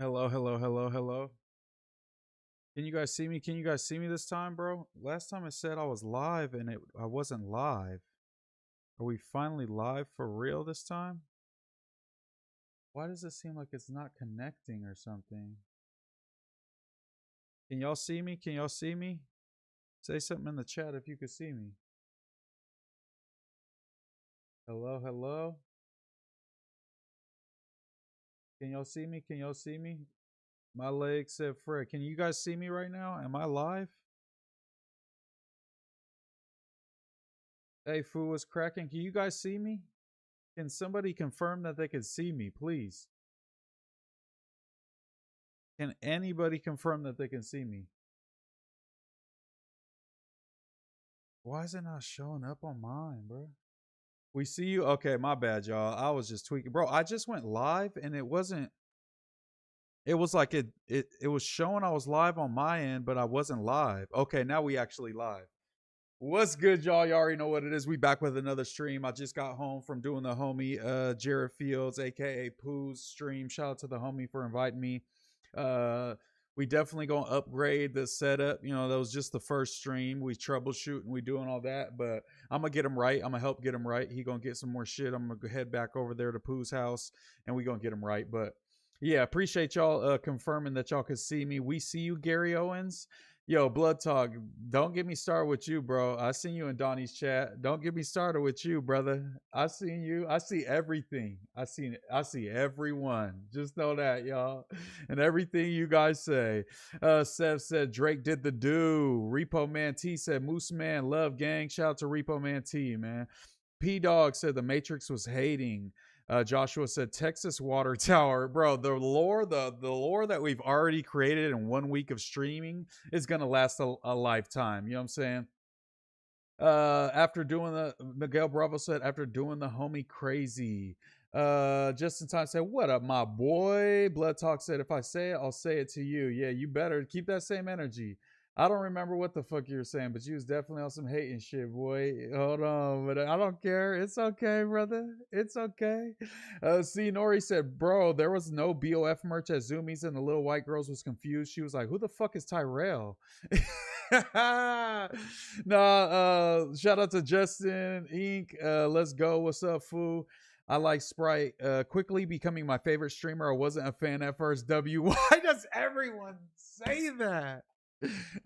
Hello, hello, hello, hello. Can you guys see me? Can you guys see me this time, bro? Last time I said I was live and I wasn't live. Are we finally live for real this time? Why does it seem like it's not connecting or something? Can y'all see me? Can y'all see me? Say something in the chat if you could see me. Hello, hello. Can y'all see me? Can y'all see me? My leg said Fred. Can you guys see me right now? Am I live? Hey, Fu was cracking. Can you guys see me? Can somebody confirm that they can see me, please? Can anybody confirm that they can see me? Why is it not showing up on mine, bro? We see you? Okay, my bad, y'all. I was just tweaking. Bro, I just went live and it wasn't it was like it was showing I was live on my end, but I wasn't live. Okay, now we actually live. What's good, y'all? You already know what it is. We back with another stream. I just got home from doing the homie Jared Fields, aka Pooh's stream. Shout out to the homie for inviting me. Uh we definitely gonna upgrade the setup. You know, that was just the first stream. We troubleshooting, we doing all that, but I'm gonna get him right. I'm gonna help get him right. He gonna get some more shit. I'm gonna head back over there to Pooh's house and we gonna get him right. But yeah, appreciate y'all confirming that y'all could see me. We see you, Gary Owens. Yo, Blood Talk, don't get me started with you, bro. I seen you in Donnie's chat. Don't get me started with you, brother. I seen you. I see everything. I see everyone. Just know that, y'all. And everything you guys say. Sev said Drake did the do. Repo Man T said MooseMan love gang. Shout out to Repo Man T, man. P Dog said the Matrix was hating. Joshua said Texas Water Tower, bro. The lore that we've already created in 1 week of streaming is gonna last a lifetime. You know what I'm saying? After doing the Miguel Bravo said after doing the homie crazy. Just in time said, "What up, my boy?" Blood Talk said, "If I say it, I'll say it to you." Yeah, you better keep that same energy. I don't remember what the fuck you were saying, but you was definitely on some hating shit, boy. Hold on, but I don't care. It's okay, brother. It's okay. See, Nori said, "Bro, there was no BOF merch at Zoomies, and the little white girls was confused. She was like, 'Who the fuck is Tyrell?'" Nah, shout out to Justin Inc. Let's go. What's up, foo? I like Sprite. Quickly becoming my favorite streamer. I wasn't a fan at first. W. Why does everyone say that?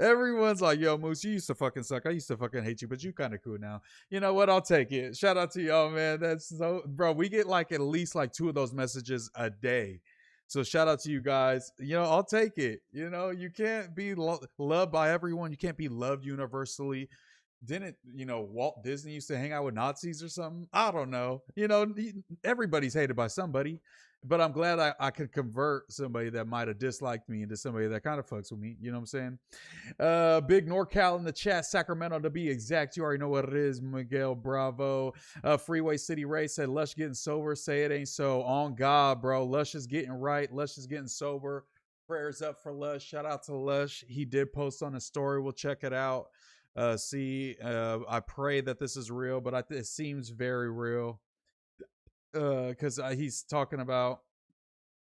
Everyone's like, yo, Moose, you used to fucking suck. I used to fucking hate you, but you kind of cool now. You know what? I'll take it. Shout out to y'all, man. That's so, bro. We get like at least like 2 of those messages a day. So shout out to you guys. You know, I'll take it. You know, you can't be loved by everyone. You can't be loved universally. Didn't, Walt Disney used to hang out with Nazis or something? I don't know. Everybody's hated by somebody, but I'm glad I could convert somebody that might have disliked me into somebody that kind of fucks with me. You know what I'm saying? Big NorCal in the chat, Sacramento to be exact. You already know what it is. Miguel Bravo. Freeway City Ray said, Lush getting sober. Say it ain't so. On God, bro. Lush is getting right. Lush is getting sober. Prayers up for Lush. Shout out to Lush. He did post on his story. We'll check it out. I pray that this is real, but it seems very real. Because he's talking about,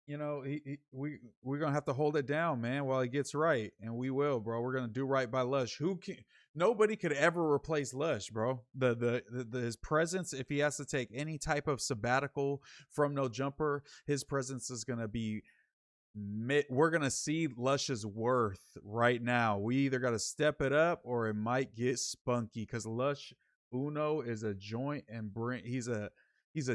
we're gonna have to hold it down, man, while he gets right, and we will, bro. We're gonna do right by Lush. Nobody could ever replace Lush, bro. His presence, if he has to take any type of sabbatical from No Jumper, his presence is gonna be. We're gonna see Lush's worth right now. We either got to step it up or it might get spunky because Lush Uno is a joint and he's a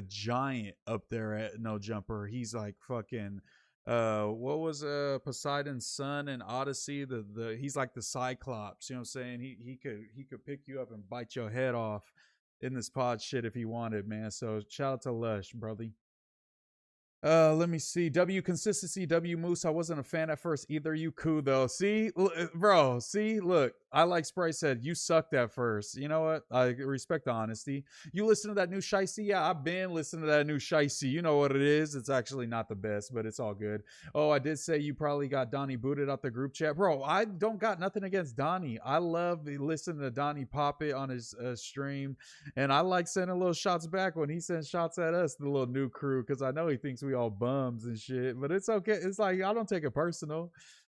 giant up there at No Jumper. He's like fucking what was Poseidon's son in Odyssey? The he's like the Cyclops, you know what I'm saying? He could pick you up and bite your head off in this pod shit if he wanted, man. So shout out to Lush, brother. Let me see. W consistency, W Moose. I wasn't a fan at first either. You cool though. See, bro. See, look. I like Sprite said you sucked at first. You know what? I respect the honesty. You listen to that new Shicey? Yeah, I've been listening to that new Shicey. You know what it is? It's actually not the best, but it's all good. Oh, I did say you probably got Donnie booted out the group chat, bro. I don't got nothing against Donnie. I love listening to Donnie pop it on his stream, and I like sending little shots back when he sends shots at us, the little new crew, because I know he thinks we we all bums and shit. But it's okay. It's like I don't take it personal.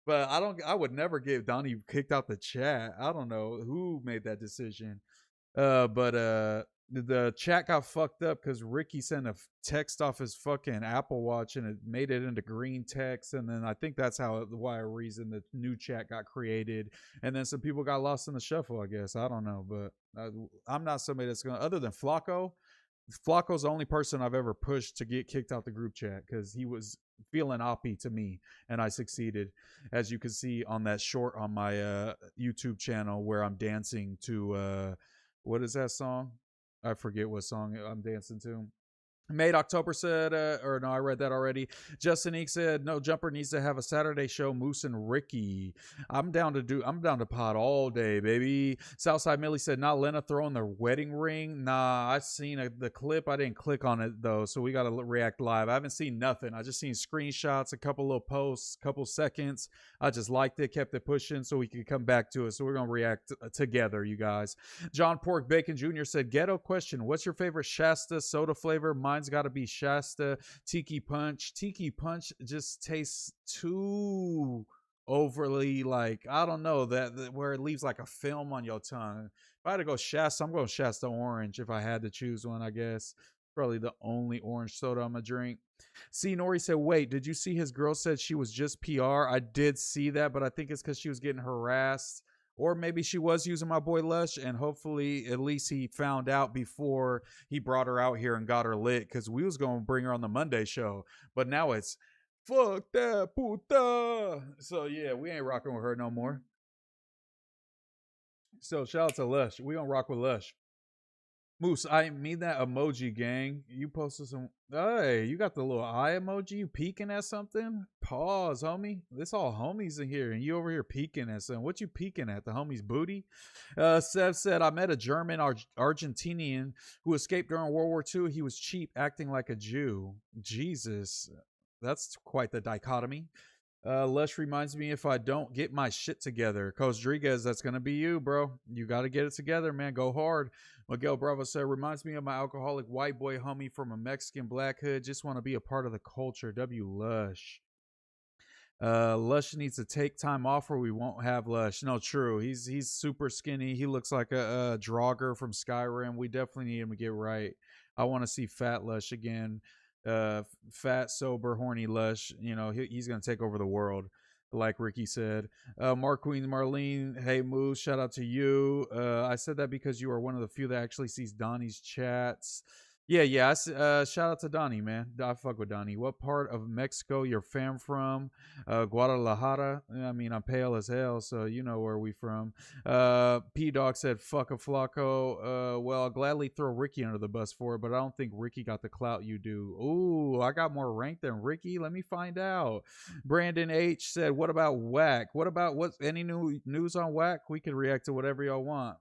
But I would never get Donnie kicked out the chat. I don't know who made that decision. But the chat got fucked up because Ricky sent a text off his fucking Apple Watch and it made it into green text, and then I think that's why a reason the new chat got created, and then some people got lost in the shuffle. I guess I don't know, but I'm not somebody that's gonna, other than Flacco. Flacco's the only person I've ever pushed to get kicked out the group chat because he was feeling oppy to me, and I succeeded, as you can see on that short on my YouTube channel where I'm dancing to what is that song? I forget what song I'm dancing to. Made October said, or no, I read that already. Justin Eek said, no jumper needs to have a Saturday show. Moose and Ricky. I'm down to pod all day, baby. Southside Millie said, not Lena throwing the wedding ring. Nah, I seen the clip. I didn't click on it though, so we got to react live. I haven't seen nothing. I just seen screenshots, a couple little posts, couple seconds. I just liked it, kept it pushing so we could come back to it. So we're going to react together, you guys. John Pork Bacon Jr. said, ghetto question. What's your favorite Shasta soda flavor? Mine's got to be Shasta Tiki Punch. Tiki Punch just tastes too overly, like, I don't know, that where it leaves like a film on your tongue. If I had to go Shasta, I'm going Shasta Orange if I had to choose one, I guess. Probably the only orange soda I'm gonna drink. C. Nori said, wait, did you see his girl said she was just PR? I did see that, but I think it's because she was getting harassed. Or maybe she was using my boy Lush, and hopefully at least he found out before he brought her out here and got her lit, because we was going to bring her on the Monday show. But now it's, fuck that puta. So yeah, we ain't rocking with her no more. So shout out to Lush. We gonna rock with Lush. Moose, I mean that emoji, gang. You posted some. Hey, you got the little eye emoji. You peeking at something? Pause, homie. This all homies in here, and you over here peeking at something. What you peeking at? The homie's booty? Sev said, I met a German Argentinian who escaped during World War II. He was cheap, acting like a Jew. Jesus, that's quite the dichotomy. Lush reminds me, if I don't get my shit together, Coach Rodriguez, that's going to be you, bro. You got to get it together, man. Go hard. Miguel Bravo said, reminds me of my alcoholic white boy homie from a Mexican black hood. Just want to be a part of the culture. W. Lush. Lush needs to take time off or we won't have Lush. No, true. He's super skinny. He looks like a Draugr from Skyrim. We definitely need him to get right. I want to see Fat Lush again. Fat, sober, horny Lush. You know, he's gonna take over the world, like Ricky said. Mark Queen Marlene, hey Moose, shout out to you. I said that because you are one of the few that actually sees Donnie's chats. Yeah. Shout out to Donnie, man. I fuck with Donnie. What part of Mexico your fam from? Guadalajara. I mean, I'm pale as hell, so you know where we from. P Dog said, fuck a Flacco. Well, I'll gladly throw Ricky under the bus for it, but I don't think Ricky got the clout you do. Ooh, I got more rank than Ricky. Let me find out. Brandon H said, what about Wack? Any new news on Wack? We can react to whatever y'all want.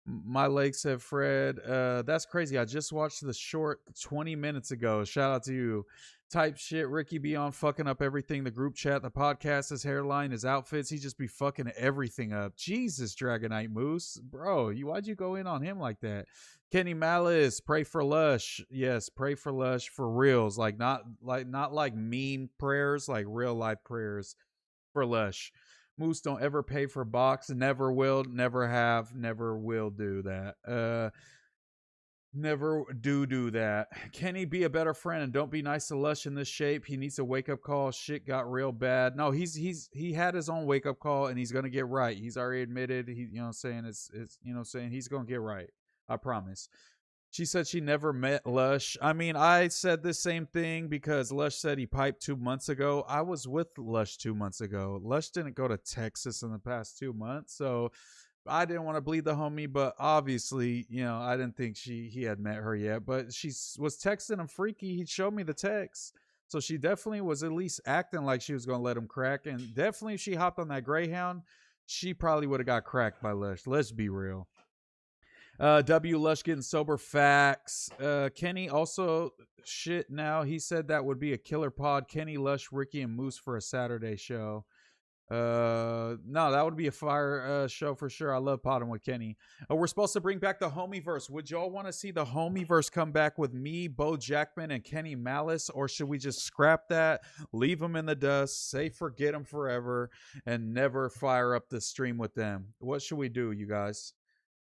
My leg said, Fred, that's crazy. I just watched the short 20 minutes ago. Shout out to you. Type shit. Ricky be on fucking up everything. The group chat, the podcast, his hairline, his outfits. He just be fucking everything up. Jesus, Dragonite Moose. Bro, why'd you go in on him like that? Kenny Malice, pray for Lush. Yes, pray for Lush for reals. Not like meme prayers, like real life prayers for Lush. Moose, don't ever pay for box. Never will, never have, never will do that. Never do that. Can he be a better friend and don't be nice to Lush in this shape? He needs a wake up call. Shit got real bad. No, he had his own wake up call and he's gonna get right. He's already admitted. He, you know, saying it's you know, saying he's gonna get right. I promise. She said she never met Lush. I mean, I said the same thing because Lush said he piped 2 months ago. I was with Lush 2 months ago. Lush didn't go to Texas in the past 2 months, so I didn't want to bleed the homie. But obviously, you know, I didn't think he had met her yet. But she was texting him freaky. He showed me the text, so she definitely was at least acting like she was going to let him crack. And definitely, if she hopped on that Greyhound, she probably would have got cracked by Lush. Let's be real. W. Lush getting sober facts. Kenny also shit now. He said that would be a killer pod. Kenny, Lush, Ricky, and Moose for a Saturday show. No, that would be a fire show for sure. I love potting with Kenny. We're supposed to bring back the homieverse. Would y'all want to see the homieverse come back with me, Bo Jackman, and Kenny Malice, or should we just scrap that, leave them in the dust, say forget them forever, and never fire up the stream with them? What should we do, you guys?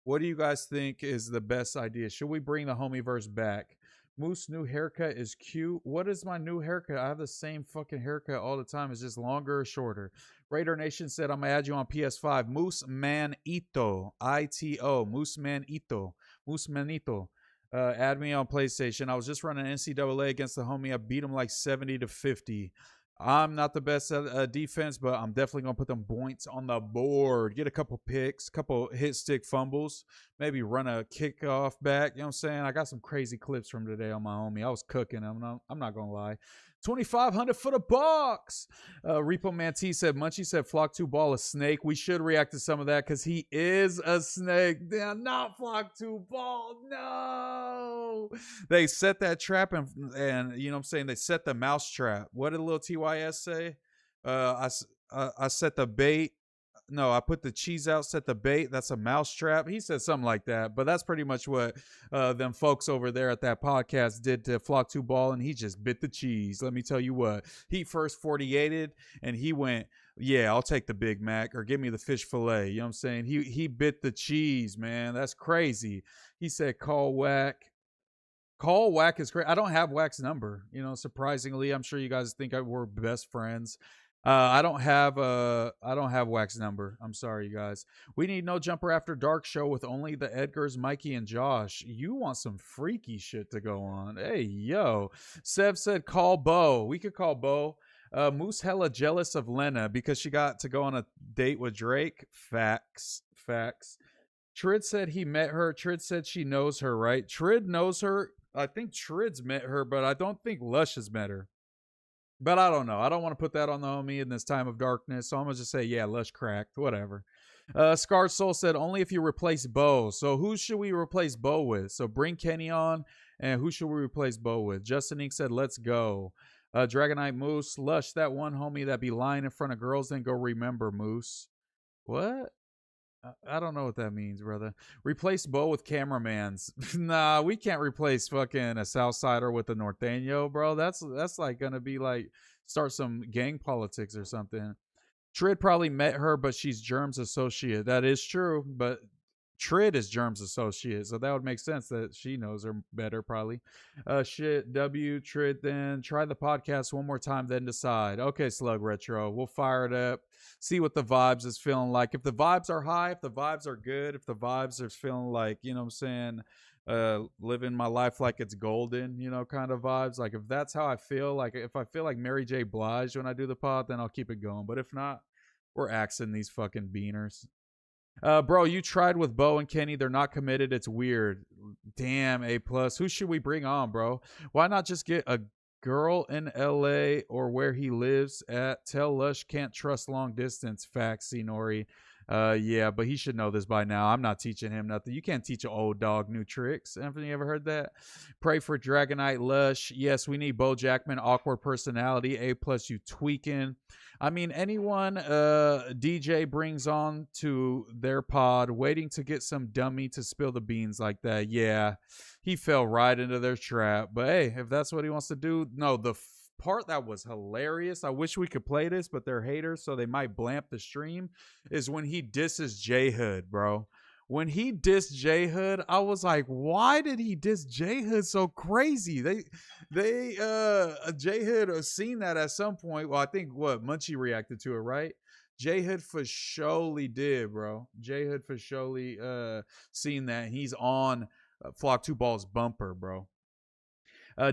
What do you guys think is the best idea? Should we bring the homieverse back? Moose new haircut is cute. What is my new haircut? I have the same fucking haircut all the time. It's just longer or shorter. Raider Nation said I'm gonna add you on PS5. MooseMan Ito. ITO. MooseMan Ito. MooseManito. Add me on PlayStation. I was just running NCAA against the homie. I beat him like 70-50. I'm not the best at defense, but I'm definitely going to put them points on the board. Get a couple picks, couple hit stick fumbles, maybe run a kickoff back. You know what I'm saying? I got some crazy clips from today on my homie. I was cooking. I'm not going to lie. 2,500 for the box. Repo Man T said, Munchie said, Flock 2 ball a snake. We should react to some of that because he is a snake. Damn, not Flock 2 ball. No. They set that trap and you know what I'm saying? They set the mouse trap. What did little TYS say? I set the bait. No, I put the cheese out, set the bait. That's a mouse trap. He said something like that, but that's pretty much what them folks over there at that podcast did to Flock 2 Ball, and he just bit the cheese. Let me tell you what. He first 48'd, and he went, yeah, I'll take the Big Mac, or give me the fish fillet. You know what I'm saying? He bit the cheese, man. That's crazy. He said, call Wack. Call Wack is great. I don't have Wack's number. You know, surprisingly, I'm sure you guys think we're best friends. I don't have Wack's number. I'm sorry, you guys. We need No Jumper After Dark show with only the Edgars, Mikey, and Josh. You want some freaky shit to go on? Hey, yo. Sev said call Bo. We could call Bo. Moose hella jealous of Lena because she got to go on a date with Drake. Facts. Trid said he met her. Trid said she knows her, right? Trid knows her. I think Trid's met her, but I don't think Lush has met her. But I don't know. I don't want to put that on the homie in this time of darkness. So I'm going to just say, yeah, Lush cracked. Whatever. Scarred Soul said, only if you replace Bo. So who should we replace Bo with? So bring Kenny on. And who should we replace Bo with? Justin Inc. said, let's go. Dragonite Moose. Lush, that one homie that be lying in front of girls, then go remember Moose. What? I don't know what that means, brother. Replace Bo with cameramans. Nah, we can't replace fucking a Southsider with a Norteño, bro. That's like gonna be like start some gang politics or something. Trid probably met her, but she's Germ's associate. That is true, but Trid is Germ's associate, so that would make sense that she knows her better, probably. Shit, W, Trid, then try the podcast one more time, then decide. Okay, Slug Retro, we'll fire it up, see what the vibes is feeling like. If the vibes are high, if the vibes are good, if the vibes are feeling like, you know what I'm saying, living my life like it's golden, you know, kind of vibes. Like, if that's how I feel, like, if I feel like Mary J. Blige when I do the pod, then I'll keep it going. But if not, we're axing these fucking beaners. Bro, you tried with Bo and Kenny. They're not committed. It's weird. Damn, A plus. Who should we bring on, bro? Why not just get a girl in LA or where he lives at? Tell Lush can't trust long distance. Facts, Nori. Yeah, but he should know this by now. I'm not teaching him nothing. You can't teach an old dog new tricks. Anthony, you ever heard that? Pray for Dragonite Lush. Yes, we need Bo Jackman. Awkward personality. A plus, you tweaking. I mean, anyone DJ brings on to their pod waiting to get some dummy to spill the beans like that, yeah, he fell right into their trap. But hey, if that's what he wants to do, no, the part that was hilarious, I wish we could play this, but they're haters, so they might blamp the stream, is when he disses J Hood, bro. When he dissed J Hood, I was like, why did he diss J Hood so crazy? J Hood seen that at some point. Well, I think Munchie reacted to it, right? J Hood for surely did, bro. J Hood for surely seen that. He's on Flock 2 Ball's bumper, bro.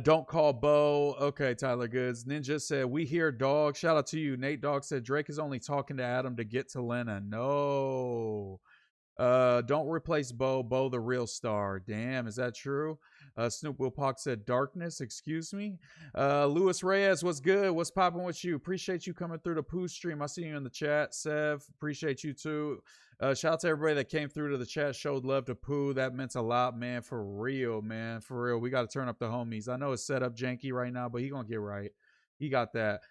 Don't call Bo. Okay, Tyler Goods. Ninja said, we hear dog. Shout out to you. Nate Dogg said, Drake is only talking to Adam to get to Lena. No. Don't replace Bo. Bo, the real star. Damn, is that true? Snoop Wilpock said, darkness, excuse me. Luis Reyes, what's good? What's popping with you? Appreciate you coming through the Pooh stream. I see you in the chat. Sev, appreciate you too. Shout out to everybody that came through to the chat, showed love to Pooh. That meant a lot, man. For real, man. For real. We got to turn up the homies. I know it's set up janky right now, but he going to get right. He got that.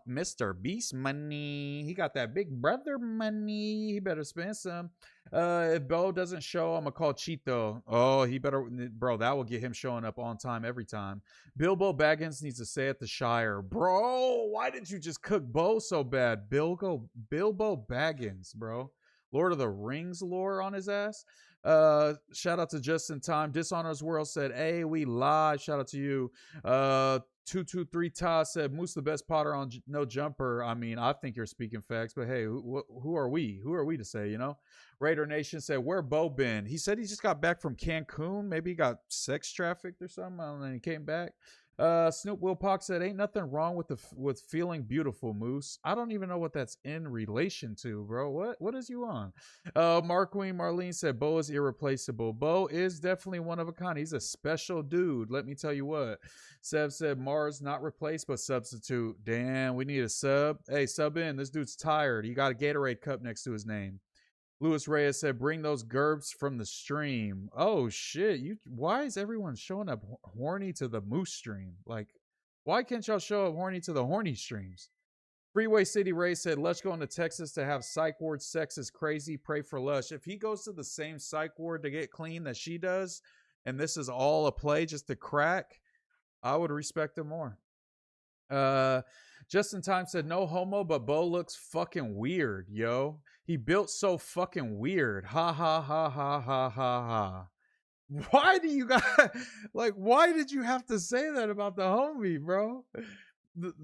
Mr. Beast money. He got that big brother money. He better spend some. If Bo doesn't show, I'm gonna call Cheeto. Oh, he better, bro. That will get him showing up on time every time. Bilbo Baggins needs to stay at the Shire, bro. Why did you just cook Bo so bad? Bilbo Baggins, bro. Lord of the Rings lore on his ass. Shout out to Just in Time. Dishonors World said, "Hey, we live." Shout out to you. 223 Ta said, "Moose the best potter on No Jumper." I mean, I think you're speaking facts, but hey, who are we? Who are we to say, you know? Raider Nation said, "Where Bo been?" He said he just got back from Cancun. Maybe he got sex trafficked or something. I don't know. He came back. Snoop Wilpox said, "Ain't nothing wrong with feeling beautiful, Moose." I don't even know what that's in relation to, bro. What is you on? Mark Queen Marlene said, "Bo is irreplaceable." Bo is definitely one of a kind. He's a special dude. Let me tell you what. Sev said, "Mars not replaced but substitute." Damn, we need a sub. Hey, sub in. This dude's tired. He got a Gatorade cup next to his name. Louis Reyes said, "Bring those gerbs from the stream." Oh shit! Why is everyone showing up horny to the Moose stream? Like, why can't y'all show up horny to the horny streams? Freeway City Ray said, "Lush going to Texas to have psych ward sex is crazy. Pray for Lush." If he goes to the same psych ward to get clean that she does, and this is all a play just to crack, I would respect him more. Just in Time said, "No homo, but Bo looks fucking weird, yo. He built so fucking weird. Ha ha ha ha ha ha ha." Why do you guys like? Why did you have to say that about the homie, bro?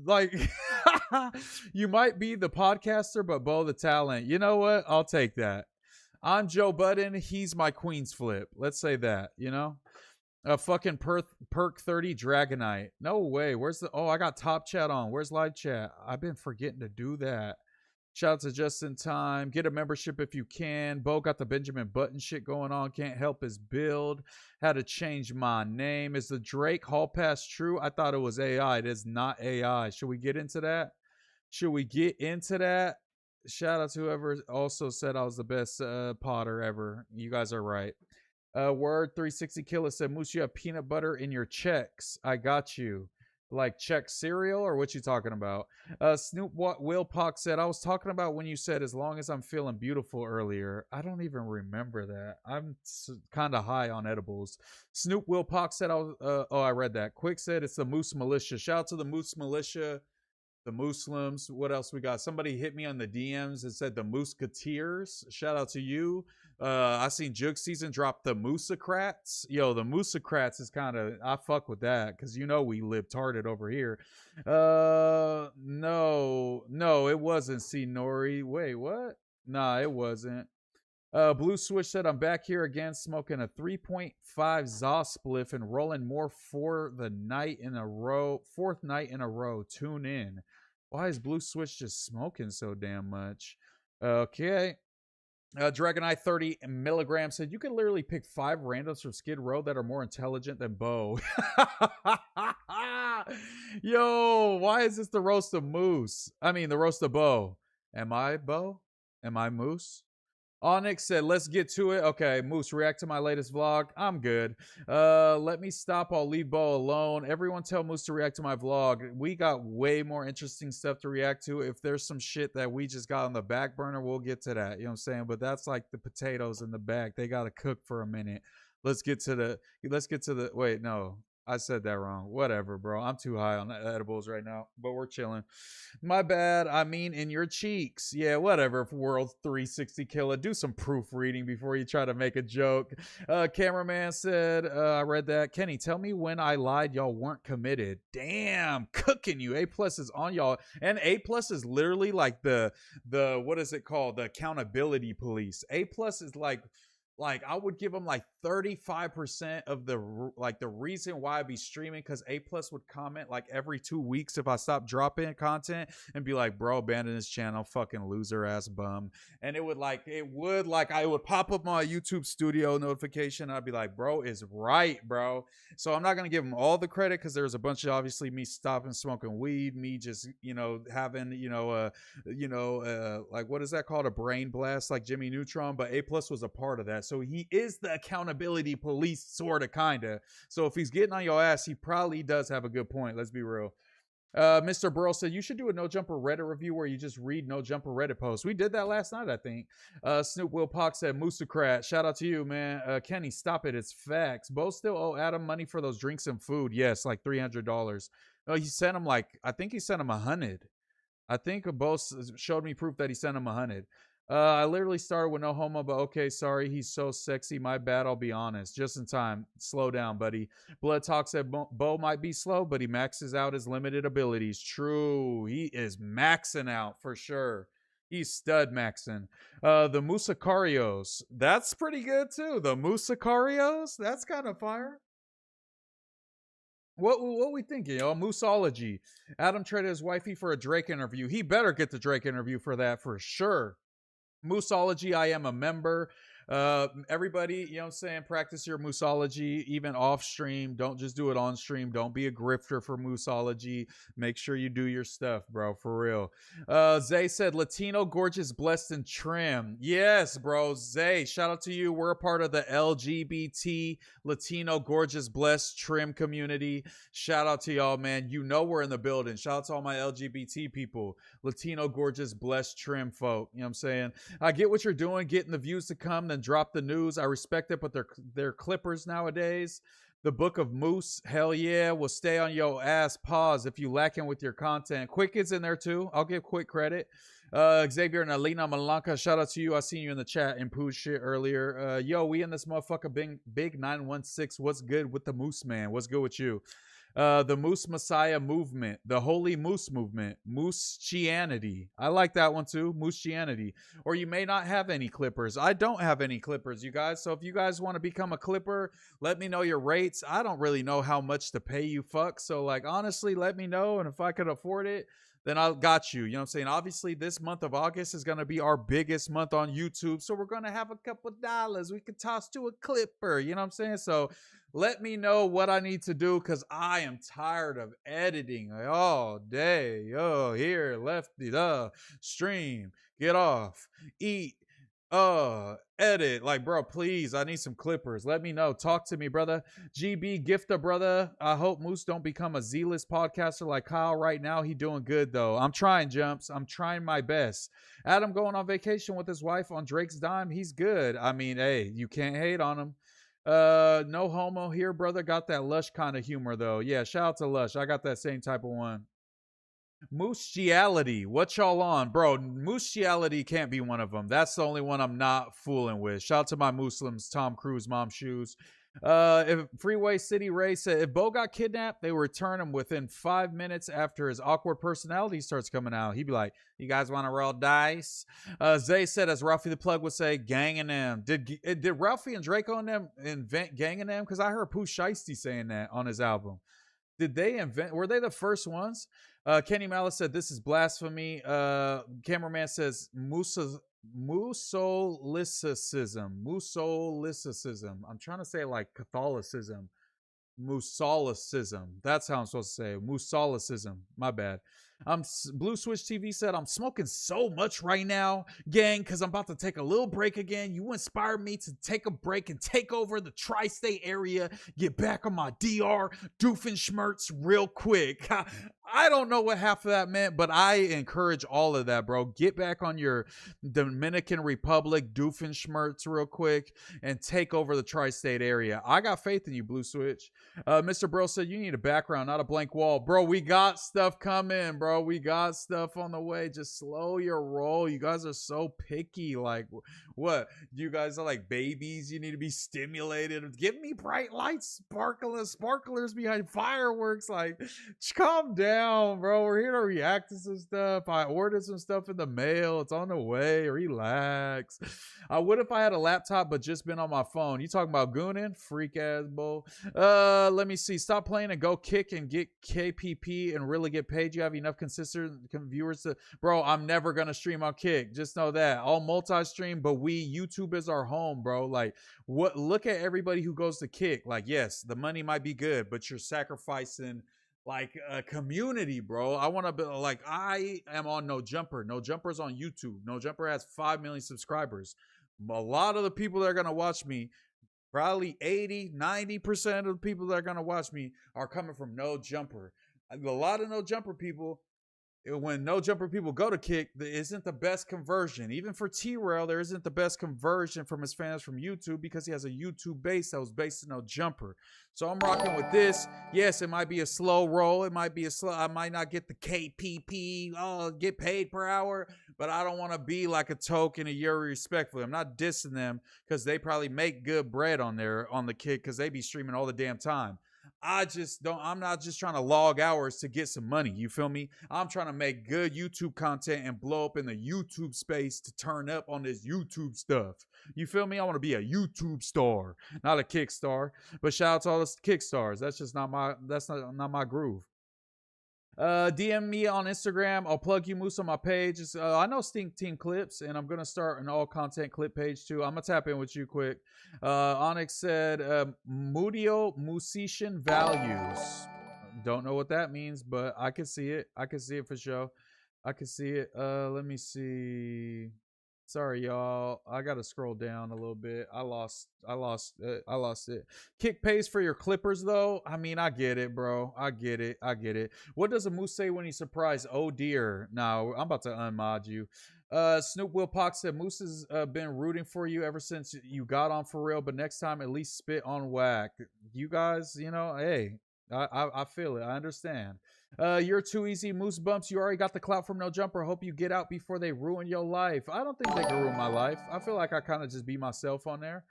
Like, you might be the podcaster, but Bo the talent. You know what? I'll take that. I'm Joe Budden. He's my Queen's Flip. Let's say that. You know. Fucking perk 30 Dragonite. No way. Where's the? Oh, I got top chat on. Where's live chat? I've been forgetting to do that. Shout out to Just in Time. Get a membership if you can. Bo got the Benjamin Button shit going on. Can't help his build. Had to change my name. Is the Drake Hall Pass true? I thought it was AI. It is not AI. Should we get into that? Should we get into that? Shout out to whoever also said I was the best potter ever. You guys are right. Word 360 Killer said, "Moose, you have peanut butter in your checks. I got you." Like check cereal, or what you talking about? Snoop Wilpox said, "I was talking about when you said as long as I'm feeling beautiful earlier." I don't even remember that. I'm kind of high on edibles. Snoop Wilpox said, I read that. Quick said, "It's the Moose Militia." Shout out to the Moose Militia. The Muslims. What else we got? Somebody hit me on the DMs and said the Musketeers. Shout out to you. I seen Jug Season drop the Moosocrats. Yo, the Moosocrats is kind of, I fuck with that because you know we live tarded over here. No, it wasn't C Nori. Wait, what? Nah, it wasn't. Blue Switch said, "I'm back here again, smoking a 3.5 Zaw spliff and rolling more for the night in a row, fourth night in a row. Tune in." Why is Blue Switch just smoking so damn much? Okay. Dragon Eye 30 milligrams said, "You can literally pick 5 randoms from Skid Row that are more intelligent than Bo." Yo, why is this the roast of Moose? I mean, the roast of Bo. Am I Bo? Am I Moose? Onyx said, "Let's get to it." Okay, Moose, react to my latest vlog. I'm good. Let me stop. I'll leave Bo alone. Everyone tell Moose to react to my vlog. We got way more interesting stuff to react to. If there's some shit that we just got on the back burner, we'll get to that. You know what I'm saying? But that's like the potatoes in the back. They got to cook for a minute. Let's get to the, wait, no. I said that wrong. Whatever, bro. I'm too high on edibles right now, but we're chilling. My bad. I mean, in your cheeks. Yeah, whatever. World 360 Killer. Do some proofreading before you try to make a joke. Cameraman said, I read that. "Kenny, tell me when I lied y'all weren't committed." Damn, cooking you. A+ is on y'all. And A+ is literally like the what is it called? The accountability police. A+ is like I would give them like 35% of the reason why I'd be streaming, because A+ would comment like every 2 weeks if I stopped dropping content and be like, "Bro, abandon this channel, fucking loser ass bum." And it would I would pop up my YouTube studio notification. I'd be like, "Bro is right, bro." So I'm not gonna give him all the credit because there's a bunch of obviously me stopping smoking weed, me just having like what is that called, a brain blast like Jimmy Neutron, but A+ was a part of that. So he is the accountability police, sort of, kind of. So if he's getting on your ass, he probably does have a good point. Let's be real. Mr. Burrow said you should do a No Jumper Reddit review where you just read No Jumper Reddit posts. We did that last night, I think. Snoop Will Pock said Moosocrat. Shout out to you, man. Kenny, stop it. It's facts. Both still owe Adam money for those drinks and food. Yes, like $300. No, he sent him like I think he sent him 100. I think both showed me proof that he sent him 100. I literally started with no homo, but okay, sorry. He's so sexy. My bad. I'll be honest. Just in time. Slow down, buddy. Blood Talk said Bo might be slow, but he maxes out his limited abilities. True. He is maxing out for sure. He's stud maxing. The Musicarios. That's pretty good too. The Musicarios. That's kind of fire. What we thinking, yo? Mooseology. Adam traded his wifey for a Drake interview. He better get the Drake interview for that for sure. Mooseology, I am a member. Everybody, you know what I'm saying? Practice your Mooseology even off stream. Don't just do it on stream. Don't be a grifter for Mooseology. Make sure you do your stuff, bro, for real. Zay said, Latino, gorgeous, blessed, and trim. Yes, bro. Zay, shout out to you. We're a part of the LGBT Latino, gorgeous, blessed, trim community. Shout out to y'all, man. You know we're in the building. Shout out to all my LGBT people. Latino, gorgeous, blessed, trim folk. You know what I'm saying? I get what you're doing, getting the views to come, then drop the news. I respect it, but they're clippers nowadays. The Book of Moose, hell yeah, will stay on your ass. Pause if you lacking with your content. Quick is in there too. I'll give Quick credit. Xavier and Alina Malanka, shout out to you. I seen you in the chat and poo shit earlier. Yo, we in this motherfucker big 916. What's good with the MooseMan? What's good with you? The Moose Messiah movement, the Holy Moose movement, Mooschianity. I like that one too, Mooschianity. Or you may not have any clippers. I don't have any clippers, you guys. So if you guys want to become a clipper, let me know your rates. I don't really know how much to pay you, fuck. So like honestly, let me know, and if I could afford it, then I got you. You know what I'm saying? Obviously, this month of August is going to be our biggest month on YouTube. So we're going to have a couple dollars we could toss to a clipper. You know what I'm saying? So let me know what I need to do because I am tired of editing like, all day. Oh, here, lefty, stream, get off, eat, edit. Like, bro, please, I need some clippers. Let me know. Talk to me, brother. GB Gifta, brother. I hope Moose don't become a Z-list podcaster like Kyle right now. He doing good though. I'm trying, Jumps. I'm trying my best. Adam going on vacation with his wife on Drake's dime. He's good. I mean, hey, you can't hate on him. No homo here, brother. Got that Lush kind of humor though. Yeah, shout out to Lush. I got that same type of one. Mooschiality. What y'all on? Bro, Mooschiality can't be one of them. That's the only one I'm not fooling with. Shout out to my Muslims, Tom Cruise, Mom Shoes. If Freeway City Ray said if Bo got kidnapped, they would return him within 5 minutes after his awkward personality starts coming out. He'd be like, "You guys want to roll dice?" Zay said, as Ralphie the Plug would say, "Ganging them." Did Ralphie and Drake on them invent ganging them? Because I heard Pooh Shiesty saying that on his album. Did they invent? Were they the first ones? Kenny Malice said this is blasphemy. Cameraman says Musolicism. Musolicism. I'm trying to say like Catholicism. Musolicism. That's how I'm supposed to say it. Musolicism. My bad. Blue Switch TV said, I'm smoking so much right now, gang, because I'm about to take a little break again. You inspired me to take a break and take over the tri-state area, get back on my DR Doofenshmirtz real quick. I don't know what half of that meant, but I encourage all of that, bro. Get back on your Dominican Republic Doofenshmirtz real quick and take over the tri-state area. I got faith in you, Blue Switch. Mr. Bro said, you need a background, not a blank wall. Bro, we got stuff coming, bro. We got stuff on the way. Just slow your roll. You guys are so picky. Like, what? You guys are like babies. You need to be stimulated. Give me bright lights, sparklers behind fireworks. Like, calm down, bro. We're here to react to some stuff. I ordered some stuff in the mail. It's on the way. Relax. I would if I had a laptop, but just been on my phone. You talking about gooning? Freak ass bull. Let me see. Stop playing and go kick and get KPP and really get paid. You have enough consistent viewers to. Bro, I'm never gonna stream on Kick. Just know that. I'll multi-stream, but YouTube is our home, bro. Like, what? Look at everybody who goes to Kick. Like, yes, the money might be good, but you're sacrificing like a community, bro. I want to be like, I am on No Jumper. No Jumper's on YouTube. No Jumper has 5 million subscribers. A lot of the people that are gonna watch me, probably 80-90% of the people that are gonna watch me are coming from No Jumper. A lot of no jumper people, when no jumper people go to kick, there isn't the best conversion. Even for T-Rail, there isn't the best conversion from his fans from YouTube because he has a YouTube base that was based in no jumper. So I'm rocking with this. Yes, it might be a slow roll. It might be a slow. I might not get the KPP, get paid per hour, but I don't want to be like a token of Yuri respectfully. I'm not dissing them because they probably make good bread on the kick because they be streaming all the damn time. I just don't, I'm not just trying to log hours to get some money. You feel me? I'm trying to make good YouTube content and blow up in the YouTube space to turn up on this YouTube stuff. You feel me? I want to be a YouTube star, not a kick star. But shout out to all the kick stars. That's just not my groove. DM me on Instagram. I'll plug you, Moose, on my page. I know Stink Team Clips, and I'm going to start an all-content clip page, too. I'm going to tap in with you quick. Onyx said, Mudio Musician Values. Don't know what that means, but I can see it. I can see it for sure. I can see it. Let me see. Sorry, y'all. I gotta scroll down a little bit. I lost it. Kick pays for your clippers, though. I mean, I get it, bro. I get it. What does a moose say when he's surprised? Oh dear. No, I'm about to unmod you. Snoop Will Pox said Moose has been rooting for you ever since you got on for real, but next time at least spit on Wack. You guys, hey, I feel it. I understand. You're too easy, Moose Bumps. You already got the clout from No Jumper. Hope you get out before they ruin your life. I don't think they can ruin my life. I feel like I kind of just be myself on there.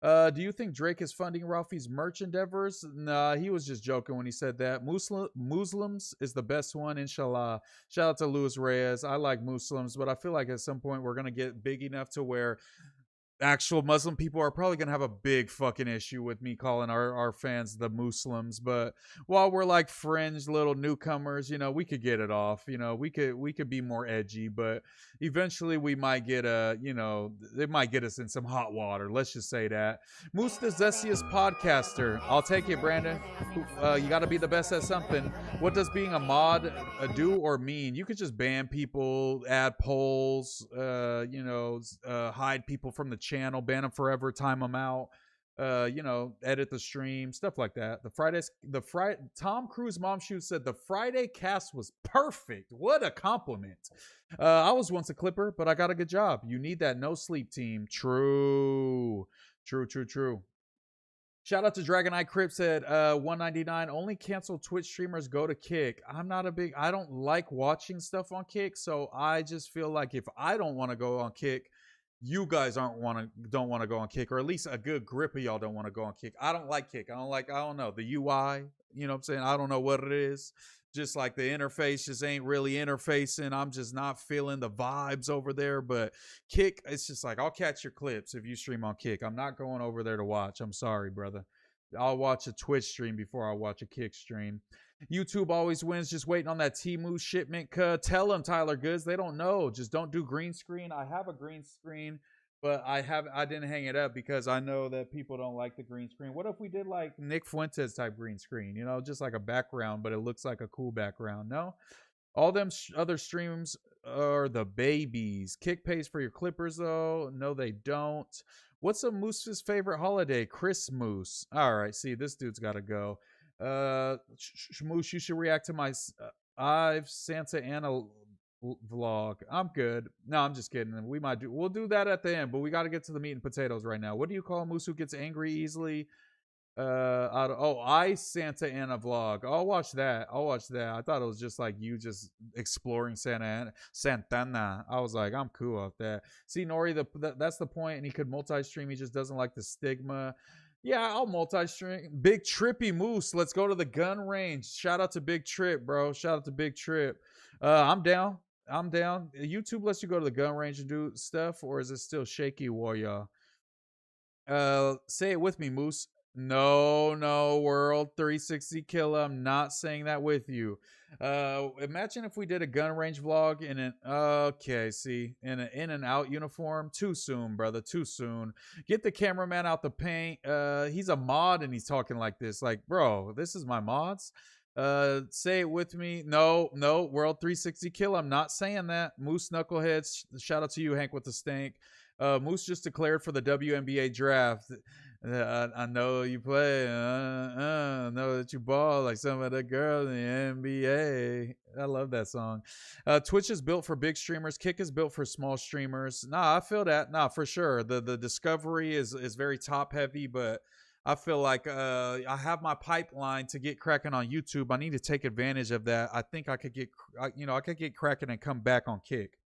Do you think Drake is funding Ralphie's merch endeavors? Nah, he was just joking when he said that. Muslims is the best one, inshallah. Shout out to Luis Reyes. I like Muslims, but I feel like at some point we're going to get big enough to where actual Muslim people are probably gonna have a big fucking issue with me calling our fans the Muslims. But while we're like fringe little newcomers, we could get it off. We could be more edgy, but eventually we might get it might get us in some hot water. Let's just say that. Moose the zestiest podcaster. I'll take it, Brandon. You got to be the best at something. What does being a mod do or mean? You could just ban people, add polls, hide people from the channel, ban them forever, time them out, edit the stream, stuff like that. Tom Cruise Mom Shoot said the Friday cast was perfect. What a compliment. I was once a clipper, but I got a good job. You need that no sleep team. True. Shout out to Dragon Eye Crip said 199 only canceled Twitch streamers go to Kick. I don't like watching stuff on Kick, so I just feel like if I don't want to go on Kick, you guys don't want to go on Kick, or at least a good grip of y'all don't want to go on Kick. I don't like Kick. I don't know the UI. You know what I'm saying? I don't know what it is. Just like the interface just ain't really interfacing. I'm just not feeling the vibes over there. But Kick, it's just like I'll catch your clips if you stream on Kick. I'm not going over there to watch. I'm sorry, brother. I'll watch a Twitch stream before I watch a Kick stream. YouTube always wins. Just waiting on that Temu shipment. Tell them, Tyler Goods. They don't know. Just don't do green screen. I have a green screen, but I didn't hang it up because I know that people don't like the green screen. What if we did like Nick Fuentes type green screen? Just like a background, but it looks like a cool background. No, all them other streams are the babies. Kick pays for your clippers though. No, they don't. What's a Moose's favorite holiday? Christmas. All right. See, this dude's got to go. Moose, you should react to my I've Santa Ana vlog. I'm good. No, I'm just kidding. We'll do that at the end, but we got to get to the meat and potatoes right now. What do you call a moose who gets angry easily? I Santa Ana vlog. I'll watch that. I thought it was just like you just exploring Santana. I was like, I'm cool with that. See, Nori, that's the point, and he could multi-stream. He just doesn't like the stigma. Yeah, I'll multi-stream. Big Trippy Moose. Let's go to the gun range. Shout out to Big Trip, bro. Shout out to Big Trip. I'm down. YouTube lets you go to the gun range and do stuff, or is it still shaky, warrior? Say it with me, Moose. No, World 360 Killer. I'm not saying that with you. Imagine if we did a gun range vlog in an in an in and out uniform. Too soon, brother. Too soon. Get the cameraman out the paint. He's a mod and he's talking like this. Like, bro, this is my mods. Say it with me. No, World 360 Killer. I'm not saying that. Moose Knuckleheads. Shout out to you, Hank with the stank. Moose just declared for the WNBA draft. I know you play. I know that you ball like some of the girls in the NBA. I love that song. Twitch is built for big streamers. Kick is built for small streamers. Nah, I feel that. Nah, for sure. The discovery is very top heavy, but I feel like I have my pipeline to get cracking on YouTube. I need to take advantage of that. I think I could get, I could get cracking and come back on Kick.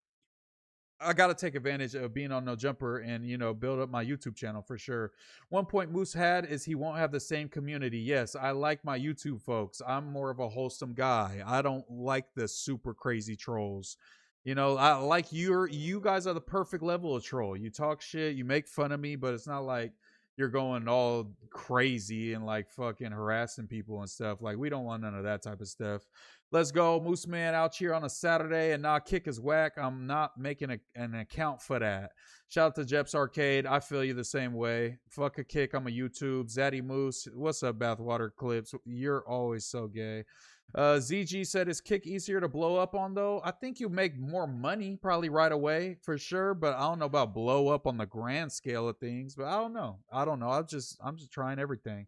I got to take advantage of being on No Jumper and, build up my YouTube channel for sure. One point Moose had is he won't have the same community. Yes, I like my YouTube folks. I'm more of a wholesome guy. I don't like the super crazy trolls. I like you guys are the perfect level of troll. You talk shit, you make fun of me, but it's not like you're going all crazy and like fucking harassing people and stuff. Like, we don't want none of that type of stuff. Let's go, MooseMan out here on a Saturday, and nah, Kick is whack. I'm not making an account for that. Shout out to Jeps Arcade. I feel you the same way. Fuck a Kick. I'm a YouTube. Zaddy Moose. What's up, Bathwater Clips? You're always so gay. ZG said, is Kick easier to blow up on, though? I think you make more money probably right away, for sure, but I don't know about blow up on the grand scale of things, but I don't know. I'm just trying everything.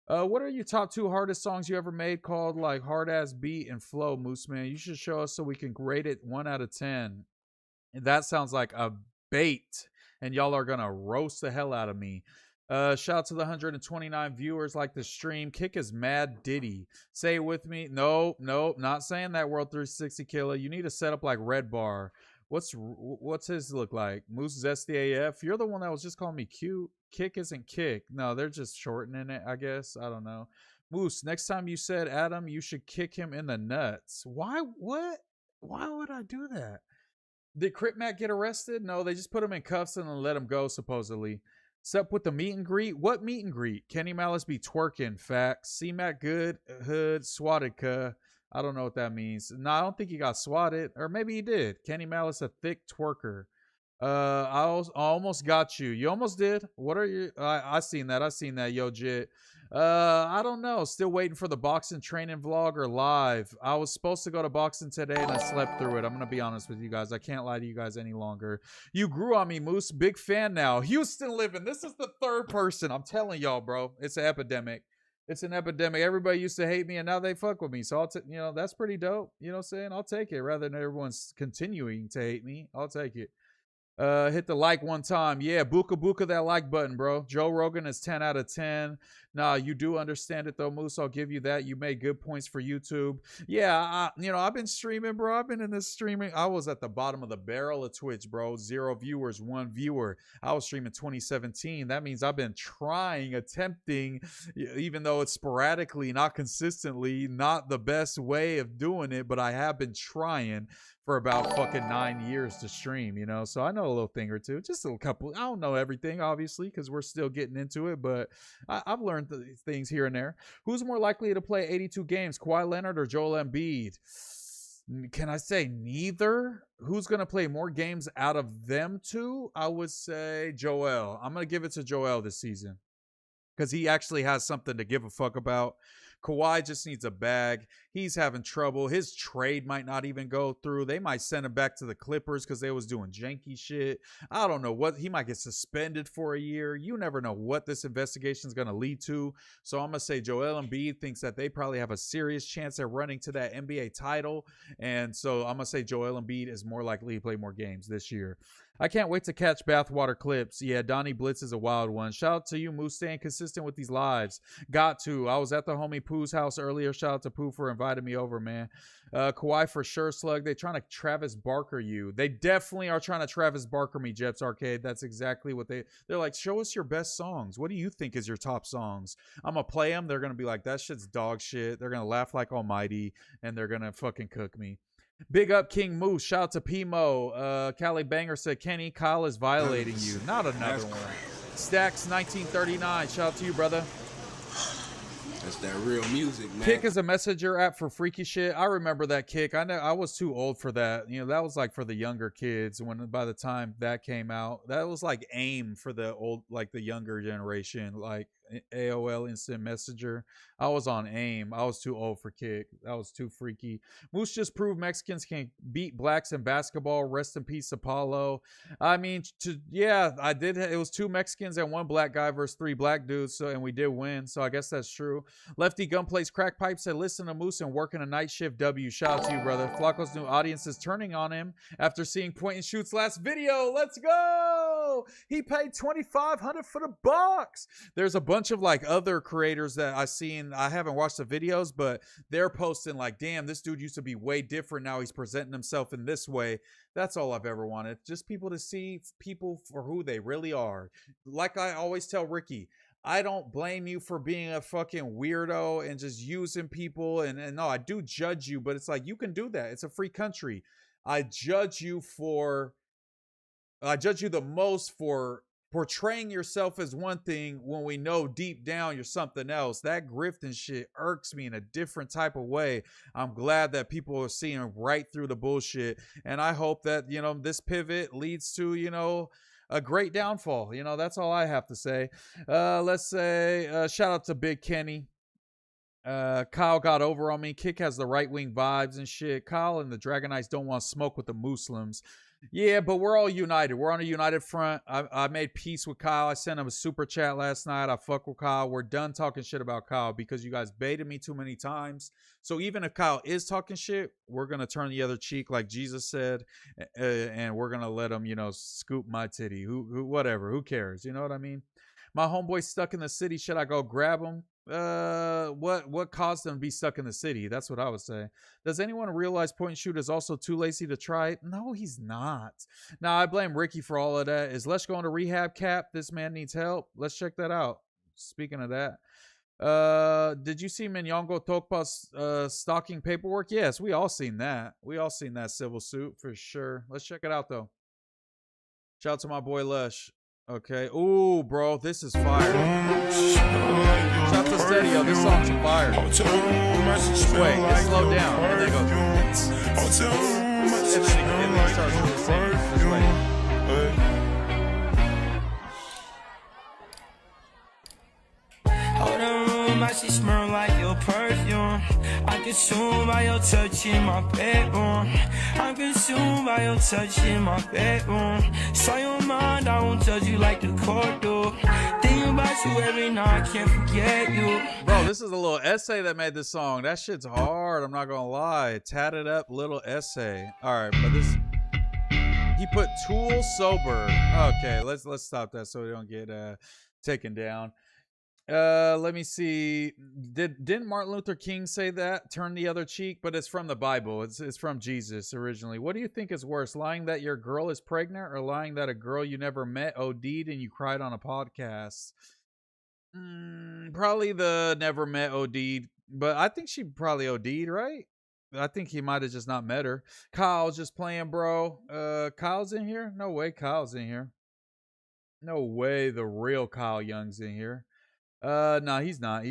What are your top 2 hardest songs you ever made called like hard ass beat and flow, MooseMan? You should show us so we can grade it 1 out of 10. And that sounds like a bait, and y'all are gonna roast the hell out of me. Shout out to the 129 viewers like the stream. Kick is mad Diddy. Say it with me. No, not saying that, World 360 killer. You need to set up like Red Bar. What's his look like? Moose SDAF. You're the one that was just calling me cute. Kick isn't Kick. No, they're just shortening it, I guess. I don't know. Moose, next time you said Adam, you should kick him in the nuts. Why? What? Why would I do that? Did Crit Mac get arrested? No, they just put him in cuffs and let him go, supposedly. Sup with the meet and greet? What meet and greet? Kenny Malice be twerking, facts. C-Mac good, hood, swatted, cuh. I don't know what that means. No, I don't think he got swatted. Or maybe he did. Kenny Malice, a thick twerker. I almost got you. You almost did. What are you? I seen that. I seen that. Yo, Jit. I don't know. Still waiting for the boxing training vlog or live. I was supposed to go to boxing today and I slept through it. I'm gonna be honest with you guys. I can't lie to you guys any longer. You grew on me, Moose. Big fan now. Houston living. This is the 3rd person. I'm telling y'all, bro. It's an epidemic. It's an epidemic. Everybody used to hate me and now they fuck with me. So that's pretty dope. You know what I'm saying? I'll take it rather than everyone's continuing to hate me. I'll take it. Hit the like one time. Yeah, buka that like button, bro. Joe Rogan is 10 out of 10. Nah, you do understand it though, Moose. I'll give you that. You made good points for YouTube. Yeah, I've been streaming, bro. I've been in this streaming. I was at the bottom of the barrel of Twitch, bro. 0 viewers, 1 viewer. I was streaming 2017. That means I've been attempting, even though it's sporadically, not consistently, not the best way of doing it, but I have been trying for about fucking 9 years to stream, so I know a little thing or two, just a couple. I don't know everything, obviously, because we're still getting into it, but I've learned things here and there. Who's more likely to play 82 games, Kawhi Leonard or Joel Embiid? Can I say neither? Who's going to play more games out of them two? I would say Joel. I'm going to give it to Joel this season because he actually has something to give a fuck about. Kawhi just needs a bag. He's having trouble. His trade might not even go through. They might send him back to the Clippers because they was doing janky shit. I don't know what. He might get suspended for a year. You never know what this investigation is going to lead to. So I'm going to say Joel Embiid thinks that they probably have a serious chance at running to that NBA title. And so I'm going to say Joel Embiid is more likely to play more games this year. I can't wait to catch Bathwater Clips. Yeah, Donnie Blitz is a wild one. Shout out to you, Moose, staying consistent with these lives. Got to. I was at the homie Pooh's house earlier. Shout out to Pooh for inviting me over, man. Kawhi for sure, Slug. They trying to Travis Barker you. They definitely are trying to Travis Barker me, Jeps Arcade. That's exactly what they're like, show us your best songs. What do you think is your top songs? I'm going to play them. They're going to be like, that shit's dog shit. They're going to laugh like Almighty, and they're going to fucking cook me. Big up King Moose. Shout out to Pimo. Cali Banger said, Kenny, Kyle is violating you. Not another one. Stacks 1939. Shout out to you, brother. That's that real music, man. Kick is a messenger app for freaky shit. I remember that, Kick. I know I was too old for that. That was like for the younger kids. By the time that came out, that was like AIM for the old, like the younger generation. Like AOL Instant Messenger. I was on AIM. I was too old for Kick. That was too freaky. Moose just proved Mexicans can beat blacks in basketball. Rest in peace, Apollo. I mean, yeah, I did. It was 2 Mexicans and 1 black guy versus 3 black dudes. So, and we did win. So I guess that's true. Lefty Gunplay's crack pipe said, "Listen to Moose and working a night shift. W. Shout out to you, brother." Flacco's new audience is turning on him after seeing Point and Shoot's last video. Let's go. He paid $2,500 for the box. There's a bunch of like other creators that I've seen. I haven't watched the videos, but they're posting like, damn, this dude used to be way different. Now he's presenting himself in this way. That's all I've ever wanted. Just people to see people for who they really are. Like I always tell Ricky, I don't blame you for being a fucking weirdo and just using people. And no, I do judge you, but it's like, you can do that. It's a free country. I judge you the most for portraying yourself as one thing when we know deep down you're something else. That grift and shit irks me in a different type of way. I'm glad that people are seeing right through the bullshit. And I hope that, you know, this pivot leads to, you know, a great downfall. You know, that's all I have to say. Let's say, shout out to Big Kenny. Kyle got over on me. Kick has the right-wing vibes and shit. Kyle and the Dragonites don't want to smoke with the Muslims. Yeah, but we're all united. We're on a united front. I made peace with Kyle. I sent him a super chat last night. I fuck with Kyle. We're done talking shit about Kyle because you guys baited me too many times. So even if Kyle is talking shit, we're going to turn the other cheek like Jesus said, and we're going to let him, you know, scoop my titty. Whatever. Who cares? You know what I mean? My homeboy's stuck in the city. Should I go grab him? What caused him to be stuck in the city? That's what I would say. Does anyone realize Point and Shoot is also too lazy to try it? No, he's not. Now, I blame Ricky for all of that. Is Lush going to rehab, Cap? This man needs help. Let's check that out. Speaking of that, did you see Minyongo Tokpa's stalking paperwork? Yes, we all seen that. We all seen that civil suit for sure. Let's check it out, though. Shout out to my boy Lush. Okay. Ooh, bro, this is fire. Shout out to Stedio. This song's fire. Wait, it slowed down. And then it goes. And then it starts with the same. Just wait. Hold on, my shit smell like your perfume. I'm consumed by your touch in my bedroom. I'm consumed by your touch in my bedroom. Saw your mind, I won't judge you like the court do. Think about you every night, I can't forget you. Bro, this is a little essay that made this song. That shit's hard, I'm not gonna lie. Tatted up little essay. Alright, but this, he put Tool sober. Okay, let's stop that so we don't get taken down. Let me see. Didn't Martin Luther King say that? Turn the other cheek, but it's from the Bible. It's from Jesus originally. What do you think is worse, lying that your girl is pregnant or lying that a girl you never met OD'd and you cried on a podcast? Probably the never met OD'd, but I think she probably OD'd, right? I think he might have just not met her. Kyle's just playing, bro. Kyle's in here? No way Kyle's in here. No way the real Kyle Young's in here. No, he's not.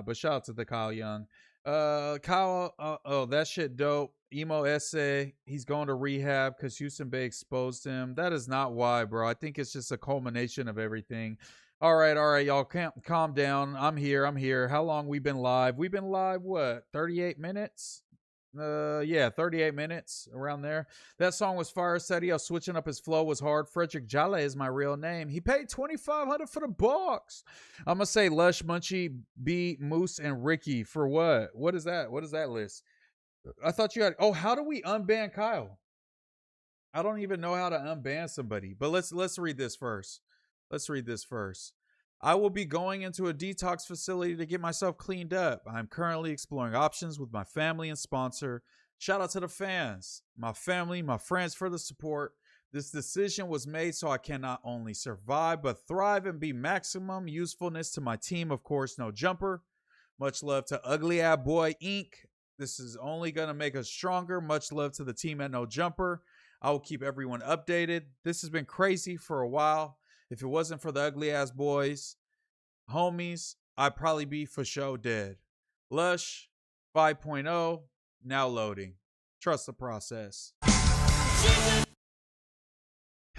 But shout out to the Kyle Young. Kyle, oh, that shit dope. Emo essay. He's going to rehab because Houston Bay exposed him. That is not why, bro. I think it's just a culmination of everything. All right, y'all. Calm down. I'm here. How long we been live? We've been live, what, 38 minutes? Yeah, 38 minutes around there. That song was fire. Sadio switching up his flow was hard. Frederick Jale is my real name. He paid $2,500 for the box. I'm gonna say Lush, Munchie, B, Moose, and Ricky for what? What is that? What is that list? I thought you had. Oh, how do we unban Kyle? I don't even know how to unban somebody. But let's read this first. I will be going into a detox facility to get myself cleaned up. I'm currently exploring options with my family and sponsor. Shout out to the fans, my family, my friends for the support. This decision was made so I can not only survive, but thrive and be maximum usefulness to my team. Of course, No Jumper. Much love to Ugly Ab Boy Inc. This is only going to make us stronger. Much love to the team at No Jumper. I will keep everyone updated. This has been crazy for a while. If it wasn't for the ugly ass boys, homies, I'd probably be for sure dead. Lush 5.0, now loading. Trust the process.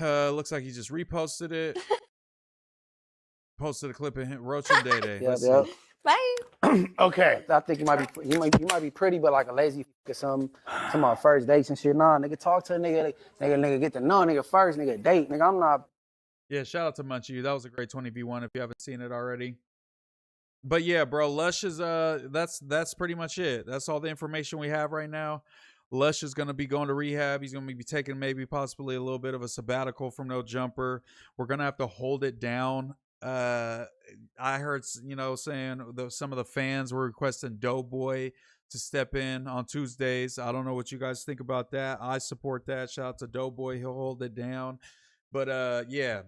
Looks like he just reposted it. Posted a clip of him roaching Day Day. Yep, Let's yep. see. Bye. Okay, I think you might be pretty, but like a lazy or something. Some of first dates and shit. Nah, nigga, talk to a nigga. Nigga, get to know a nigga first. Nigga, date. Nigga, I'm not. Yeah, shout out to Munchie. That was a great 20v1 if you haven't seen it already. But yeah, bro, Lush is that's pretty much it. That's all the information we have right now. Lush is going to be going to rehab. He's going to be taking maybe possibly a little bit of a sabbatical from No Jumper. We're going to have to hold it down. I heard, saying some of the fans were requesting Doughboy to step in on Tuesdays. I don't know what you guys think about that. I support that. Shout out to Doughboy. He'll hold it down. But yeah,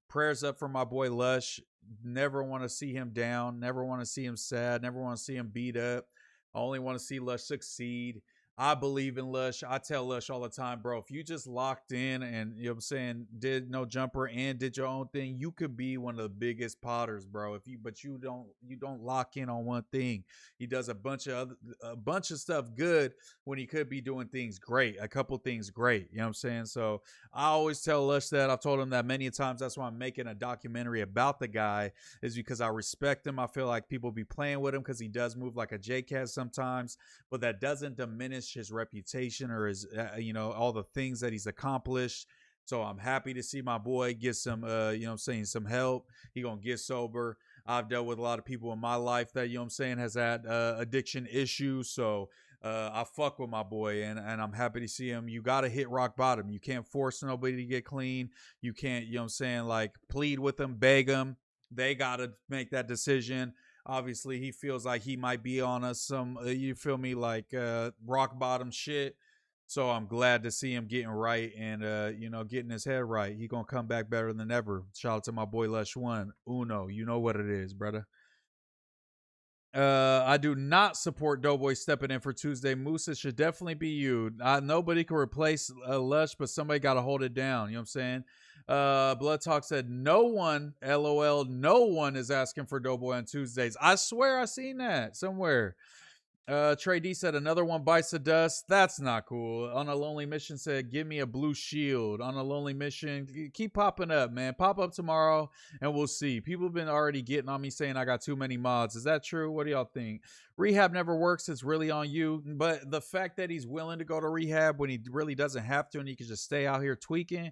prayers up for my boy Lush. Never want to see him down. Never want to see him sad. Never want to see him beat up. I only want to see Lush succeed. I believe in Lush. I tell Lush all the time, bro, if you just locked in and, you know what I'm saying, did No Jumper and did your own thing, you could be one of the biggest potters, bro. But you don't lock in on one thing. He does a bunch of stuff good when he could be doing things great, a couple things great. You know what I'm saying? So I always tell Lush that. I've told him that many times. That's why I'm making a documentary about the guy, is because I respect him. I feel like people be playing with him because he does move like a J-Cat sometimes, but that doesn't diminish his reputation or his all the things that he's accomplished. So I'm happy to see my boy get some some help. He gonna get sober. I've dealt with a lot of people in my life that has had addiction issues. So I fuck with my boy, and I'm happy to see him. You gotta hit rock bottom. You can't force nobody to get clean. You can't, like plead with them, beg them. They gotta make that decision. Obviously, he feels like he might be on some, rock bottom shit. So I'm glad to see him getting right and, getting his head right. He going to come back better than ever. Shout out to my boy Lush One. Uno, you know what it is, brother. I do not support Doughboy stepping in for Tuesday. Moose, it should definitely be you. Nobody can replace Lush, but somebody got to hold it down. You know what I'm saying? Blood Talk said, no one, LOL, no one is asking for Doughboy on Tuesdays. I swear I seen that somewhere. Trey D said, another one bites the dust. That's not cool. On a Lonely Mission said, give me a blue shield. On a Lonely Mission, keep popping up, man. Pop up tomorrow and we'll see. People have been already getting on me saying I got too many mods. Is that true? What do y'all think? Rehab never works. It's really on you. But the fact that he's willing to go to rehab when he really doesn't have to and he can just stay out here tweaking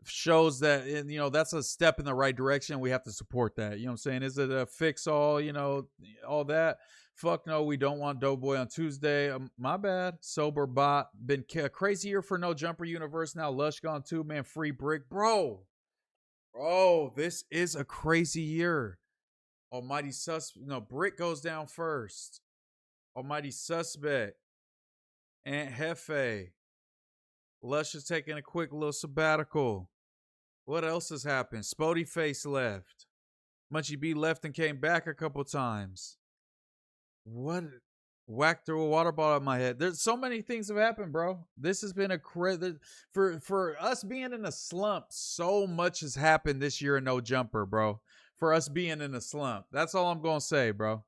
shows that, that's a step in the right direction. We have to support that. You know what I'm saying? Is it a fix all, all that? Fuck no, we don't want Doughboy on Tuesday. My bad. Sober bot. Been a crazy year for No Jumper Universe. Now Lush gone too, man. Free Brick. Bro, this is a crazy year. Almighty Brick goes down first. Almighty Suspect. Aunt Hefe. Lush is taking a quick little sabbatical. What else has happened? Spody Face left. Munchie B left and came back a couple times. What? Wack threw a water bottle at my head. There's so many things have happened, bro. This has been for us being in a slump. So much has happened this year in No Jumper, bro. For us being in a slump. That's all I'm going to say, bro.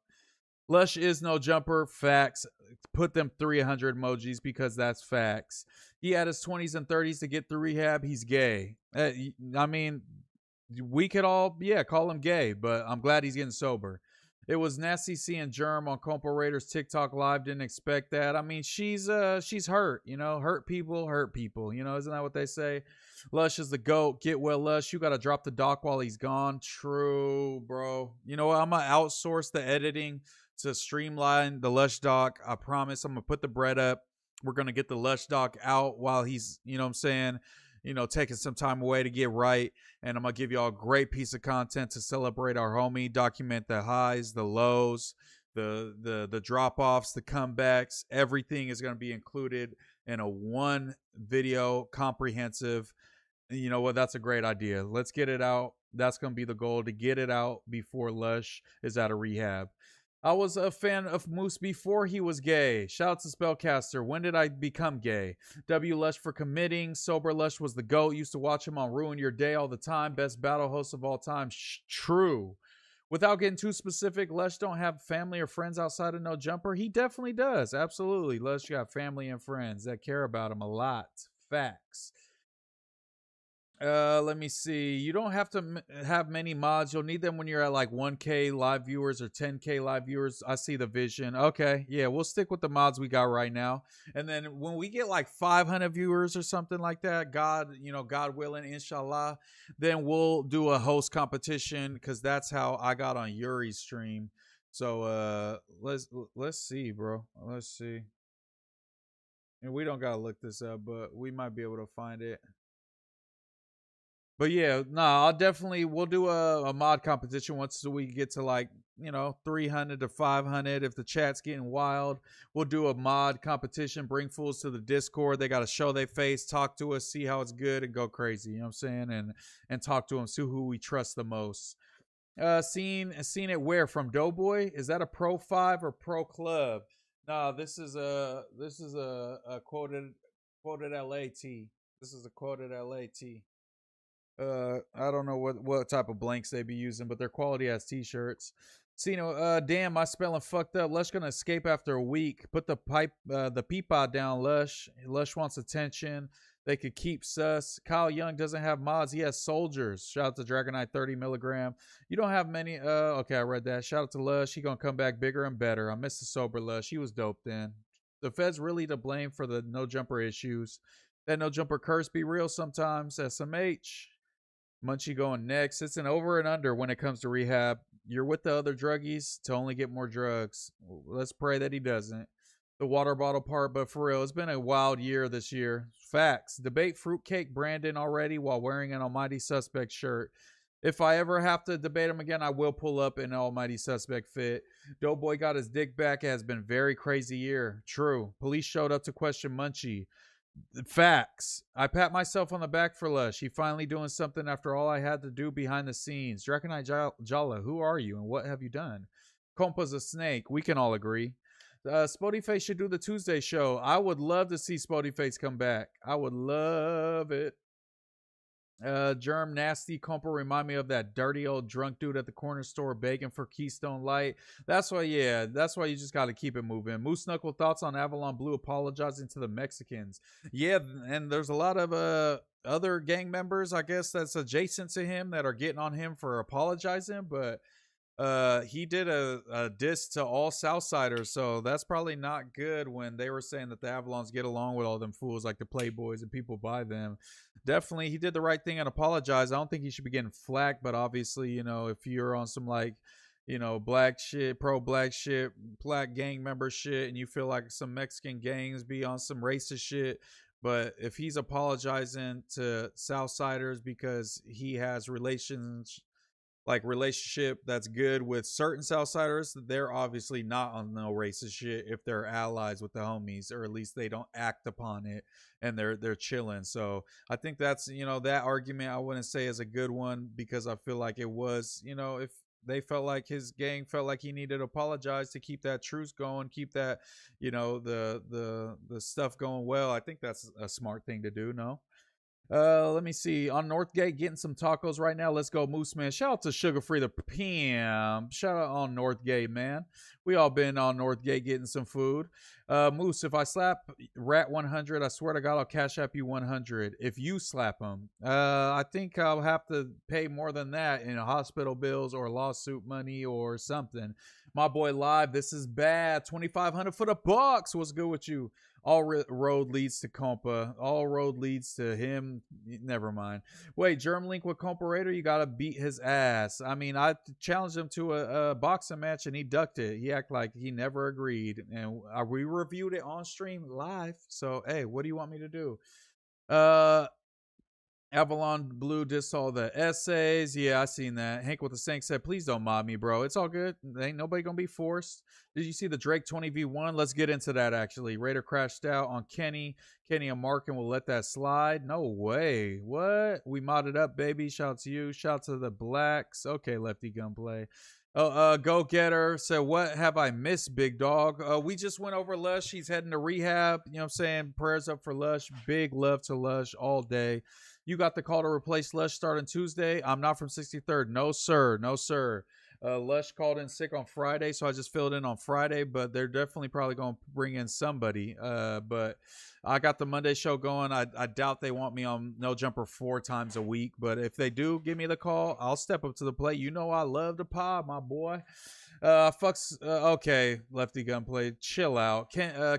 Lush is No Jumper. Facts. Put them 300 emojis because that's facts. He had his 20s and 30s to get through rehab. He's gay. I mean, we could all, call him gay, but I'm glad he's getting sober. It was nasty seeing Germ on Compo Raiders TikTok live. Didn't expect that. I mean, she's hurt, hurt people, isn't that what they say? Lush is the GOAT. Get well, Lush. You got to drop the doc while he's gone. True, bro. You know what? I'm going to outsource the editing to streamline the Lush doc. I promise I'm going to put the bread up. We're going to get the Lush doc out while he's, taking some time away to get right. And I'm going to give y'all a great piece of content to celebrate our homie, document the highs, the lows, the drop-offs, the comebacks. Everything is going to be included in a one video comprehensive. You know what? That's a great idea. Let's get it out. That's going to be the goal, to get it out before Lush is out of rehab. I was a fan of Moose before he was gay. Shout out to Spellcaster. When did I become gay? W Lush for committing. Sober Lush was the GOAT. Used to watch him on Ruin Your Day all the time. Best battle host of all time. True. Without getting too specific, Lush don't have family or friends outside of No Jumper. He definitely does. Absolutely. Lush got family and friends that care about him a lot. Facts. Let me see. You don't have to have many mods. You'll need them when you're at like 1K live viewers or 10K live viewers. I see the vision. Okay, yeah, we'll stick with the mods we got right now. And then when we get like 500 viewers or something like that, God willing, inshallah, then we'll do a host competition because that's how I got on Yuri's stream. So let's see, bro. Let's see. And we don't gotta look this up, but we might be able to find it. But yeah, we'll do a mod competition once we get to like, 300 to 500. If the chat's getting wild, we'll do a mod competition, bring fools to the Discord. They got to show their face, talk to us, see how it's good, and go crazy. You know what I'm saying? And talk to them, see who we trust the most. Seen it where? From Doughboy? Is that a Pro 5 or Pro Club? No, this is a quoted LAT. This is a quoted LAT. I don't know what type of blanks they be using, but they're quality ass t-shirts. So, damn, my spelling fucked up. Lush gonna escape after a week. Put the peapod down, Lush. Lush wants attention. They could keep sus. Kyle Young doesn't have mods. He has soldiers. Shout out to Dragonite 30 milligram. You don't have many. Okay, I read that. Shout out to Lush. He gonna come back bigger and better. I miss the sober Lush. He was dope then. The Fed's really to blame for the no jumper issues. That no jumper curse be real sometimes. SMH. Munchie going next. It's an over and under when it comes to rehab. You're with the other druggies to only get more drugs. Let's pray that he doesn't. The water bottle part, but for real, it's been a wild year this year. Facts. Debate Fruitcake Brandon already while wearing an Almighty Suspect shirt. If I ever have to debate him again, I will pull up in an Almighty Suspect fit. Doughboy got his dick back. It has been very crazy year. True. Police showed up to question Munchie. Facts. I pat myself on the back for Lush. He finally doing something after all I had to do behind the scenes. Draconite Jala, who are you and what have you done? Kompa's a snake. We can all agree. Spotyface should do the Tuesday show. I would love to see Spotyface come back. I would love it. Germ Nasty Compa remind me of that dirty old drunk dude at the corner store begging for Keystone Light. That's why you just got to keep it moving. Moose Knuckle thoughts on Avalon Blue apologizing to the Mexicans. Yeah, and there's a lot of other gang members, I guess, that's adjacent to him that are getting on him for apologizing, but he did a diss to all Southsiders, so that's probably not good when they were saying that the Avalons get along with all them fools like the Playboys and people buy them. Definitely, he did the right thing and apologized. I don't think he should be getting flack, but obviously, if you're on some like, black shit, pro-black shit, black gang member shit, and you feel like some Mexican gangs be on some racist shit, but if he's apologizing to Southsiders because he has relationship that's good with certain Southsiders, they're obviously not on no racist shit if they're allies with the homies, or at least they don't act upon it and they're chilling. So I think that's, that argument I wouldn't say is a good one, because I feel like it was, if they felt like his gang felt like he needed to apologize to keep that truce going, keep that, the stuff going well, I think that's a smart thing to do. No. Let me see. On Northgate, getting some tacos right now. Let's go, MooseMan. Shout out to Sugar Free the PM. Shout out on Northgate, man. We all been on Northgate getting some food. Moose, if I slap Rat 100, I swear to God, I'll cash app you 100. If you slap him, I think I'll have to pay more than that in hospital bills or lawsuit money or something. My boy Live, this is bad. 2,500 for the bucks. What's good with you? All road leads to Compa. All road leads to him. Never mind. Wait, Germ Link with Compa Raider? You got to beat his ass. I mean, I challenged him to a boxing match, and he ducked it. He acted like he never agreed. And we reviewed it on stream live. So, hey, what do you want me to do? Avalon Blue dissed all the essays. Yeah, I seen that. Hank with the Sank said, please don't mob me, bro. It's all good. Ain't nobody gonna be forced. Did you see the Drake 20v1? Let's get into that, actually. Raider crashed out on Kenny. Kenny and Markin will let that slide. No way. What? We modded up, baby. Shout out to you. Shout out to the Blacks. Okay, Lefty Gunplay. Go Getter said, what have I missed, big dog? We just went over Lush. He's heading to rehab. You know what I'm saying? Prayers up for Lush. Big love to Lush all day. You got the call to replace Lush starting Tuesday. I'm not from 63rd. No, sir. No, sir. Lush called in sick on Friday, so I just filled in on Friday. But they're definitely probably going to bring in somebody. But I got the Monday show going. I doubt they want me on No Jumper 4 times a week. But if they do give me the call, I'll step up to the plate. You know I love the pod, my boy. Okay, Lefty Gunplay, chill out.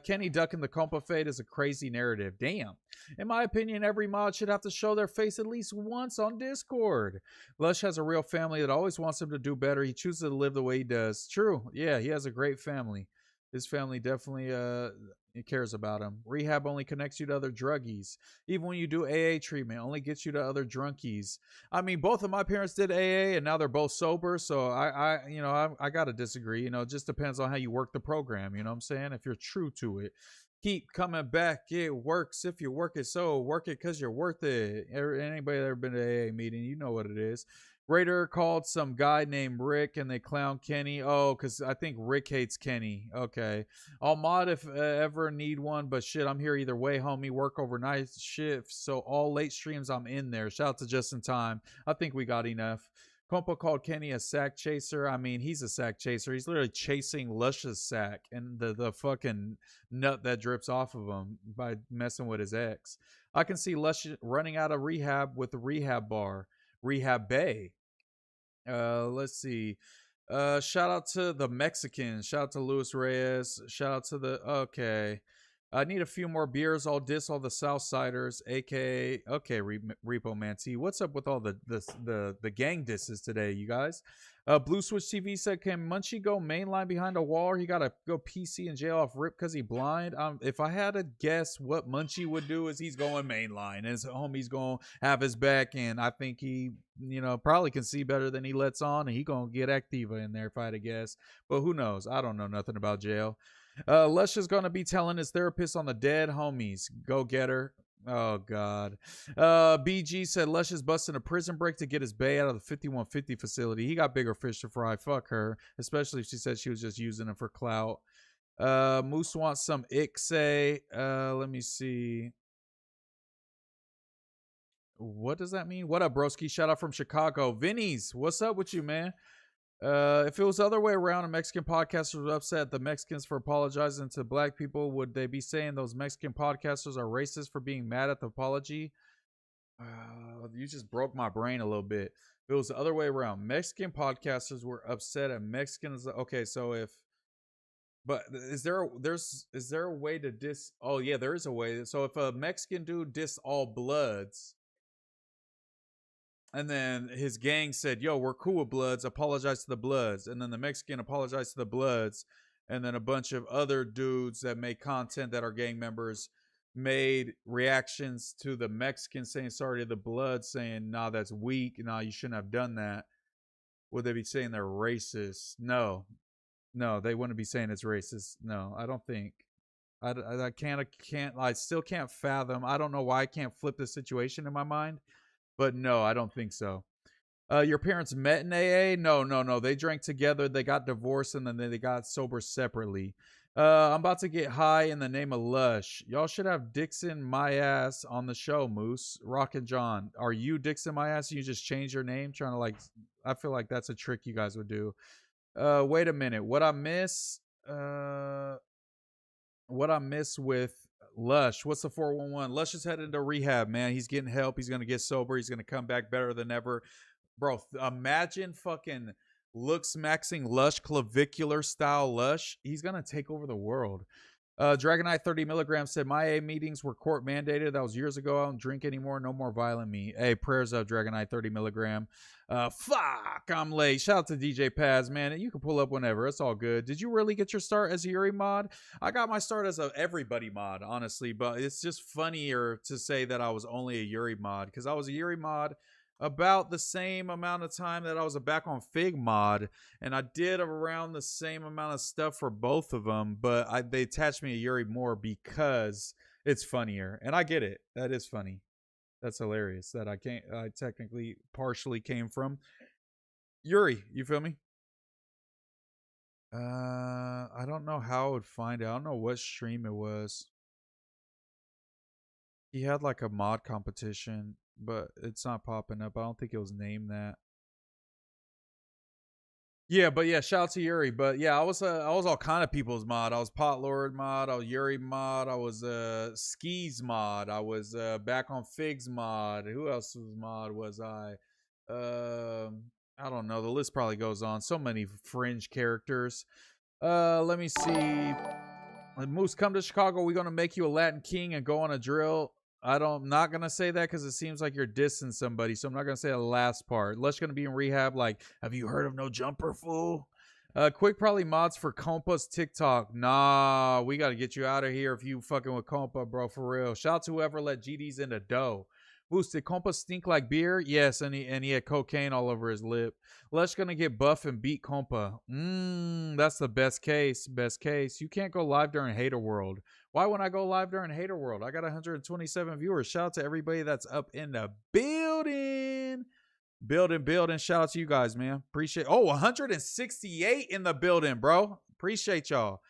Kenny ducking the compa fade is a crazy narrative. Damn. In my opinion, every mod should have to show their face at least once on Discord. Lush has a real family that always wants him to do better. He chooses to live the way he does. True. Yeah, he has a great family. His family definitely he cares about him. Rehab only connects you to other druggies. Even when you do AA treatment, only gets you to other drunkies. I mean, both of my parents did AA, and now they're both sober. So I gotta disagree. It just depends on how you work the program. You know what I'm saying? If you're true to it, keep coming back. It works if you work it. So work it because you're worth it. Anybody that ever been to an AA meeting, you know what it is. Raider called some guy named Rick and they clown Kenny. Oh, because I think Rick hates Kenny. Okay. I'll mod if ever need one, but shit, I'm here either way, homie. Work overnight shifts, so all late streams I'm in there. Shout out to Just in Time. I think we got enough. Compa called Kenny a sack chaser. I mean, he's a sack chaser. He's literally chasing Lush's sack and the fucking nut that drips off of him by messing with his ex. I can see Lush running out of rehab with the rehab bar. Rehab Bay. Let's see. Shout out to the Mexicans. Shout out to Luis Reyes. Shout out to the okay. I need a few more beers. I'll diss all the Southsiders, aka okay, Repo Man T. What's up with all the gang disses today, you guys? Blue Switch TV said, "Can Munchie go mainline behind a wall? Or he gotta go PC in jail off rip because he blind." If I had to guess, what Munchie would do is he's going mainline. His homie's gonna have his back, and I think he, probably can see better than he lets on, and he gonna get Activa in there if I had to guess. But who knows? I don't know nothing about jail. Lush is going to be telling his therapist on the dead homies. Go get her. Oh, God. BG said Lush is busting a prison break to get his bae out of the 5150 facility. He got bigger fish to fry. Fuck her. Especially if she said she was just using him for clout. Moose wants some Ixay. Let me see. What does that mean? What up, broski? Shout out from Chicago. Vinny's, what's up with you, man? If it was the other way around and Mexican podcasters were upset at the Mexicans for apologizing to black people, would they be saying those Mexican podcasters are racist for being mad at the apology? You just broke my brain a little bit. If it was the other way around, Mexican podcasters were upset at Mexicans. Okay, so is there a way to diss? Oh yeah, there is a way. So if a Mexican dude diss all Bloods, and then his gang said, "Yo, we're cool with Bloods. Apologize to the Bloods." And then the Mexican apologized to the Bloods. And then a bunch of other dudes that make content that are gang members made reactions to the Mexican saying sorry to the Bloods, saying, "Nah, that's weak. Nah, you shouldn't have done that." Would they be saying they're racist? No. No, they wouldn't be saying it's racist. No, I don't think. I still can't fathom. I don't know why I can't flip the situation in my mind. But no, I don't think so. Your parents met in AA? No. They drank together. They got divorced, and then they got sober separately. I'm about to get high in the name of Lush. Y'all should have Dixon My Ass on the show, Moose. Rock and John. Are you Dixon My Ass? You just change your name? Trying to I feel like that's a trick you guys would do. Wait a minute. What I miss with Lush? What's the 411? Lush is headed into rehab, man. He's getting help. He's gonna get sober. He's gonna come back better than ever, bro. Imagine fucking looks maxing Lush, clavicular style Lush. He's gonna take over the world. Dragonite 30 milligrams said my A meetings were court mandated. That was years ago. I don't drink anymore. No more violent me. Hey, prayers up, Dragonite 30 milligram. Fuck, I'm late. Shout out to DJ Paz, man. You can pull up whenever. It's all good. Did you really get your start as a Yuri mod? I got my start as a everybody mod, honestly, but it's just funnier to say that I was only a Yuri mod because I was a Yuri mod about the same amount of time that I was back on Fig mod, and I did around the same amount of stuff for both of them, but they attached me to Yuri more because it's funnier, and I get it. That is funny. That's hilarious that I technically partially came from Yuri. You feel me? I don't know how I would find it. I don't know what stream it was. He had like a mod competition, but it's not popping up. I don't think it was named that. Yeah, but yeah, shout out to Yuri. But yeah, I was all kind of people's mod. I was Pot Lord mod. I was Yuri mod. I was Skis mod. I was back on Figs mod. Who else was mod? Was I? I don't know. The list probably goes on. So many fringe characters. Let me see. Moose, come to Chicago. We're gonna make you a Latin king and go on a drill. I'm not gonna say that because it seems like you're dissing somebody, so I'm not gonna say the last part. Lush gonna be in rehab. Like, have you heard of No Jumper, fool? Quick probably mods for Compa's TikTok. Nah, we gotta get you out of here if you fucking with Compa, bro, for real. Shout out to whoever let GDs in the dough. Moose, did Compa stink like beer? Yes, and he had cocaine all over his lip. Lush gonna get buff and beat Compa. That's the best case. Best case. You can't go live during Hater World. Why would I go live during Hater World? I got 127 viewers. Shout out to everybody that's up in the building. Building. Shout out to you guys, man. Appreciate. Oh, 168 in the building, bro. Appreciate y'all.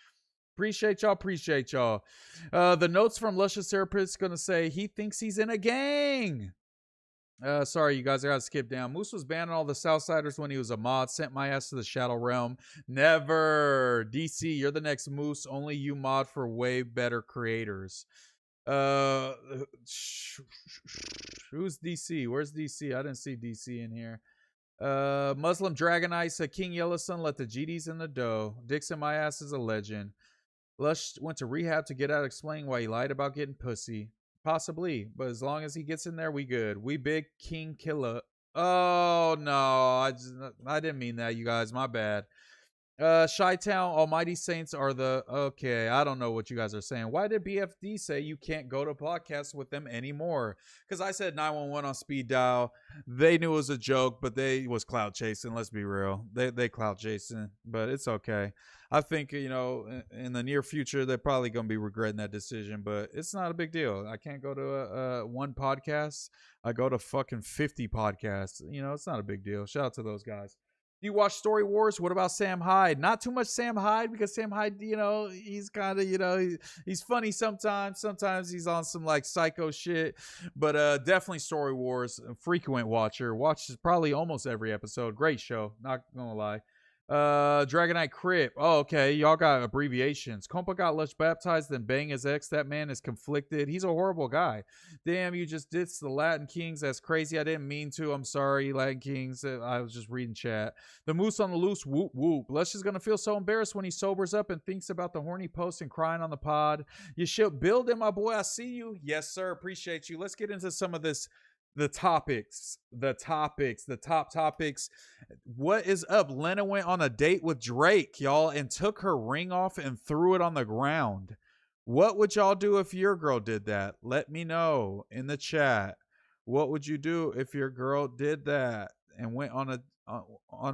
Appreciate y'all. The notes from Lush's therapist gonna say he thinks he's in a gang. Sorry, you guys, I gotta skip down. Moose was banning all the Southsiders when he was a mod. Sent my ass to the Shadow Realm. Never. DC, you're the next Moose. Only you mod for way better creators. Who's DC? Where's DC? I didn't see DC in here. Muslim Dragonite said King Yellowstone let the GDs in the dough. Dixon, my ass is a legend. Lush went to rehab to get out explaining why he lied about getting pussy. Possibly, but as long as he gets in there, we good. We big King Killer. Oh no, I didn't mean that, you guys. My bad. Chi-Town Almighty Saints are the okay. I don't know what you guys are saying. Why did BFD say you can't go to podcasts with them anymore? Because I said 911 on speed dial. They knew it was a joke, but they was cloud chasing. Let's be real. They cloud chasing, but it's okay. I think, you know, in the near future, they're probably going to be regretting that decision, but it's not a big deal. I can't go to a one podcast. I go to fucking 50 podcasts. You know, it's not a big deal. Shout out to those guys. Do you watch Story Wars? What about Sam Hyde? Not too much Sam Hyde because Sam Hyde, you know, he's kind of, you know, he's funny sometimes. Sometimes he's on some like psycho shit. But definitely Story Wars. A frequent watcher. Watches probably almost every episode. Great show. Not gonna lie. Dragonite Crip. Oh, okay. Y'all got abbreviations. Compa got Lush baptized, then bang his ex. That man is conflicted. He's a horrible guy. Damn, you just dissed the Latin Kings. That's crazy. I didn't mean to. I'm sorry, Latin Kings. I was just reading chat. The Moose on the loose. Whoop, whoop. Lush is going to feel so embarrassed when he sobers up and thinks about the horny post and crying on the pod. You should build it, my boy. I see you. Yes, sir. Appreciate you. Let's get into some of this. The top topics. What is up? Lena went on a date with Drake, y'all, and took her ring off and threw it on the ground. What would y'all do if your girl did that? Let me know in the chat. What would you do if your girl did that and went on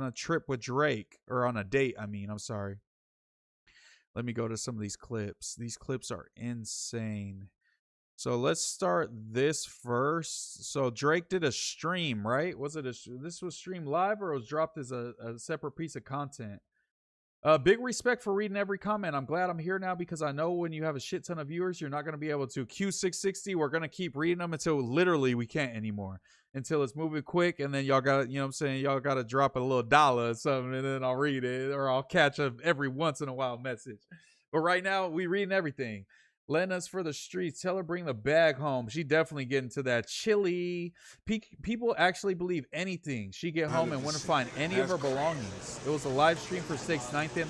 a trip with Drake, or on a date? I'm sorry. Let me go to some of these clips. These clips are insane. So let's start this first. So Drake did a stream, right? Was it this was streamed live, or it was dropped as a separate piece of content? Big respect for reading every comment. I'm glad I'm here now because I know when you have a shit ton of viewers, you're not going to be able to. Q660, we're going to keep reading them until literally we can't anymore. Until it's moving quick, and then y'all got, you know what I'm saying, y'all got to drop a little dollar or something, and then I'll read it, or I'll catch a every once in a while message. But right now, we reading everything. Lena's for the streets. Tell her bring the bag home. She definitely getting to that chili. People actually believe anything. She get home and wouldn't find any of her belongings. It was a live stream for Steak's 9th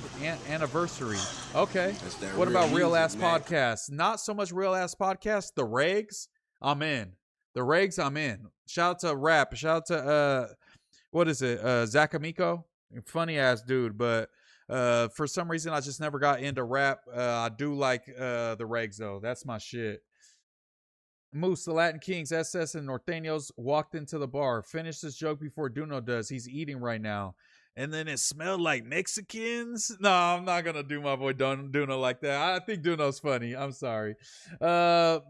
anniversary. Okay. What about Real Ass Podcast? Not so much Real Ass Podcast. The Regs, I'm in. The Regs, I'm in. Shout out to Rap. Shout out to what is it? Zach Amico. Funny ass dude, but for some reason I just never got into rap. I do like the Regs though. That's my shit. Moose, the Latin Kings, SS and Norteños walked into the bar. Finish this joke before Duno does. He's eating right now. And then it smelled like Mexicans. No, I'm not gonna do my boy Duno like that. I think Duno's funny. I'm sorry.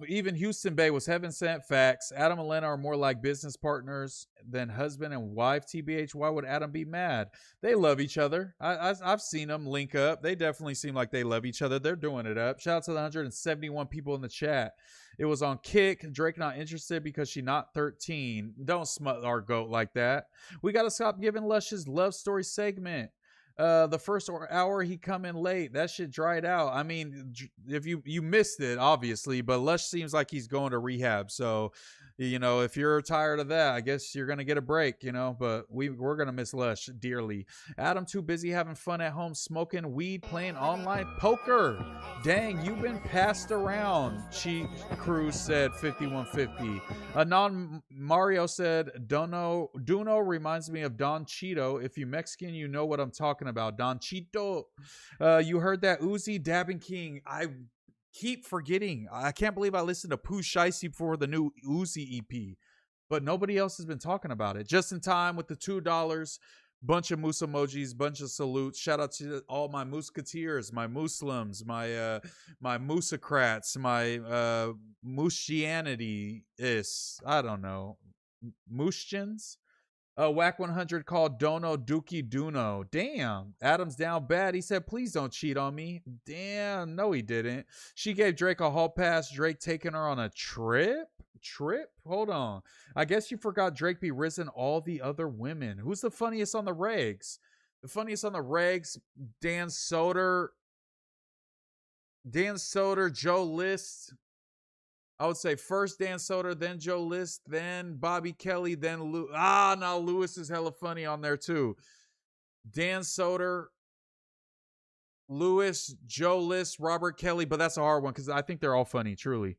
Even Houston Bay was heaven sent. Facts. Adam and Lena are more like business partners than husband and wife. TBH, why would Adam be mad? They love each other. I've seen them link up. They definitely seem like they love each other. They're doing it up. Shout out to the 171 people in the chat. It was on Kick. Drake not interested because she not 13. Don't smut our goat like that. We got to stop giving Lush's love story segment. The first hour he come in late. That shit dried out. I mean, if you missed it, obviously, but Lush seems like he's going to rehab. So, you know, if you're tired of that, I guess you're gonna get a break, you know. But we're gonna miss Lush dearly. Adam too busy having fun at home, smoking weed, playing online poker. Dang, you've been passed around. Cheat Cruz said 5150. Anon Mario said Duno reminds me of Don Cheeto. If you Mexican, you know what I'm talking about. Don Cheeto. You heard that Uzi Dabbing King. I keep forgetting. I can't believe I listened to Pooh Shiesty before the new Uzi EP, but nobody else has been talking about it. Just in time with the $2. Bunch of moose emojis, bunch of salutes. Shout out to all my Musketeers, my Muslims, my my Moosocrats, my Moosianity is, I don't know, Mooschans. Wack 100 called Dono Dookie Duno. Damn. Adam's down bad. He said, please don't cheat on me. Damn. No, he didn't. She gave Drake a hall pass. Drake taking her on a trip? Hold on. I guess you forgot Drake be risen all the other women. Who's the funniest on the regs? The funniest on the regs, Dan Soder, Joe List. I would say first Dan Soder, then Joe List, then Bobby Kelly, then now Lewis is hella funny on there too. Dan Soder, Lewis, Joe List, Robert Kelly, but that's a hard one because I think they're all funny, truly.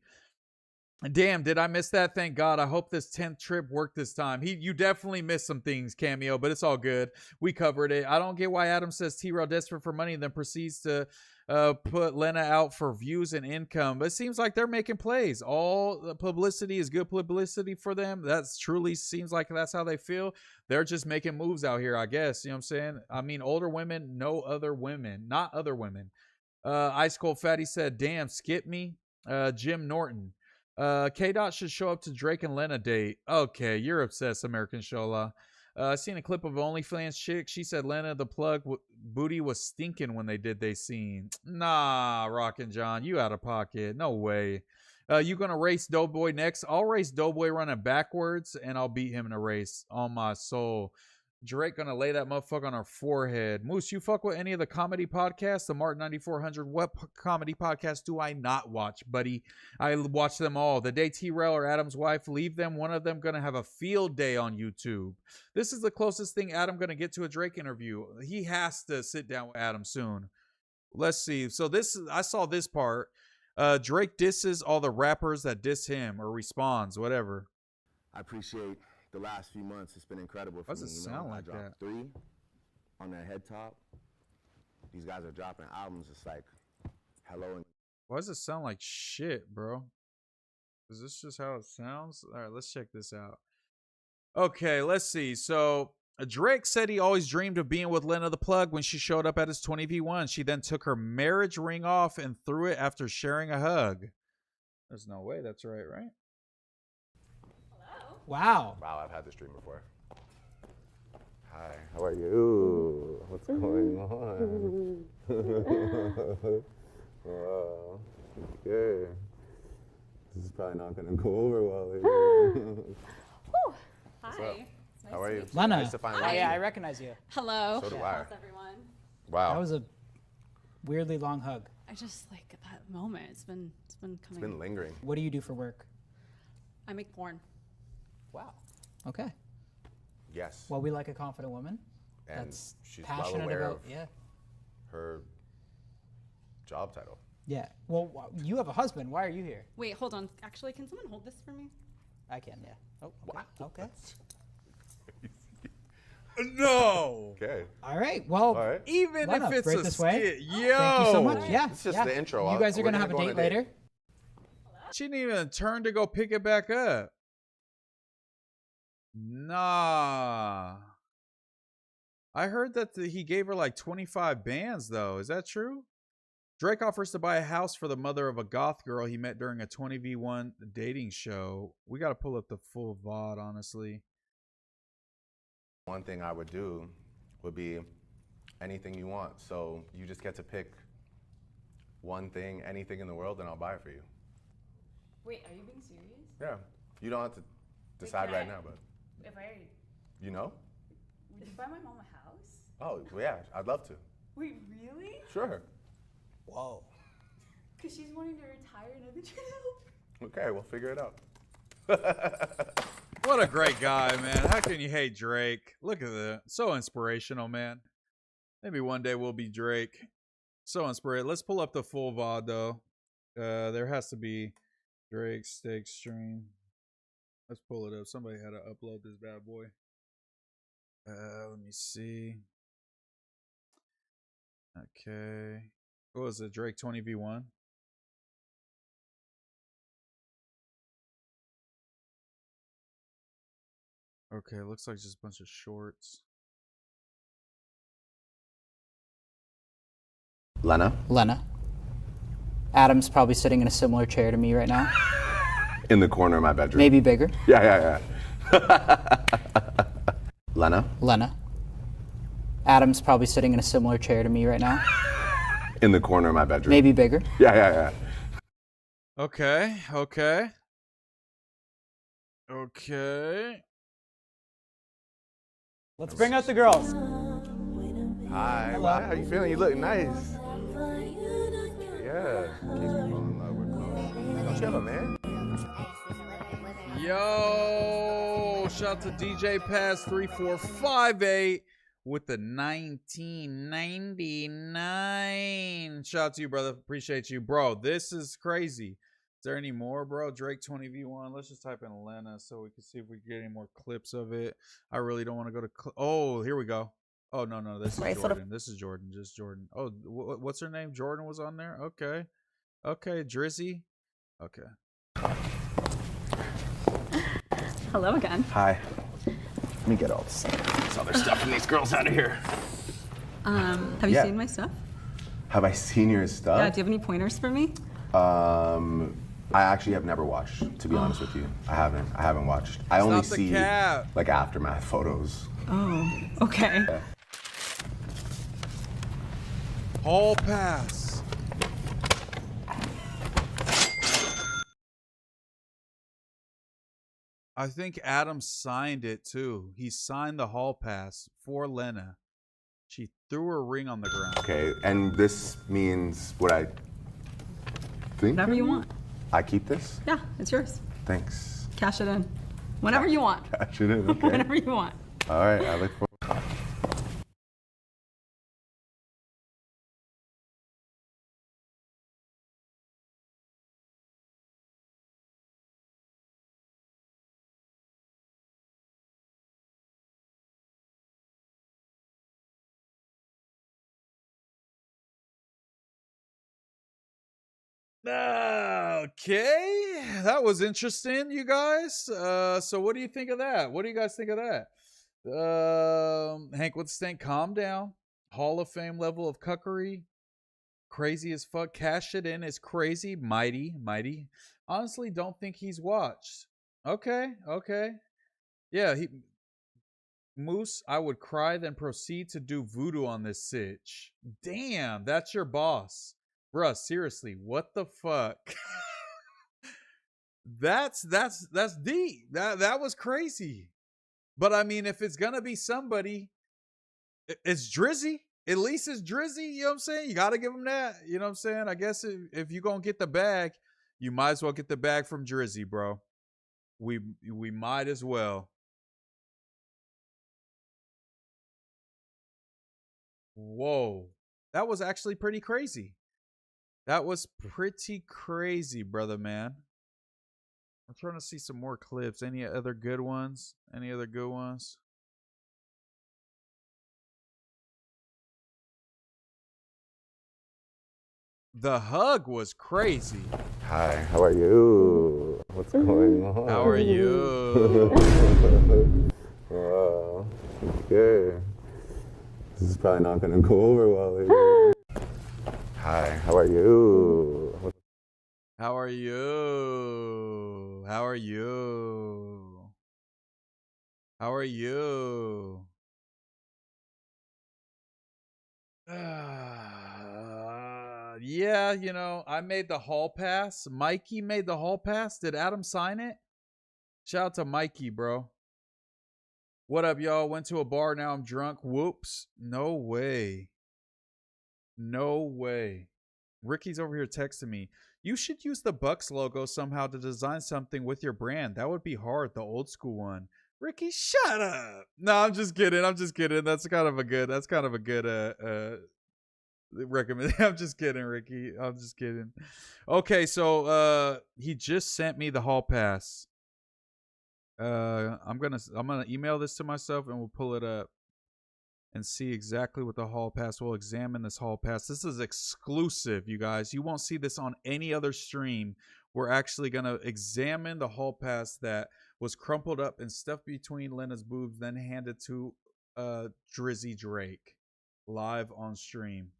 Damn, did I miss that? Thank God. I hope this 10th trip worked this time. You definitely missed some things, Cameo, but it's all good. We covered it. I don't get why Adam says T-Rail desperate for money and then proceeds to put Lena out for views and income. But it seems like they're making plays. All the publicity is good publicity for them. That's truly seems like that's how they feel. They're just making moves out here, I guess. You know what I'm saying? I mean, older women, no other women, not other women. Ice Cold Fatty said, damn, skip me. Jim Norton. K-Dot should show up to Drake and Lena date. Okay, you're obsessed, American Shola. Seen a clip of OnlyFans chick. She said Lena the plug booty was stinking when they did they scene. Nah, Rockin' John, you out of pocket. No way. You gonna race Doughboy next? I'll race Doughboy running backwards, and I'll beat him in a race on my soul. Drake gonna lay that motherfucker on her forehead. Moose, you fuck with any of the comedy podcasts? The Martin 9400. What comedy podcast do I not watch, buddy? I watch them all. The day T-Rail or Adam's wife leave them, one of them gonna have a field day on YouTube. This is the closest thing Adam gonna get to a Drake interview. He has to sit down with Adam soon. Let's see. So I saw this part. Drake disses all the rappers that diss him or responds, whatever. I appreciate the last few months. It's been incredible for me. Why does it sound like I dropped that? 3 on that head top. These guys are dropping albums. It's like hello. And Why does it sound like shit, bro? Is this just how it sounds? All right, let's check this out. Okay, let's see. So Drake said he always dreamed of being with Lena the Plug when she showed up at his 20v1. She then took her marriage ring off and threw it after sharing a hug. There's no way that's right? Wow. wow, I've had this dream before. Hi, how are you? What's going on? Wow. Okay. This is probably not gonna go over well here. Hi. How are you? Lena. Nice to finally Oh, meet yeah, I you. recognize you. Hello. So do I. How's everyone? Wow. That was a weirdly long hug. I just like that moment. It's been coming. It's been lingering. What do you do for work? I make porn. Wow. Okay. Yes. Well, we like a confident woman. and That's she's well passionate aware about, of yeah. her job title. Yeah. Well, you have a husband. Why are you here? Wait, hold on. Actually, can someone hold this for me? I can, yeah. Oh, okay. Okay. No. Okay. All right. Well, All right. Even Lena, if it's right a this way. skit. Yo. Thank you so much. Yeah. It's just yeah. the intro. You guys are We're going to have a go on date later? She didn't even turn to go pick it back up. Nah. I heard that he gave her like 25 bands, though. Is that true? Drake offers to buy a house for the mother of a goth girl he met during a 20v1 dating show. We got to pull up the full VOD, honestly. One thing I would do would be anything you want. So you just get to pick one thing, anything in the world, and I'll buy it for you. Wait, are you being serious? Yeah. You don't have to decide can right I- now, but If I you know? would you buy my mom a house? Oh, yeah, I'd love to. Wait, really? Sure. Whoa. Because she's wanting to retire and I've been trying to help her. Okay, we'll figure it out. What a great guy, man. How can you hate Drake? Look at that. So inspirational, man. Maybe one day we'll be Drake. So inspirational. Let's pull up the full VOD, though. There has to be Drake steak stream. Let's pull it up. Somebody had to upload this bad boy. Let me see. Okay. What was it? Drake 20v1? Okay, looks like just a bunch of shorts. Lena? Lena. Adam's probably sitting in a similar chair to me right now. In the corner of my bedroom. Maybe bigger. Yeah. Lena? Lena. Adam's probably sitting in a similar chair to me right now. In the corner of my bedroom. Maybe bigger. Yeah. Okay. Let's bring out the girls. Hi. Wow, how you feeling? You look nice. Yeah. In case we fall in love, we're close. Don't you have a man? Yo, shout out to DJ Pass 3458 with the 1999. Shout out to you, brother. Appreciate you, bro. This is crazy. Is there any more, bro? Drake 20v1. Let's just type in Lena so we can see if we can get any more clips of it. I really don't want to go to. Oh, here we go. Oh no, this is Jordan. This is Jordan. Just Jordan. Oh, what's her name? Jordan was on there. Okay, Drizzy. Okay. Hello again. Hi. Let me get all this other stuff from these girls out of here. Have you seen my stuff? Have I seen your stuff? Yeah, do you have any pointers for me? I actually have never watched, to be honest with you. I haven't watched. I only see like aftermath photos. Oh, okay. Yeah. Hall pass. I think Adam signed it too. He signed the hall pass for Lena. She threw her ring on the ground. Okay, and this means what I think? Whatever you want. I keep this? Yeah, it's yours. Thanks. Cash it in. Whenever you want. Cash it in, okay. Whenever you want. All right, I look forward. Okay, that was interesting, you guys. So what do you think of that? What do you guys think of that? Hank with the Stank, calm down. Hall of Fame level of cuckery. Crazy as fuck. Cash it in is crazy. Mighty. Honestly, don't think he's watched. Okay. Yeah, Moose, I would cry, then proceed to do voodoo on this sitch. Damn, that's your boss. Bruh, seriously, what the fuck? That's deep. That was crazy. But I mean, if it's gonna be somebody, it's Drizzy. At least it's Drizzy, you know what I'm saying? You gotta give him that. You know what I'm saying? I guess if you're gonna get the bag, you might as well get the bag from Drizzy, bro. We might as well. Whoa. That was actually pretty crazy. That was pretty crazy, brother, man. I'm trying to see some more clips. Any other good ones? The hug was crazy. Hi, how are you? What's going on? How are you? Wow, good. This is probably not gonna go over well here. Hi, how are you? How are you? How are you? How are you? Yeah, you know, I made the hall pass. Mikey made the hall pass. Did Adam sign it? Shout out to Mikey, bro. What up, y'all? Went to a bar. Now I'm drunk. Whoops. No way. No way. Ricky's over here texting me. You should use the Bucks logo somehow to design something with your brand. That would be hard. The old school one. Ricky, shut up. No, I'm just kidding. I'm just kidding. That's kind of a good recommend. I'm just kidding, Ricky. I'm just kidding. Okay, so he just sent me the hall pass. I'm gonna email this to myself and we'll pull it up and see exactly what the hall pass. We'll examine this hall pass. This is exclusive, you guys. You won't see this on any other stream. We're actually gonna examine the hall pass that was crumpled up and stuffed between Lena's boobs, then handed to Drizzy Drake live on stream.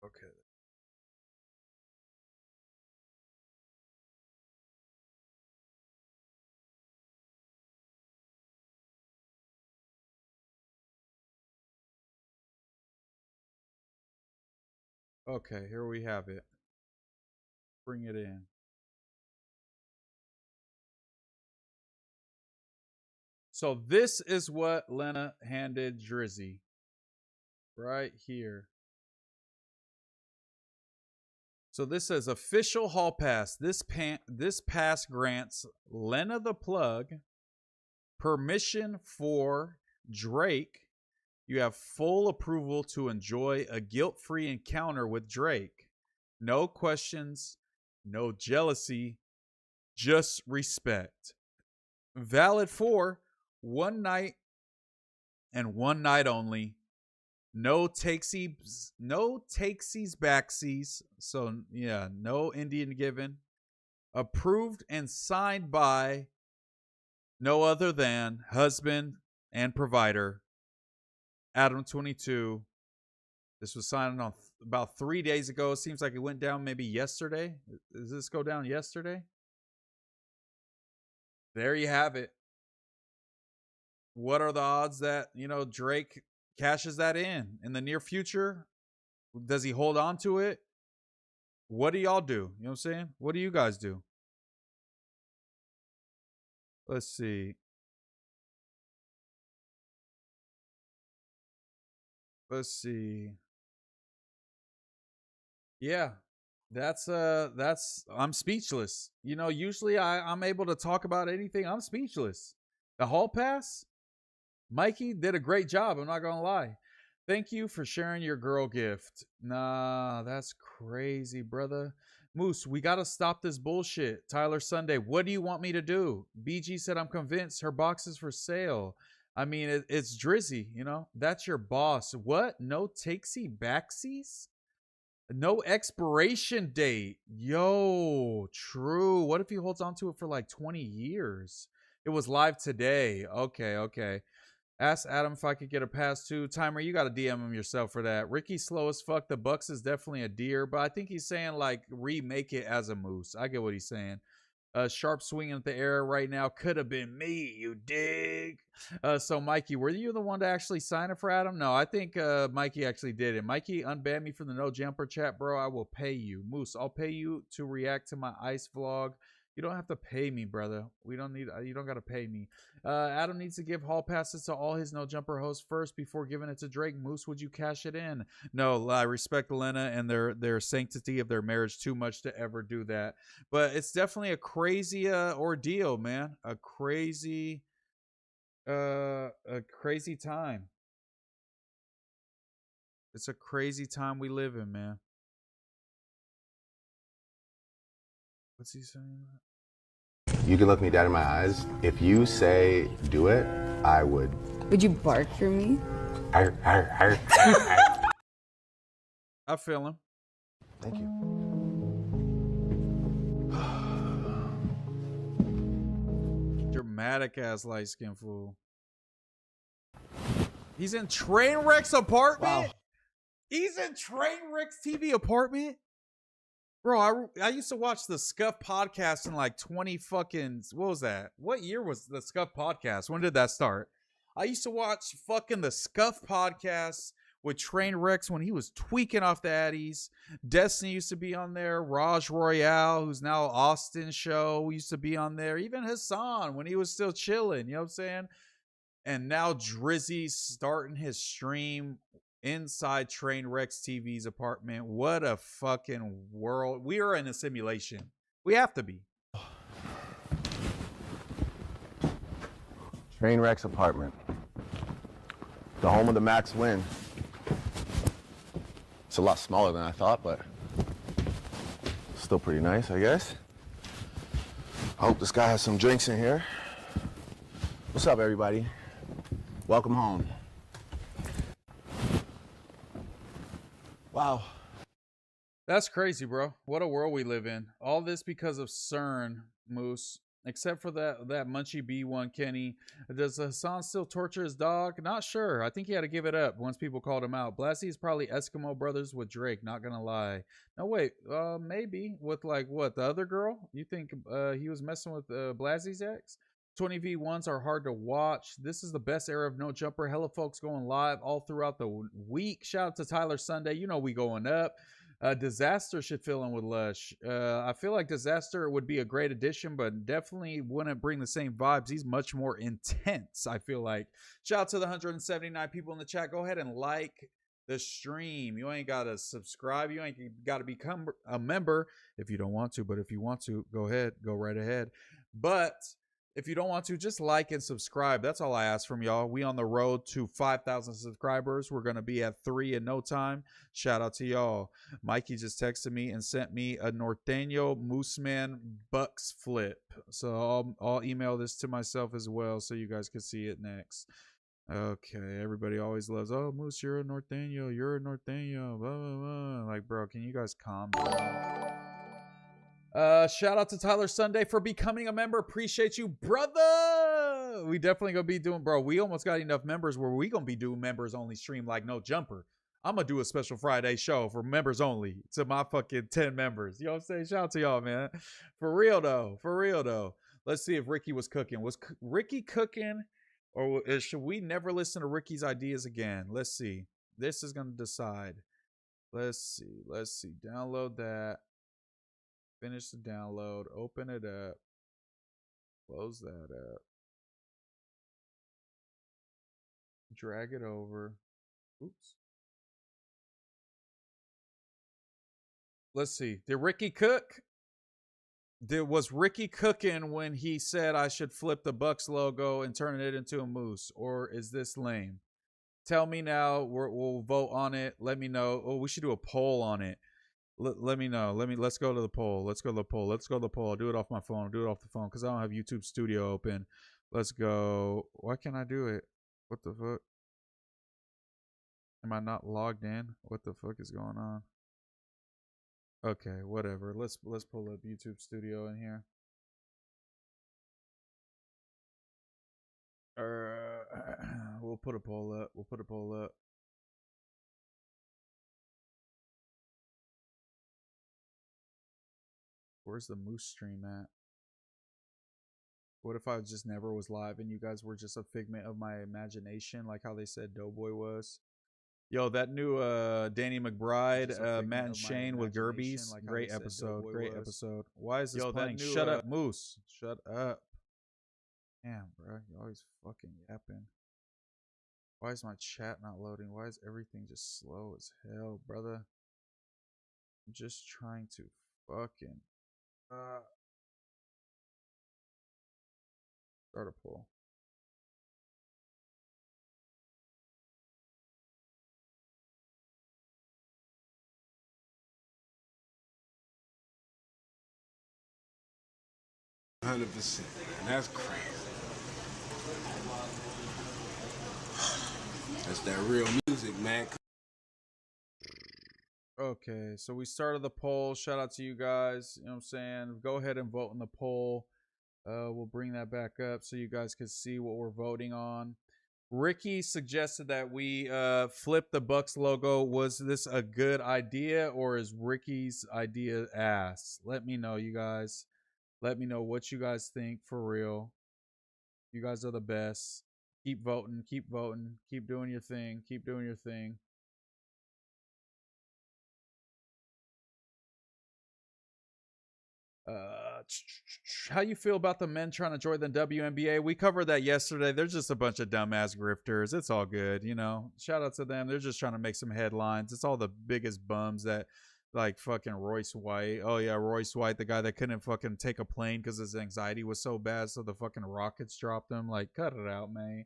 Okay. Okay, here we have it. Bring it in. So this is what Lena handed Drizzy. Right here. So this says official hall pass. This pass grants Lena the Plug permission for Drake. You have full approval to enjoy a guilt-free encounter with Drake. No questions, no jealousy, just respect. Valid for one night and one night only. No takesies, backsies. So yeah, no Indian given. Approved and signed by no other than husband and provider Adam 22. This was signed on about 3 days ago. It seems like it went down maybe yesterday. Does this go down yesterday? There you have it. What are the odds that, Drake cashes that in the near future? Does he hold on to it? What do y'all do? You know what I'm saying? What do you guys do? Let's see. Yeah. That's I'm speechless. Usually I'm able to talk about anything. I'm speechless. The hall pass? Mikey did a great job. I'm not going to lie. Thank you for sharing your girl gift. Nah, that's crazy, brother. Moose, we got to stop this bullshit. Tyler Sunday, what do you want me to do? BG said, I'm convinced her box is for sale. I mean, it's Drizzy, That's your boss. What? No takesy backsies? No expiration date. Yo, true. What if he holds on to it for like 20 years? It was live today. Okay. Ask Adam if I could get a pass too. Timer, you got to DM him yourself for that. Ricky slow as fuck. The Bucks is definitely a deer, but I think he's saying like remake it as a moose. I get what he's saying. Sharp swinging at the air right now. Could have been me, you dig? So Mikey, were you the one to actually sign it for Adam? No, I think Mikey actually did it. Mikey, unban me from the No Jumper chat, bro. I will pay you. Moose, I'll pay you to react to my ice vlog. You don't have to pay me, brother. You don't got to pay me. Adam needs to give hall passes to all his No Jumper hosts first before giving it to Drake. Moose, would you cash it in? No, I respect Lena and their sanctity of their marriage too much to ever do that. But it's definitely a crazy ordeal, man. A crazy time. It's a crazy time we live in, man. What's he saying? You can look me dead in my eyes. If you say do it, I would. Would you bark for me? I feel him. Thank you. Dramatic ass light skin fool. He's in Trainwreck's apartment? Wow. He's in Trainwreckstv apartment? Bro, I used to watch the Scuff podcast in like 20 fucking, what was that? What year was the Scuff podcast? When did that start? I used to watch fucking the Scuff podcast with Trainwrecks when he was tweaking off the Addies. Destiny used to be on there. Raj Royale, who's now Austin Show, used to be on there. Even Hassan when he was still chilling. You know what I'm saying? And now Drizzy's starting his stream inside TrainwreckstV's apartment. What a fucking world. We are in a simulation. We have to be. Trainwreck's apartment. The home of the Max Win. It's a lot smaller than I thought, but still pretty nice, I guess. I hope this guy has some drinks in here. What's up, everybody? Welcome home. Wow. That's crazy, bro. What a world we live in. All this because of CERN, Moose. Except for that Munchie B one, Kenny. Does Hassan still torture his dog? Not sure. I think he had to give it up once people called him out. Blassie is probably Eskimo brothers with Drake. Not gonna lie. No, wait. Maybe with like what, the other girl? You think he was messing with Blassie's ex? 20v1s are hard to watch. This is the best era of No Jumper. Hella folks going live all throughout the week. Shout out to Tyler Sunday. You know we going up. Disaster should fill in with Lush. I feel like Disaster would be a great addition, but definitely wouldn't bring the same vibes. He's much more intense, I feel like. Shout out to the 179 people in the chat. Go ahead and like the stream. You ain't got to subscribe. You ain't got to become a member if you don't want to, but if you want to, go ahead. Go right ahead. But if you don't want to, just like and subscribe. That's all I ask from y'all. We on the road to 5,000 subscribers. We're going to be at 3 in no time. Shout out to y'all. Mikey just texted me and sent me a Norteño MooseMan Bucks flip. So I'll email this to myself as well so you guys can see it next. Okay, everybody always loves, oh, Moose, you're a Norteño. You're a Norteño. Blah, blah, blah. Like, bro, can you guys calm down? Shout out to Tyler Sunday for becoming a member. Appreciate you, brother. We definitely gonna be doing, bro. We almost got enough members where we gonna be doing members only stream like No Jumper. I'm gonna do a special Friday show for members only to my fucking 10 members. You know what I'm saying? Shout out to y'all, man. For real though. For real though. Let's see if Ricky was cooking. Was Ricky cooking, or should we never listen to Ricky's ideas again? Let's see. This is gonna decide. Let's see. Let's see. Download that. Finish the download, open it up, close that up, drag it over. Oops. Let's see. Did Ricky cook? Was Ricky cooking when he said I should flip the Bucks logo and turn it into a moose? Or is this lame? Tell me now. We'll vote on it. Let me know. Oh, we should do a poll on it. Let me know. Let's go to the poll. Let's go to the poll. Let's go to the poll. I'll do it off my phone. I'll do it off the phone because I don't have YouTube Studio open. Let's go. Why can't I do it? What the fuck? Am I not logged in? What the fuck is going on? Okay, whatever. Let's pull up YouTube Studio in here. We'll put a poll up. We'll put a poll up. Where's the Moose stream at? What if I just never was live and you guys were just a figment of my imagination, like how they said Doughboy was? Yo, that new Danny McBride, Matt and Shane with Gerbies. Like great episode. Great episode. Why is this playing? Shut up, Moose. Shut up. Damn, bro. You always fucking yapping. Why is my chat not loading? Why is everything just slow as hell, brother? I'm just trying to fucking... start a poll. $100%. That's crazy. That's that real music, man. Okay, so we started the poll. Shout out to you guys. You know what I'm saying? Go ahead and vote in the poll. We'll bring that back up so you guys can see what we're voting on. Ricky suggested that we flip the Bucks logo. Was this a good idea, or is Ricky's idea ass? Let me know, you guys. Let me know what you guys think for real. You guys are the best. Keep voting. Keep voting. Keep doing your thing. Keep doing your thing. How you feel about the men trying to join the WNBA? We covered that yesterday. They're just a bunch of dumbass grifters. It's all good, you know. Shout out to them. They're just trying to make some headlines. It's all the biggest bums that, like fucking Royce White. Oh yeah, Royce White, the guy that couldn't fucking take a plane because his anxiety was so bad, so the fucking Rockets dropped him. Like, cut it out, man.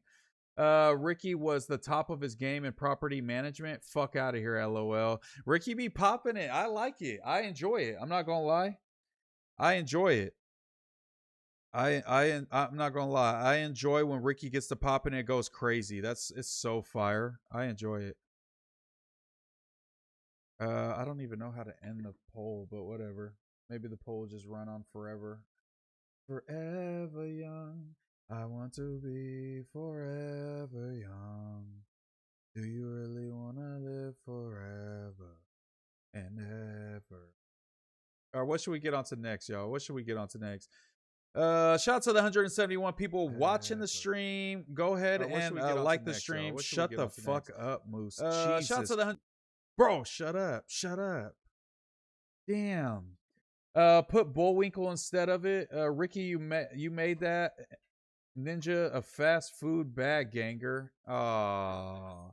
Ricky was the top of his game in property management. Fuck out of here, LOL. Ricky be popping it. I like it. I enjoy it. I'm not gonna lie. I enjoy it. I'm not gonna lie. I enjoy when Ricky gets to pop and it goes crazy. It's so fire. I enjoy it. I don't even know how to end the poll, but whatever. Maybe the poll will just run on forever. Forever young. I want to be forever young. Do you really wanna live forever and ever? All right, what should we get on to next, y'all? What should we get on to next? Shout out to the 171 people watching the stream. Go ahead and like the stream. Shut the fuck up, Moose. Shout out to the bro. Shut up. Shut up. Damn. Put Bullwinkle instead of it. Ricky, you made that ninja a fast food bag ganger. Oh.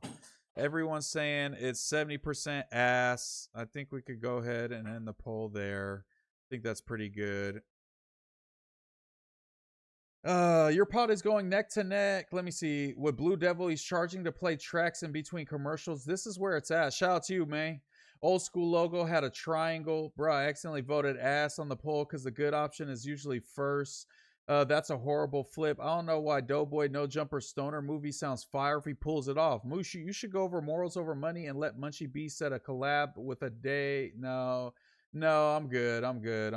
Everyone's saying it's 70% ass. I think we could go ahead and end the poll there. I think that's pretty good. Your pod is going neck to neck. Let me see. With Blue Devil, he's charging to play tracks in between commercials. This is where it's at. Shout out to you, man. Old school logo had a triangle. Bro, I accidentally voted ass on the poll because the good option is usually first. That's a horrible flip. I don't know why Doughboy No Jumper Stoner movie sounds fire if he pulls it off. Moose, you should go over Morals Over Money and let Munchie B set a collab with a day. No, I'm good. I'm good.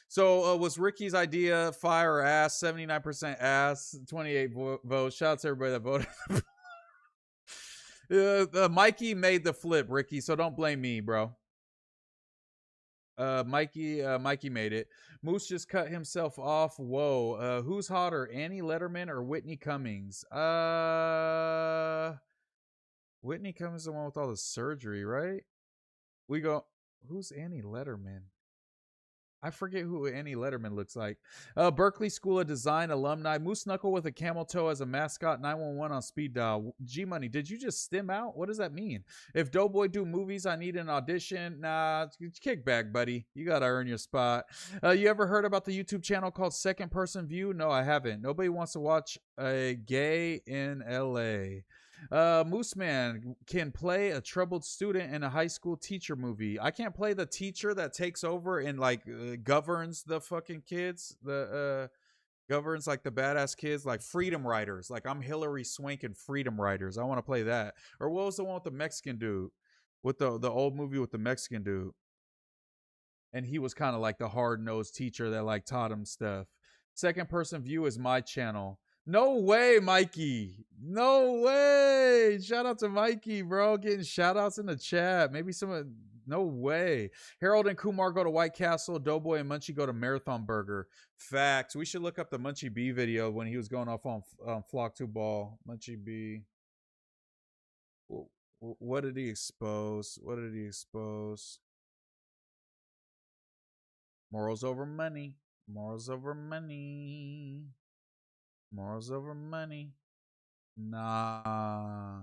So was Ricky's idea fire or ass? 79% ass, 28 votes. Shout out to everybody that voted. Mikey made the flip, Ricky, so don't blame me, bro. Mikey made it. Moose just cut himself off. Whoa. Who's hotter, Annie Letterman or Whitney Cummings? Whitney Cummings is the one with all the surgery, right? We go, who's Annie Letterman? I forget who Annie Letterman looks like. Berkeley School of Design alumni. Moose Knuckle with a camel toe as a mascot. 911 on speed dial. G-Money, did you just stim out? What does that mean? If Doughboy do movies, I need an audition. Nah, kick back, buddy. You got to earn your spot. You ever heard about the YouTube channel called Second Person View? No, I haven't. Nobody wants to watch a gay in LA. MooseMan can play a troubled student in a high school teacher movie. I can't play the teacher that takes over and like governs the fucking kids. Governs like the badass kids, like Freedom Riders. Like I'm Hillary Swank in Freedom Riders. I want to play that. Or what was the one with the Mexican dude? With the old movie with the Mexican dude. And he was kind of like the hard-nosed teacher that like taught him stuff. Second Person View is my channel. No way, Mikey. No way. Shout out to Mikey, bro. Getting shout outs in the chat. Maybe someone. No way. Harold and Kumar go to White Castle. Doughboy and Munchie go to Marathon Burger. Facts. We should look up the Munchie B video when he was going off on Flock 2 Ball. Munchie B. What did he expose? What did he expose? Morals over money. Morals over money. Morals over money. Nah.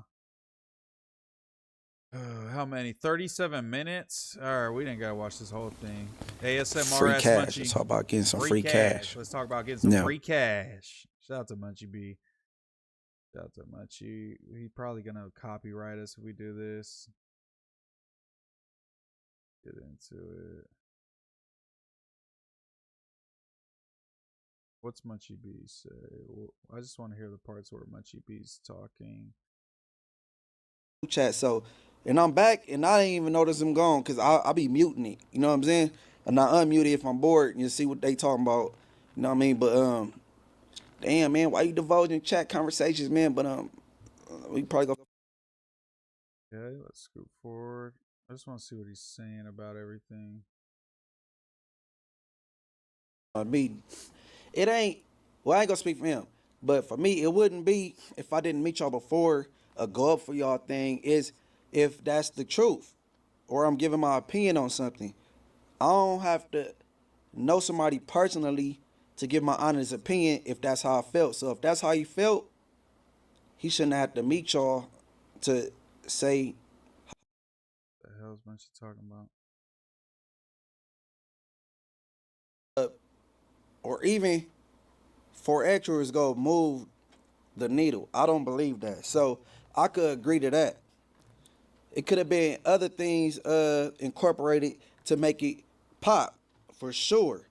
How many? 37 minutes? All right, we didn't gotta watch this whole thing. ASMR free cash. Munchie. Let's talk about getting some free cash. Let's talk about getting some free cash. Shout out to Munchie B. Shout out to Munchie. He's probably gonna copyright us if we do this. Get into it. What's Munchie B say? Well, I just want to hear the parts where Munchie B's talking. Chat, so, and I'm back, and I didn't even notice him gone, because I'll be muting it, you know what I'm saying? And I unmute it if I'm bored, and you see what they talking about, you know what I mean? But, damn, man, why you divulging chat conversations, man? But, we probably go. Okay, let's scoot forward. I just want to see what he's saying about everything. Meeting. It ain't, well, I ain't gonna speak for him, but for me, it wouldn't be if I didn't meet y'all before. A go up for y'all thing is if that's the truth, or I'm giving my opinion on something. I don't have to know somebody personally to give my honest opinion if that's how I felt. So if that's how he felt, he shouldn't have to meet y'all to say. The hell's Munchie talking about? Or even 4 extras go move the needle. I don't believe that. So I could agree to that. It could have been other things incorporated to make it pop, for sure.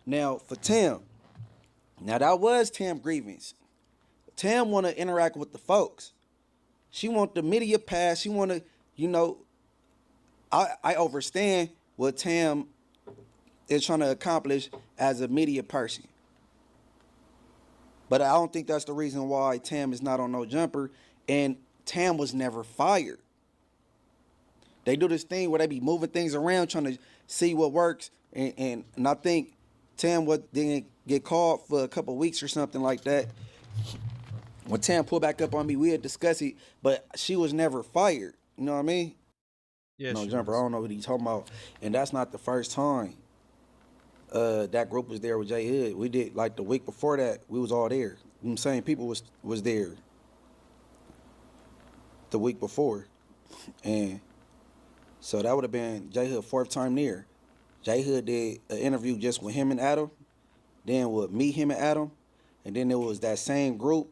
Now, for Tam, now that was Tam grievance. Tam want to interact with the folks. She want the media pass. She want to, you know, I understand what Tam is trying to accomplish as a media person. But I don't think that's the reason why Tam is not on No Jumper. And Tam was never fired. They do this thing where they be moving things around, trying to see what works. And I think Tam didn't get called for a couple weeks or something like that. When Tam pulled back up on me, we had discussed it, but she was never fired. You know what I mean? Yeah, No Jumper, I don't know what he's talking about. And that's not the first time that group was there with J Hood. We did, like, the week before that, we was all there. Them same people was there the week before. And so that would have been J Hood 4th time there. J Hood did an interview just with him and Adam, then with me, him and Adam, and then there was that same group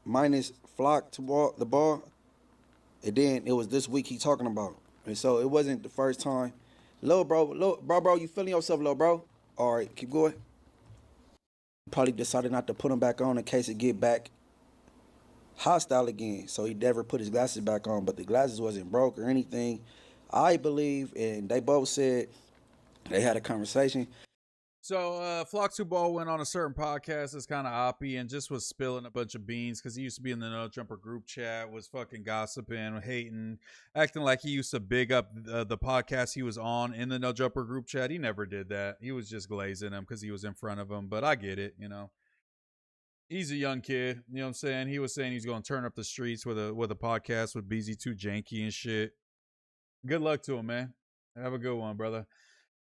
minus Flock to the ball, and then it was this week he talking about. And so it wasn't the first time. Bro, you feeling yourself, bro? All right, keep going. Probably decided not to put him back on in case it get back hostile again. So he never put his glasses back on, but the glasses wasn't broke or anything. I believe, and they both said they had a conversation. So Flock 2 Ball went on a certain podcast that's kind of oppy and just was spilling a bunch of beans because he used to be in the No Jumper group chat, was fucking gossiping, hating, acting like he used to big up the podcast he was on in the No Jumper group chat. He never did that. He was just glazing him because he was in front of him. But I get it, you know. He's a young kid, you know what I'm saying? He was saying he's going to turn up the streets with a podcast with BZ2 Janky and shit. Good luck to him, man. Have a good one, brother.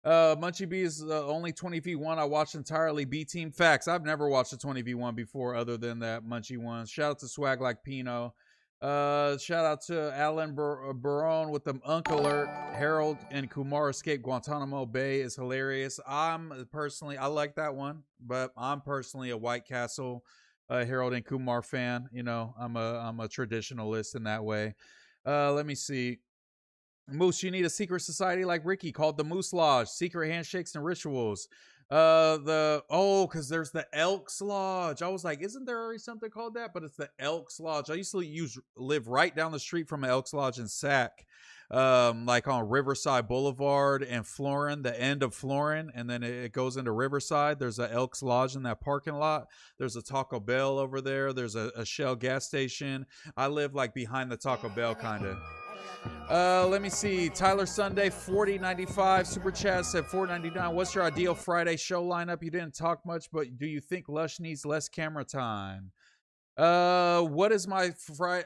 Munchie B is only 20v1 I watched entirely. B Team facts. I've never watched a 20v1 before other than that Munchie one. Shout out to Swag Like Pino. Shout out to Alan Barone with the Unk Alert. Harold and Kumar escape Guantanamo Bay is hilarious. I like that one, but I'm personally a White Castle Harold and Kumar fan. You know, I'm a traditionalist in that way. Let me see. Moose, you need a secret society like Ricky called the Moose Lodge. Secret handshakes and rituals. Because there's the Elks Lodge. I was like, isn't there already something called that? But it's the Elks Lodge. I used to live right down the street from Elks Lodge in Sac, like on Riverside Boulevard and Florin, the end of Florin, and then it goes into Riverside. There's a Elks Lodge in that parking lot. There's a Taco Bell over there. There's a Shell gas station. I live like behind the Taco Bell, kind of. Let me see. Tyler Sunday 40.95 super chat said 4.99. What's your ideal Friday show lineup? You didn't talk much, but do you think Lush needs less camera time? What is my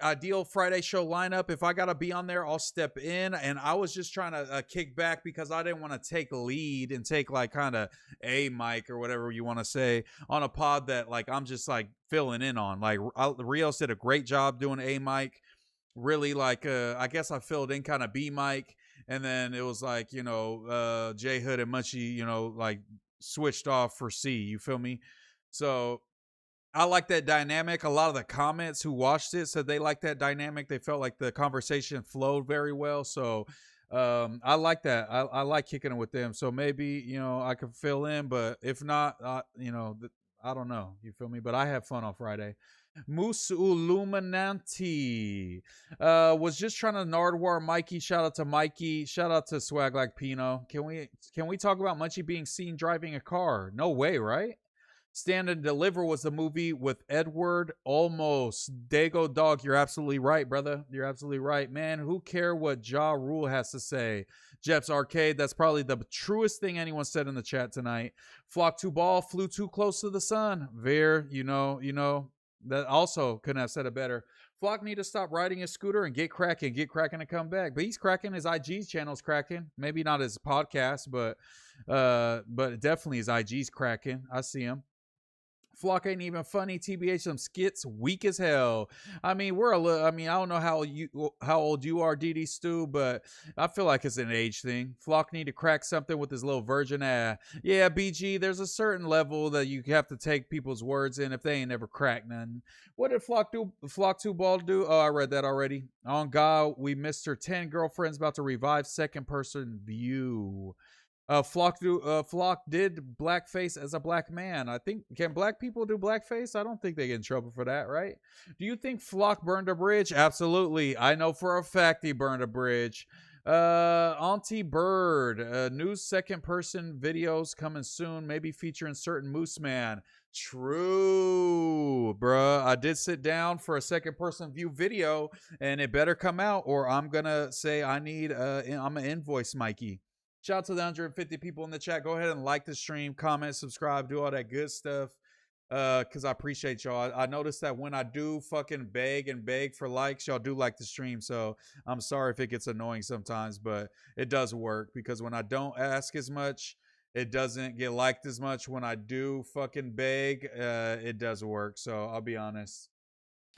ideal Friday show lineup? If I gotta be on there, I'll step in. And I was just trying to kick back because I didn't want to take lead and take like kind of a mic or whatever you want to say on a pod that like I'm just like filling in on. Like Rios did a great job doing a mic. Really, like I guess I filled in kind of B mic, and then it was like, you know, J Hood and Munchie, you know, like switched off for C. You feel me? So I like that dynamic. A lot of the comments who watched it said they liked that dynamic. They felt like the conversation flowed very well. So I like that. I like kicking it with them. So maybe, you know, I could fill in, but if not, you know, I don't know. You feel me? But I have fun on Friday. Moose Illuminati was just trying to Nardwar Mikey. Shout out to Mikey. Shout out to Swag Like Pino. Can we talk about Munchie being seen driving a car? No way, right? Stand and Deliver was the movie with Edward Olmos. Dago Dog, you're absolutely right, brother. You're absolutely right. Man, who care what Ja Rule has to say? Jeff's Arcade, that's probably the truest thing anyone said in the chat tonight. Flock 2 Ball flew too close to the sun. Veer, you know. That also couldn't have said it better. Flock need to stop riding his scooter and get cracking and come back. But he's cracking. His IG channel's cracking. Maybe not his podcast, but definitely his IG's cracking. I see him. Flock ain't even funny. TBH, some skits weak as hell. I mean, we're a little. I mean, I don't know how old you are, DD Stu, but I feel like it's an age thing. Flock need to crack something with his little virgin ass. Yeah, BG. There's a certain level that you have to take people's words in if they ain't never cracked nothing. What did Flock do? Flock 2 Ball do? Oh, I read that already. On God, we missed her 10 girlfriends about to revive second person view. Flock did blackface as a black man. I think, can black people do blackface? I don't think they get in trouble for that, right? Do you think Flock burned a bridge? Absolutely. I know for a fact he burned a bridge. Auntie Bird, new second person videos coming soon, maybe featuring certain MooseMan. True, bruh. I did sit down for a second person view video, and it better come out, or I'm gonna say I'm an invoice Mikey. Shout out to the 150 people in the chat. Go ahead and like the stream, comment, subscribe, do all that good stuff. Because I appreciate y'all. I noticed that when I do fucking beg for likes, y'all do like the stream. So I'm sorry if it gets annoying sometimes, but it does work. Because when I don't ask as much, it doesn't get liked as much. When I do fucking beg, it does work. So I'll be honest.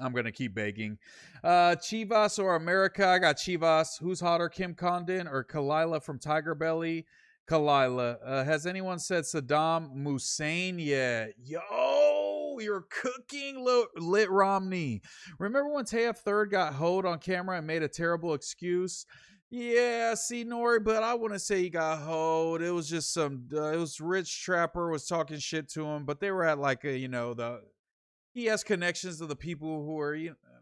I'm going to keep begging. Chivas or America? I got Chivas. Who's hotter, Kim Condon or Kalila from Tiger Belly? Kalila. Has anyone said Saddam Hussein yet? Yo, you're cooking, Lit Romney. Remember when Tayef Third got hoed on camera and made a terrible excuse? Yeah, see, Nori, but I wouldn't say he got hoed. It was just it was Rich Trapper was talking shit to him, but they were at like a, he has connections to the people who are,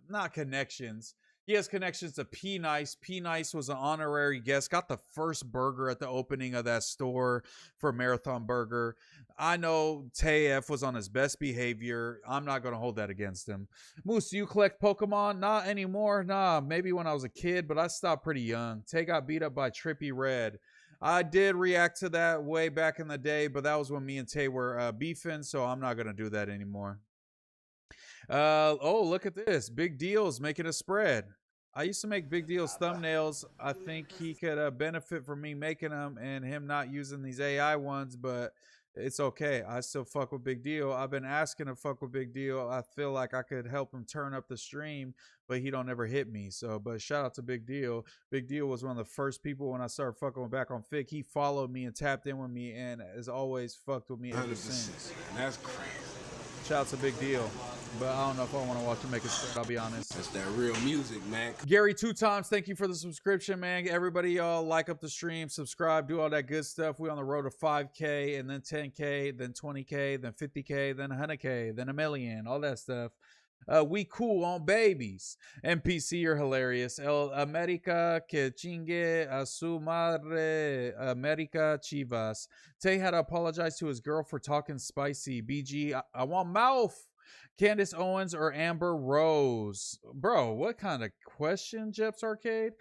not connections. He has connections to P Nice. P Nice was an honorary guest, got the first burger at the opening of that store for Marathon Burger. I know Tayef was on his best behavior. I'm not going to hold that against him. Moose, do you collect Pokemon? Not anymore. Nah, maybe when I was a kid, but I stopped pretty young. Tay got beat up by Trippy Red. I did react to that way back in the day, but that was when me and Tay were beefing, so I'm not going to do that anymore. Oh, look at this. Big Deal's making a spread. I used to make Big Deal's thumbnails. I think he could benefit from me making them and him not using these AI ones, but it's okay. I still fuck with Big Deal. I've been asking to fuck with Big Deal. I feel like I could help him turn up the stream, but he don't ever hit me. So, but shout out to Big Deal. Big Deal was one of the first people when I started fucking with back on Fig. He followed me and tapped in with me and has always fucked with me ever since. That's crazy. Shout out to Big Deal. But I don't know if I want to watch him make a spread, I'll be honest. That's that real music, man. Gary 2 times, thank you for the subscription, man. Everybody, y'all, like up the stream, subscribe, do all that good stuff. We on the road to 5K, and then 10K, then 20K, then 50K, then 100K, then a million, all that stuff. We cool on babies. MPC, you're hilarious. El America que chingue a su madre. America Chivas. Tay had to apologize to his girl for talking spicy. BG, I want mouth. Candace Owens or Amber Rose? Bro, what kind of question, Jeps Arcade?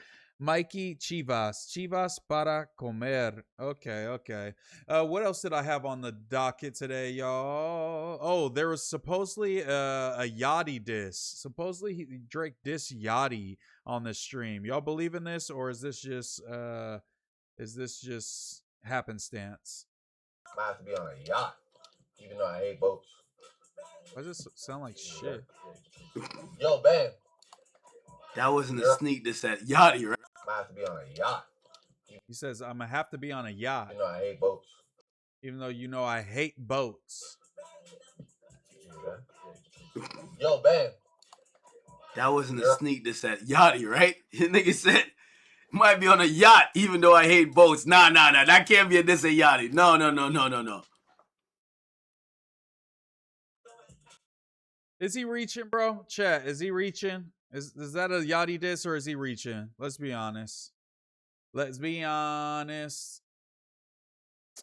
Mikey Chivas. Chivas para comer. Okay. What else did I have on the docket today, y'all? Oh, there was supposedly a Yachty diss. Supposedly Drake diss Yachty on this stream. Y'all believe in this, or is this just happenstance? I have to be on a yacht, even though I hate boats. Why does this sound like shit? Yo, Ben. That wasn't a sneak diss at Yachty, right? I have to be on a yacht. He says, I'm going to have to be on a yacht. You know I hate boats. Even though you know I hate boats. Yo, Ben. That wasn't a sneak diss at Yachty, right? His nigga said, might be on a yacht, even though I hate boats. Nah. That can't be a diss at Yachty. No. Is he reaching, bro? Chat, is he reaching? Is that a Yachty diss or is he reaching? Let's be honest.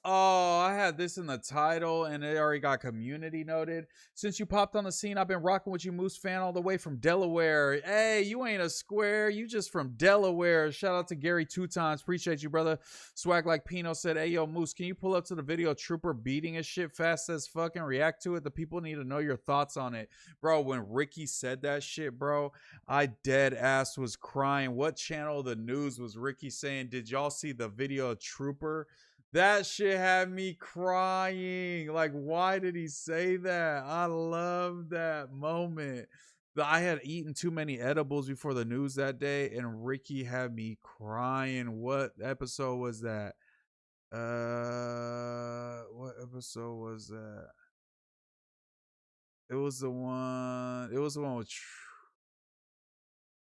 Oh, I had this in the title and it already got community noted. Since you popped on the scene, I've been rocking with you, Moose fan, all the way from Delaware. Hey, you ain't a square. You just from Delaware. Shout out to Gary 2 times. Appreciate you, brother. Swag like Pino said, hey, yo, Moose, can you pull up to the video Trooper beating his shit fast as fuck and react to it? The people need to know your thoughts on it. Bro, when Ricky said that shit, bro, I dead ass was crying. What channel of the news was Ricky saying, did y'all see the video of Trooper? That shit had me crying. Like, why did he say that? I love that moment. I had eaten too many edibles before the news that day, and Ricky had me crying. What episode was that? What episode was that? It was the one with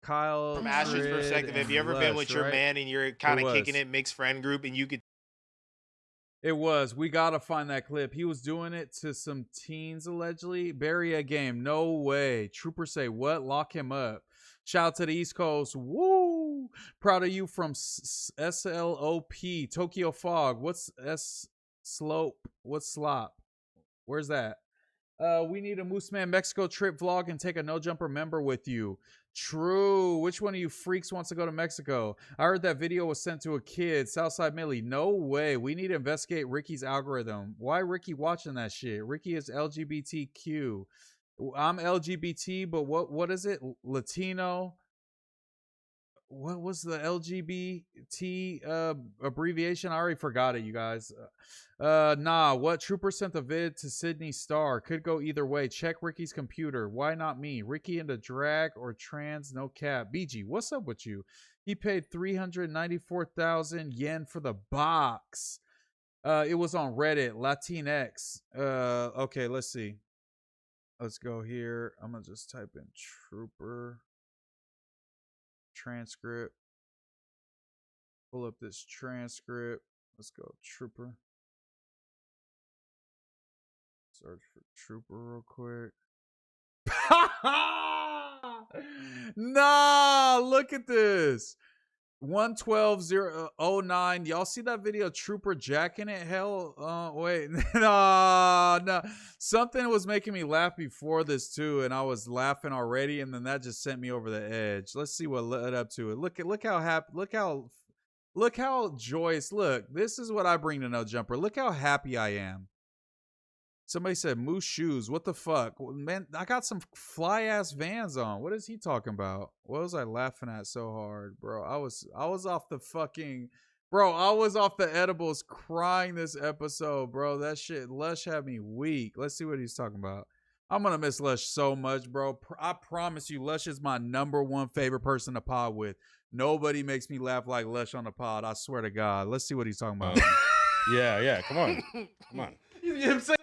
Kyle. From Ashley's perspective, have you ever been with your man and you're kind of kicking it mixed friend group and you could... It was. We gotta find that clip. He was doing it to some teens allegedly. Bury a game. No way. Trooper say what? Lock him up. Shout out to the East Coast. Woo! Proud of you from SLOP. Tokyo Fog. What's S slope? What's slop? Where's that? We need a MooseMan Mexico trip vlog and take a No Jumper member with you. True. Which one of you freaks wants to go to Mexico? I heard that video was sent to a kid. Southside Millie. No way. We need to investigate Ricky's algorithm. Why Ricky watching that shit? Ricky is LGBTQ. I'm LGBT, but what is it? Latino. What was the LGBT abbreviation? I already forgot it, you guys. Nah, what Trooper sent the vid to Sydney Star? Could go either way. Check Ricky's computer. Why not me? Ricky into drag or trans? No cap. BG, what's up with you? He paid 394,000 yen for the box. It was on Reddit. Latinx. Okay, let's see. Let's go here. I'm gonna just type in Trooper transcript. Pull up this transcript. Let's go Trooper. Search for Trooper real quick. Nah, look at this. 112-009. Y'all see that video? Trooper jacking it? Hell, wait. No. Something was making me laugh before this too, and I was laughing already, and then that just sent me over the edge. Let's see what led up to it. Look how happy. Look how joyous. Look, this is what I bring to No Jumper. Look how happy I am. Somebody said Moose shoes. What the fuck? Man, I got some fly ass Vans on. What is he talking about? What was I laughing at so hard, bro? I was off the fucking, bro, I was off the edibles crying this episode, bro. That shit, Lush had me weak. Let's see what he's talking about. I'm gonna miss Lush so much, bro. I promise you, Lush is my #1 favorite person to pod with. Nobody makes me laugh like Lush on the pod. I swear to God. Let's see what he's talking about. Yeah. Come on. You know what I'm saying?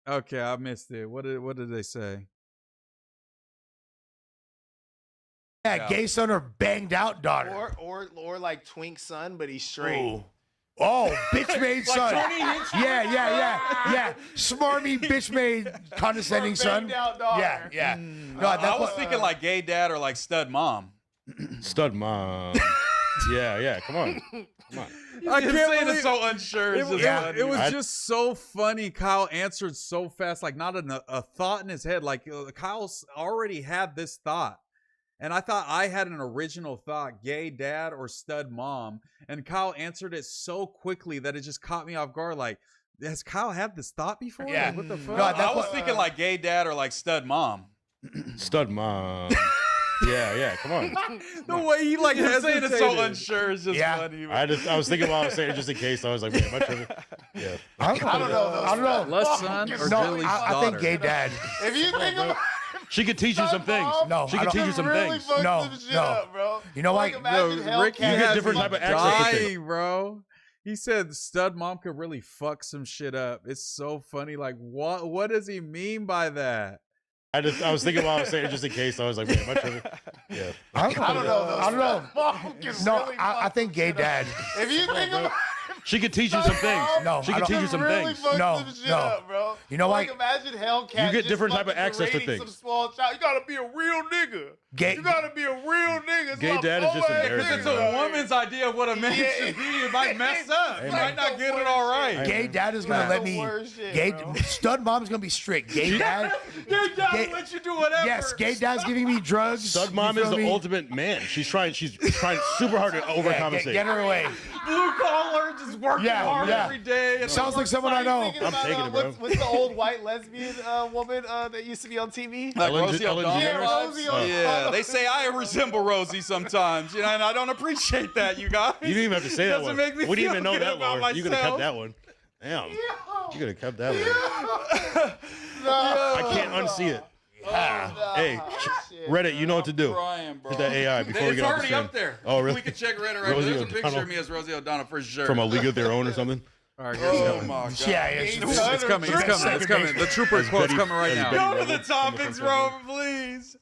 Okay, I missed it. What did they say? Yeah, gay son or banged out daughter. Or like twink son, but he's straight. Ooh. Oh, bitch made son. Yeah. Smarmy bitch made condescending son. Yeah. No, I was thinking like gay dad or like stud mom. Stud mom. Yeah. Come on. I can't believe it's so unsure. It was just so funny. Kyle answered so fast, like not a thought in his head. Like Kyle already had this thought, and I thought I had an original thought: gay dad or stud mom. And Kyle answered it so quickly that it just caught me off guard. Like, has Kyle had this thought before? Yeah. Like, what the fuck? No, I was thinking like gay dad or like stud mom. Stud mom. Yeah, come on. The way he like saying it so unsure is just funny. I was thinking while I was saying it just in case. I was like, wait, am I tripping? Yeah. I don't know. Lush son or Billy's daughter? I think gay dad. If you think about she could teach you some things. No, she could teach you some things. No. Bro. You know what? Rick, you get different type of access. Bro. He said stud mom could really fuck some shit up. It's so funny. Like, what does he mean by that? I was thinking while I was saying it just in case. I was like, wait, am I tripping? Yeah. I don't know. No, I think gay dad. If you think about She could teach you some things. No, she could teach you some really things. No, no. Up, bro. You know what? Like, imagine Hellcat. You get different type of just access to berating things. Some small child. You gotta be a real nigga. You gotta be a real nigga. Gay dad is just embarrassing. It's a woman's idea of what a man should be. It might mess up. You might not get it all right. Gay dad is gonna let me. Stud mom's gonna be strict. Gay dad. Gay dad will let you do whatever. Yes, gay dad's giving me drugs. Stud mom is the ultimate man. She's trying super hard to overcompensate. Get her away. Blue collar, just working hard every day. Sounds like someone I know. I'm taking it, bro. What's the old white lesbian woman that used to be on TV? Like Rosie Ellen O'Donnell. DeGeneres? Yeah, they say I resemble Rosie sometimes, you know, and I don't appreciate that, you guys. You didn't even have to say that Doesn't one. make me We didn't feel even know good that about one. You could have kept myself. that one. Damn. You could have kept that one. I can't unsee it. Hey, Reddit, you know what to do. Hit that AI before we It's get off the already stream. up there. Oh, really? We can check Reddit right Rosie there. There's a picture O'Donnell. of me as Rosie O'Donnell for sure. From A League of Their Own or something? All right, here's Oh my God. Yeah, It's coming. It's coming. The trooper quote's coming right now. Go to the topics, bro, please.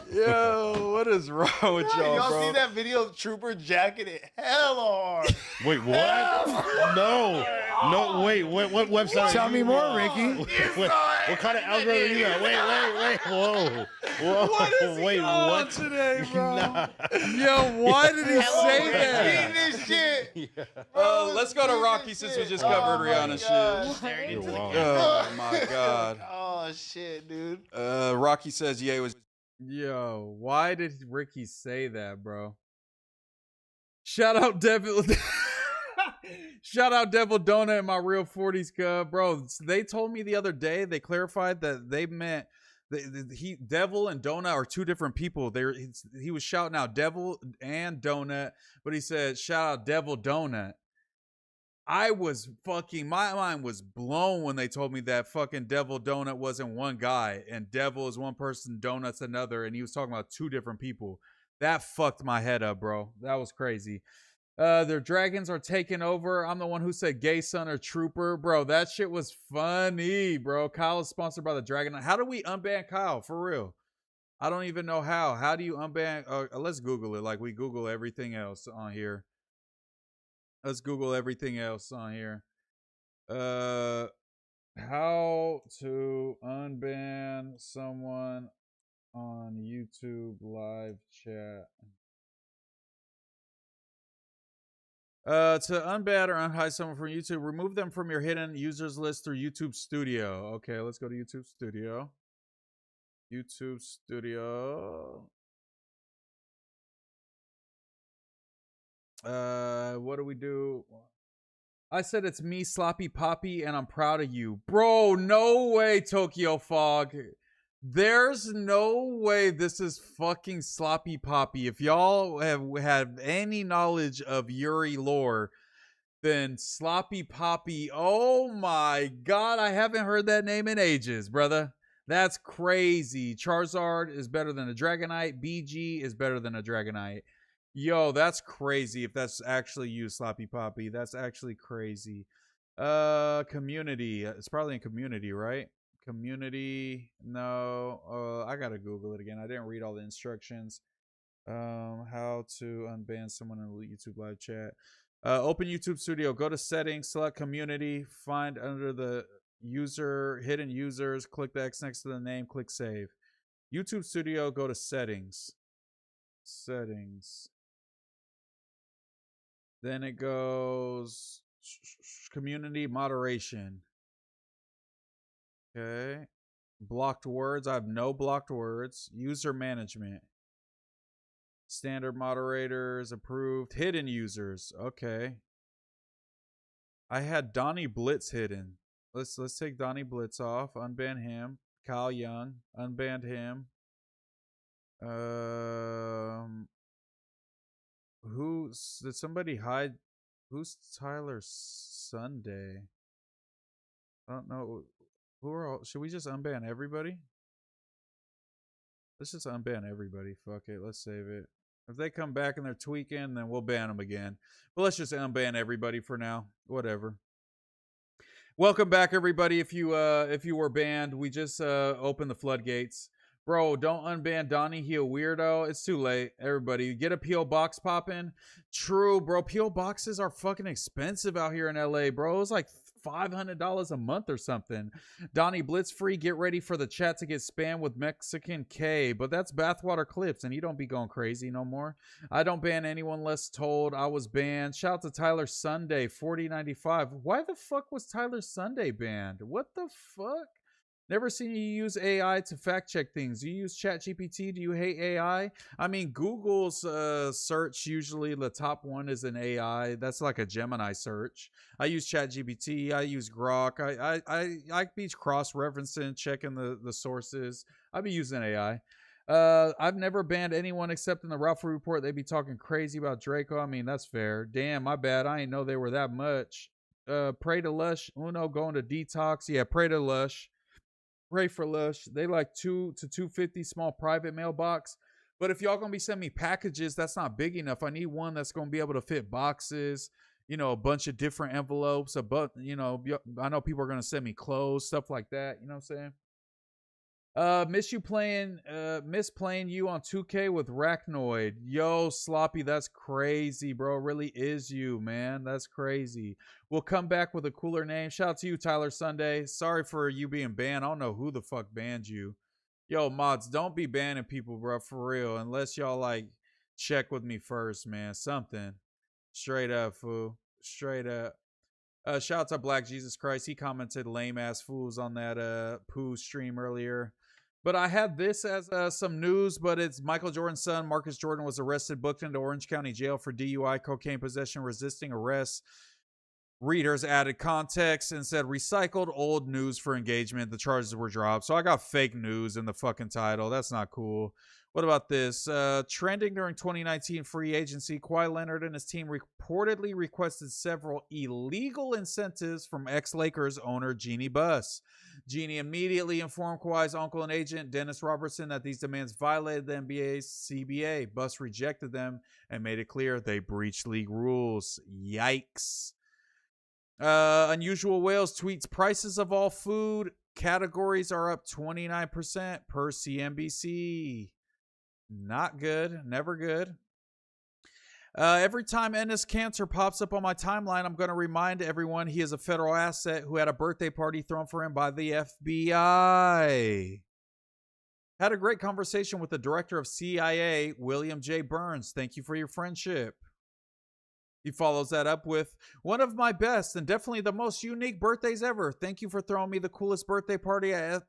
Yo, what is wrong with y'all, Y'all bro? see that video of Trooper jacking it hella hard? Wait, what? No, wait, what website? Tell me more, Ricky. What kind of algorithm you got? Wait, whoa. What is wait, he on what? today, bro? Nah. Yo, why did he say that? This shit. Let's go to Rocky since we just covered Rihanna shit. You're wild. Oh my God. Oh shit, dude. Rocky says Ye was. Yo, why did Ricky say that, bro? Shout out Devil. Shout out Devil Donut and my real 40s cub, bro. They told me the other day, they clarified that they meant Devil and Donut are two different people. He was shouting out Devil and Donut, but he said shout out Devil Donut. I was fucking, my mind was blown when they told me that fucking Devil Donut wasn't one guy and Devil is one person, Donut's another, and he was talking about two different people. That fucked my head up, bro. That was crazy. Their dragons are taking over. I'm the one who said gay son or trooper. Bro, that shit was funny, bro. Kyle is sponsored by the Dragon. How do we unban Kyle? For real. I don't even know how. How do you unban? Let's Google it like we Google everything else on here. Let's Google everything else on here. How to unban someone on YouTube live chat. To unban or unhide someone from YouTube, remove them from your hidden users list through YouTube Studio. Okay, let's go to YouTube Studio. YouTube Studio. What do we do? I said it's me, Sloppy Poppy, and I'm proud of you. Bro, no way, Tokyo Fog. There's no way this is fucking Sloppy Poppy. If y'all have any knowledge of Yuri lore, then Sloppy Poppy, oh my God, I haven't heard that name in ages, brother. That's crazy. Charizard is better than a Dragonite. BG is better than a Dragonite. Yo, that's crazy if that's actually you, Sloppy Poppy. That's actually crazy. Community. It's probably in community, right? Community. No. I gotta Google it again. I didn't read all the instructions. How to unban someone in YouTube live chat. Open YouTube Studio. Go to settings. Select community. Find under the user, hidden users. Click the X next to the name. Click save. YouTube Studio. Go to settings. Settings. Then it goes community moderation. Okay. Blocked words. I have no blocked words. User management. Standard moderators approved. Hidden users. Okay. I had Donnie Blitz hidden. Let's take Donnie Blitz off. Unban him. Kyle Young. Unbanned him. Did somebody hide? Who's Tyler Sunday? I don't know. Who are all? Should we just unban everybody? Let's just unban everybody. Fuck it. Let's save it. If they come back and they're tweaking, then we'll ban them again. But let's just unban everybody for now. Whatever. Welcome back, everybody. If you were banned, we just opened the floodgates. Bro, don't unban Donnie. He a weirdo. It's too late. Everybody, get a P.O. box popping. True, bro. P.O. boxes are fucking expensive out here in LA, bro. It's like $500 a month or something. Donnie Blitzfree, get ready for the chat to get spammed with Mexican K. But that's bathwater clips, and you don't be going crazy no more. I don't ban anyone less told. I was banned. Shout out to Tyler Sunday, 4095. Why the fuck was Tyler Sunday banned? What the fuck? Never seen you use AI to fact check things. Do you use ChatGPT? Do you hate AI? I mean, Google's search, usually the top one is an AI. That's like a Gemini search. I use ChatGPT. I use Grok. I be cross-referencing, checking the sources. I be using AI. I've never banned anyone except in the Ralphie report. They be talking crazy about Draco. I mean, that's fair. Damn, my bad. I didn't know they were that much. Pray to Lush. Uno going to detox. Yeah, pray to Lush. Pray for Lush. They like 2 to 250 small private mailbox. But if y'all gonna be sending me packages, that's not big enough. I need one that's gonna be able to fit boxes, you know, a bunch of different envelopes. You know, I know people are gonna send me clothes, stuff like that. You know what I'm saying? Miss playing you on 2K with Rachnoid. Yo, Sloppy, that's crazy, bro. It really is you, man. That's crazy. We'll come back with a cooler name. Shout out to you, Tyler Sunday. Sorry for you being banned. I don't know who the fuck banned you. Yo, mods, don't be banning people, bro, for real. Unless y'all, like, check with me first, man. Something. Straight up, fool. Straight up. Shout out to Black Jesus Christ. He commented lame ass fools on that poo stream earlier. But I had this as some news, but it's Michael Jordan's son, Marcus Jordan, was arrested, booked into Orange County Jail for DUI, cocaine possession, resisting arrest. Readers added context and said recycled old news for engagement. The charges were dropped. So I got fake news in the fucking title. That's not cool. What about this? Trending during 2019 free agency, Kawhi Leonard and his team reportedly requested several illegal incentives from ex-Lakers owner Jeannie Buss. Jeannie immediately informed Kawhi's uncle and agent, Dennis Robertson, that these demands violated the NBA's CBA. Buss rejected them and made it clear they breached league rules. Yikes. Unusual Whales tweets, prices of all food categories are up 29% per CNBC. Not good. Never good. Every time Ennis Cantor pops up on my timeline, I'm going to remind everyone he is a federal asset who had a birthday party thrown for him by the FBI. Had a great conversation with the director of CIA, William J. Burns. Thank you for your friendship. He follows that up with, one of my best and definitely the most unique birthdays ever. Thank you for throwing me the coolest birthday party at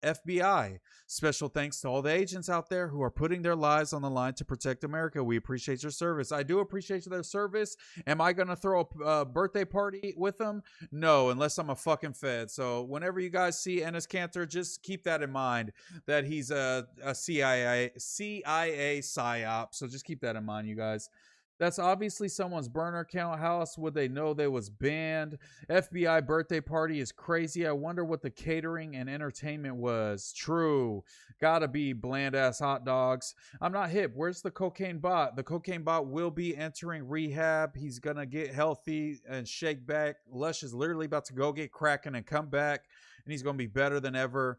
FBI. Special thanks to all the agents out there who are putting their lives on the line to protect America. We appreciate your service. I do appreciate their service. Am I going to throw a birthday party with them? No, unless I'm a fucking Fed. So whenever you guys see Ennis Cantor, just keep that in mind, that he's a CIA psyop. So just keep that in mind, you guys. That's obviously someone's burner account. How else would they know they was banned? FBI birthday party is crazy. I wonder what the catering and entertainment was. True. Gotta be bland ass hot dogs. I'm not hip. Where's the cocaine bot? The cocaine bot will be entering rehab. He's gonna get healthy and shake back. Lush is literally about to go get cracking and come back, and he's gonna be better than ever.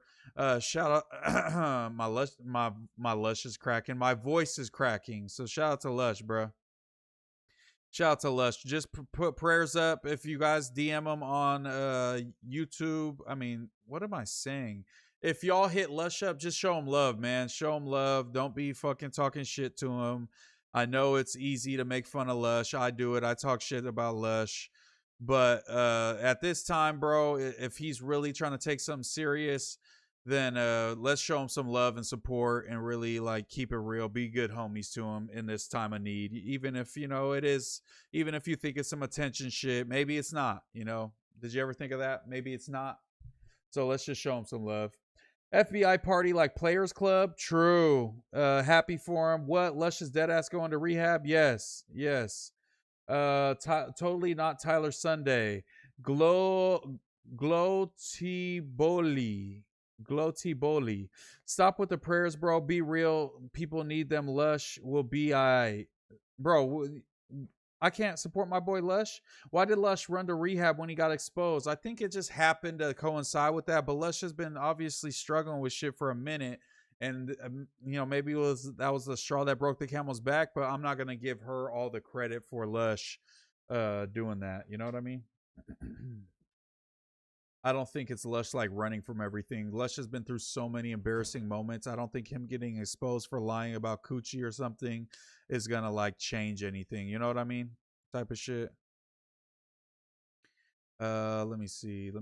Shout out my Lush is cracking. My voice is cracking. So shout out to Lush, bro. Shout out to Lush. Just put prayers up if you guys DM them on YouTube. I mean, what am I saying? If y'all hit Lush up, just show them love, man. Show them love. Don't be fucking talking shit to them. I know it's easy to make fun of Lush. I do it. I talk shit about Lush. But at this time, bro, if he's really trying to take something serious, then let's show him some love and support and really like keep it real. Be good homies to him in this time of need. Even if, you know, even if you think it's some attention shit, maybe it's not, you know. Did you ever think of that? Maybe it's not. So let's just show him some love. FBI party like Players Club? True. Happy for him. What? Lush is dead ass going to rehab? Yes. Yes. Totally not Tyler Sunday. Glotiboli. Stop with the prayers, bro. Be real. People need them. Lush will be bro, I can't support my boy Lush. Why did Lush run to rehab when he got exposed? I think it just happened to coincide with that, but Lush has been obviously struggling with shit for a minute, And you know, maybe that was the straw that broke the camel's back, but I'm not gonna give her all the credit for Lush doing that. You know what I mean? I don't think it's Lush like running from everything. Lush has been through so many embarrassing moments. I don't think him getting exposed for lying about coochie or something is gonna like change anything. You know what I mean? Type of shit. Let me see.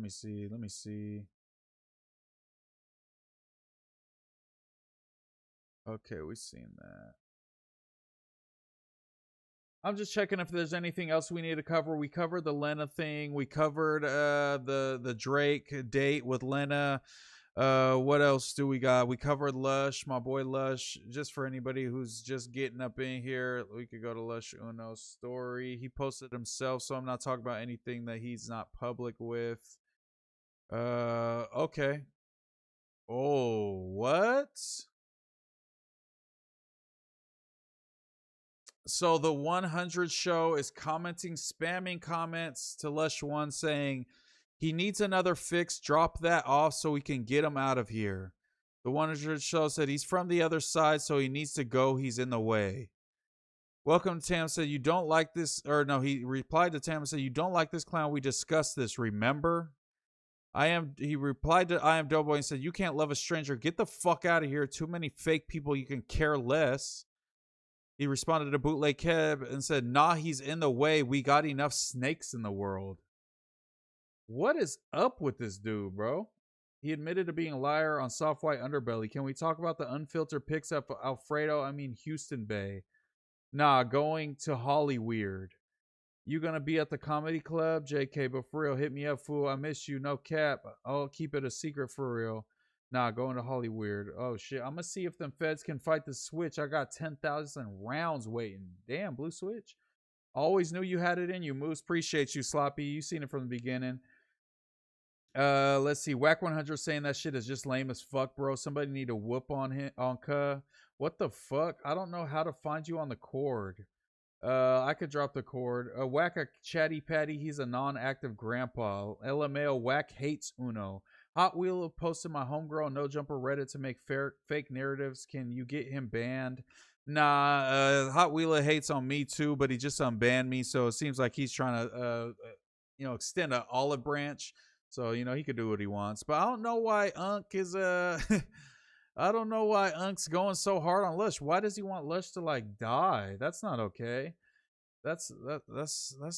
Okay, we've seen that. I'm just checking if there's anything else we need to cover. We covered the Lena thing. We covered the Drake date with Lena. What else do we got? We covered Lush, my boy Lush. Just for anybody who's just getting up in here, we could go to Lush Uno's story. He posted himself, so I'm not talking about anything that he's not public with. Okay. Oh, what? So the 100 show is commenting, spamming comments to Lush One saying he needs another fix. Drop that off so we can get him out of here. The 100 show said he's from the other side, so he needs to go. He's in the way. Welcome to Tam said you don't like this, or no, he replied to Tam and said you don't like this clown. We discussed this. Remember? He replied to I am Doughboy and said you can't love a stranger. Get the fuck out of here. Too many fake people. You can care less. He responded to Bootleg Keb and said, nah, he's in the way. We got enough snakes in the world. What is up with this dude, bro? He admitted to being a liar on Soft White Underbelly. Can we talk about the unfiltered pics of Houston Bay? Nah, going to Hollyweird. You gonna be at the comedy club? JK, but for real, hit me up, fool. I miss you. No cap. I'll keep it a secret for real. Nah, going to Hollyweird. Oh, shit. I'm going to see if them feds can fight the switch. I got 10,000 rounds waiting. Damn, Blue Switch. Always knew you had it in you, Moose. Appreciate you, Sloppy. You seen it from the beginning. Let's see. Wack 100 saying that shit is just lame as fuck, bro. Somebody need to whoop on him, on Kuh. What the fuck? I don't know how to find you on the cord. I could drop the cord. Wack a chatty patty. He's a non-active grandpa. LMAO Wack hates Uno. Hot Wheel posted my homegirl No Jumper Reddit to make fake narratives. Can you get him banned? Nah, Hot Wheeler hates on me too, but he just unbanned me, so it seems like he's trying to, extend an olive branch. So, he could do what he wants. But I don't know why Unk is, I don't know why Unk's going so hard on Lush. Why does he want Lush to, like, die? That's not okay. That's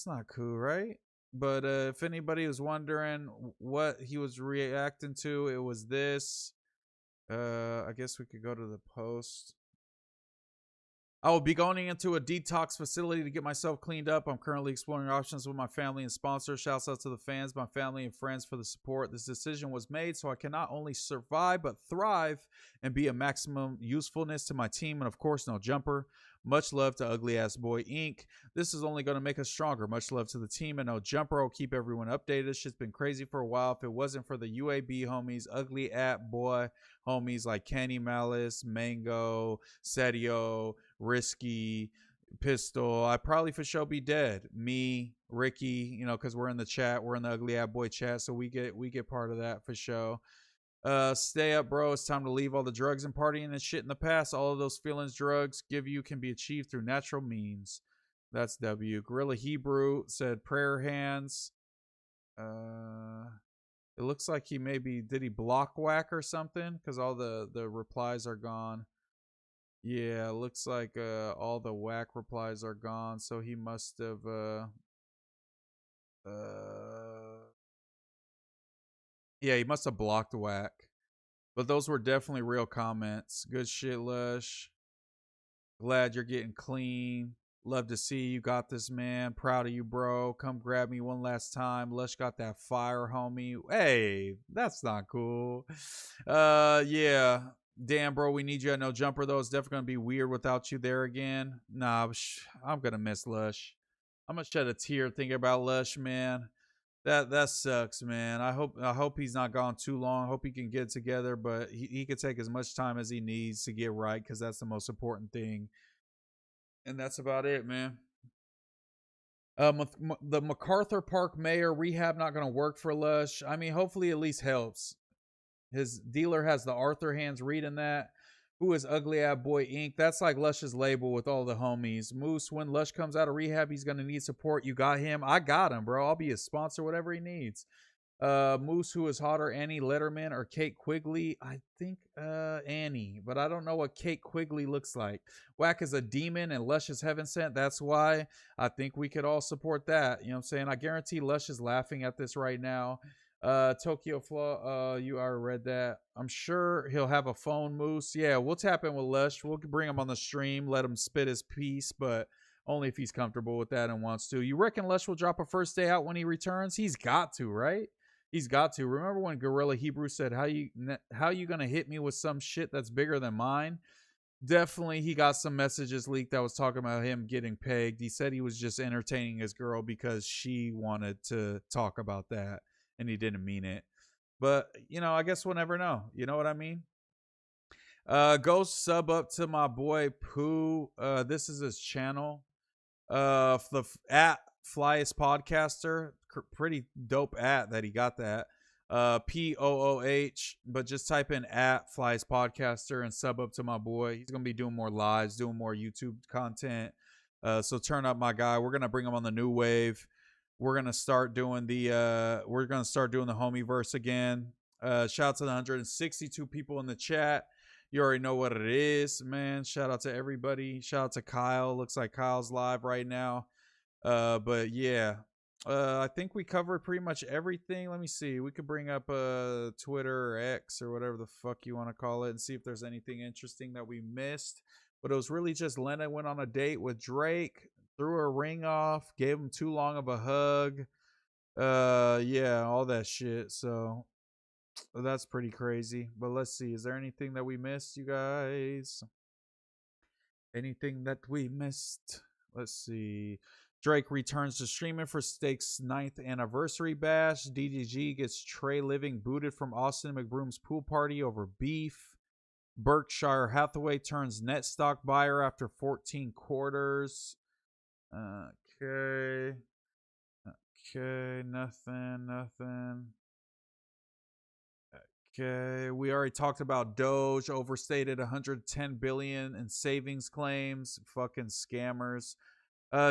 not cool, right? But if anybody was wondering what he was reacting to, it was this. I guess we could go to the post. I will be going into a detox facility to get myself cleaned up. I'm currently exploring options with my family and sponsors. Shouts out to the fans, my family, and friends for the support. This decision was made so I can not only survive, but thrive and be a maximum usefulness to my team. And of course, No Jumper. Much love to Ugly Ass Boy Inc. This is only going to make us stronger. Much love to the team and No Jumper. I'll keep everyone updated. This shit's been crazy for a while. If it wasn't for the UAB homies, Ugly App Boy homies like Kenny Malice, Mango, Sadio, Risky, Pistol, I'd probably for sure be dead. Me, Ricky, because we're in the chat. We're in the Ugly App Boy chat, so we get part of that for sure. Stay up, bro. It's time to leave all the drugs and partying and shit in the past. All of those feelings drugs give you can be achieved through natural means. That's W. Gorilla Hebrew said prayer hands. It looks like he did he block Wack or something? Because all the replies are gone. Yeah, it looks like all the Wack replies are gone. So he must have yeah, he must have blocked Wack. But those were definitely real comments. Good shit, Lush. Glad you're getting clean. Love to see you got this, man. Proud of you, bro. Come grab me one last time. Lush got that fire, homie. Hey, that's not cool. Yeah. Damn, bro, we need you at No Jumper, though. It's definitely going to be weird without you there again. Nah, I'm going to miss Lush. I'm going to shed a tear thinking about Lush, man. That sucks, man. I hope he's not gone too long. I hope he can get it together, but he can take as much time as he needs to get right, because that's the most important thing. And that's about it, man. The MacArthur Park mayor rehab not going to work for Lush. I mean, hopefully at least helps. His dealer has the Arthur hands reading that. Who is Ugly Ad Boy Inc? That's like Lush's label with all the homies. Moose, when Lush comes out of rehab, he's gonna need support. You got him. I got him, bro. I'll be his sponsor, whatever he needs. Moose, who is hotter, Annie Letterman or Kate Quigley? I think Annie, but I don't know what Kate Quigley looks like. Wack is a demon and Lush is heaven sent. That's why I think we could all support that. You know what I'm saying? I guarantee Lush is laughing at this right now. Tokyo Flaw, you already read that. I'm sure he'll have a phone, Moose. Yeah, we'll tap in with Lush. We'll bring him on the stream, let him spit his piece, but only if he's comfortable with that and wants to. You reckon Lush will drop a first day out when he returns? He's got to, right? He's got to. Remember when Gorilla Hebrew said, how you gonna hit me with some shit that's bigger than mine? Definitely, he got some messages leaked that was talking about him getting pegged. He said he was just entertaining his girl because she wanted to talk about that, and he didn't mean it. But, you know, I guess we'll never know. You know what I mean? Go sub up to my boy Pooh. This is his channel. At Flyest Podcaster. Pretty dope that he got that. POOH, but just type in at Flyest Podcaster and sub up to my boy. He's gonna be doing more lives, doing more YouTube content. So turn up, my guy. We're gonna bring him on the new wave. We're gonna start doing the homieverse again. Shout out to the 162 people in the chat. You already know what it is, man. Shout out to everybody. Shout out to Kyle. Looks like Kyle's live right now. But yeah, I think we covered pretty much everything. Let me see. We could bring up Twitter or X or whatever the fuck you want to call it and see if there's anything interesting that we missed. But it was really just Lena went on a date with Drake, threw her ring off, gave him too long of a hug. Yeah, all that shit. So that's pretty crazy. But let's see. Is there anything that we missed, you guys? Anything that we missed? Let's see. Drake returns to streaming for Steak's 9th anniversary bash. DDG gets Trey Living booted from Austin McBroom's pool party over beef. Berkshire Hathaway turns net stock buyer after 14 quarters. Okay. Nothing. Okay, we already talked about Doge, overstated 110 billion in savings claims. Fucking scammers.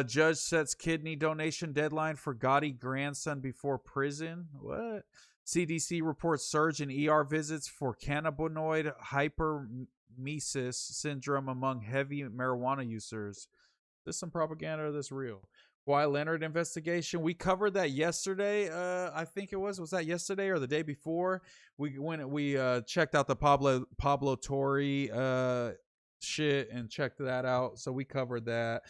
Judge sets kidney donation deadline for Gotti grandson before prison. What? CDC reports surge in ER visits for cannabinoid hypermesis syndrome among heavy marijuana users. This some propaganda or this real? Kawhi Leonard investigation. We covered that yesterday. I think it was that yesterday or the day before? We checked out the Pablo Torre shit and checked that out. So we covered that.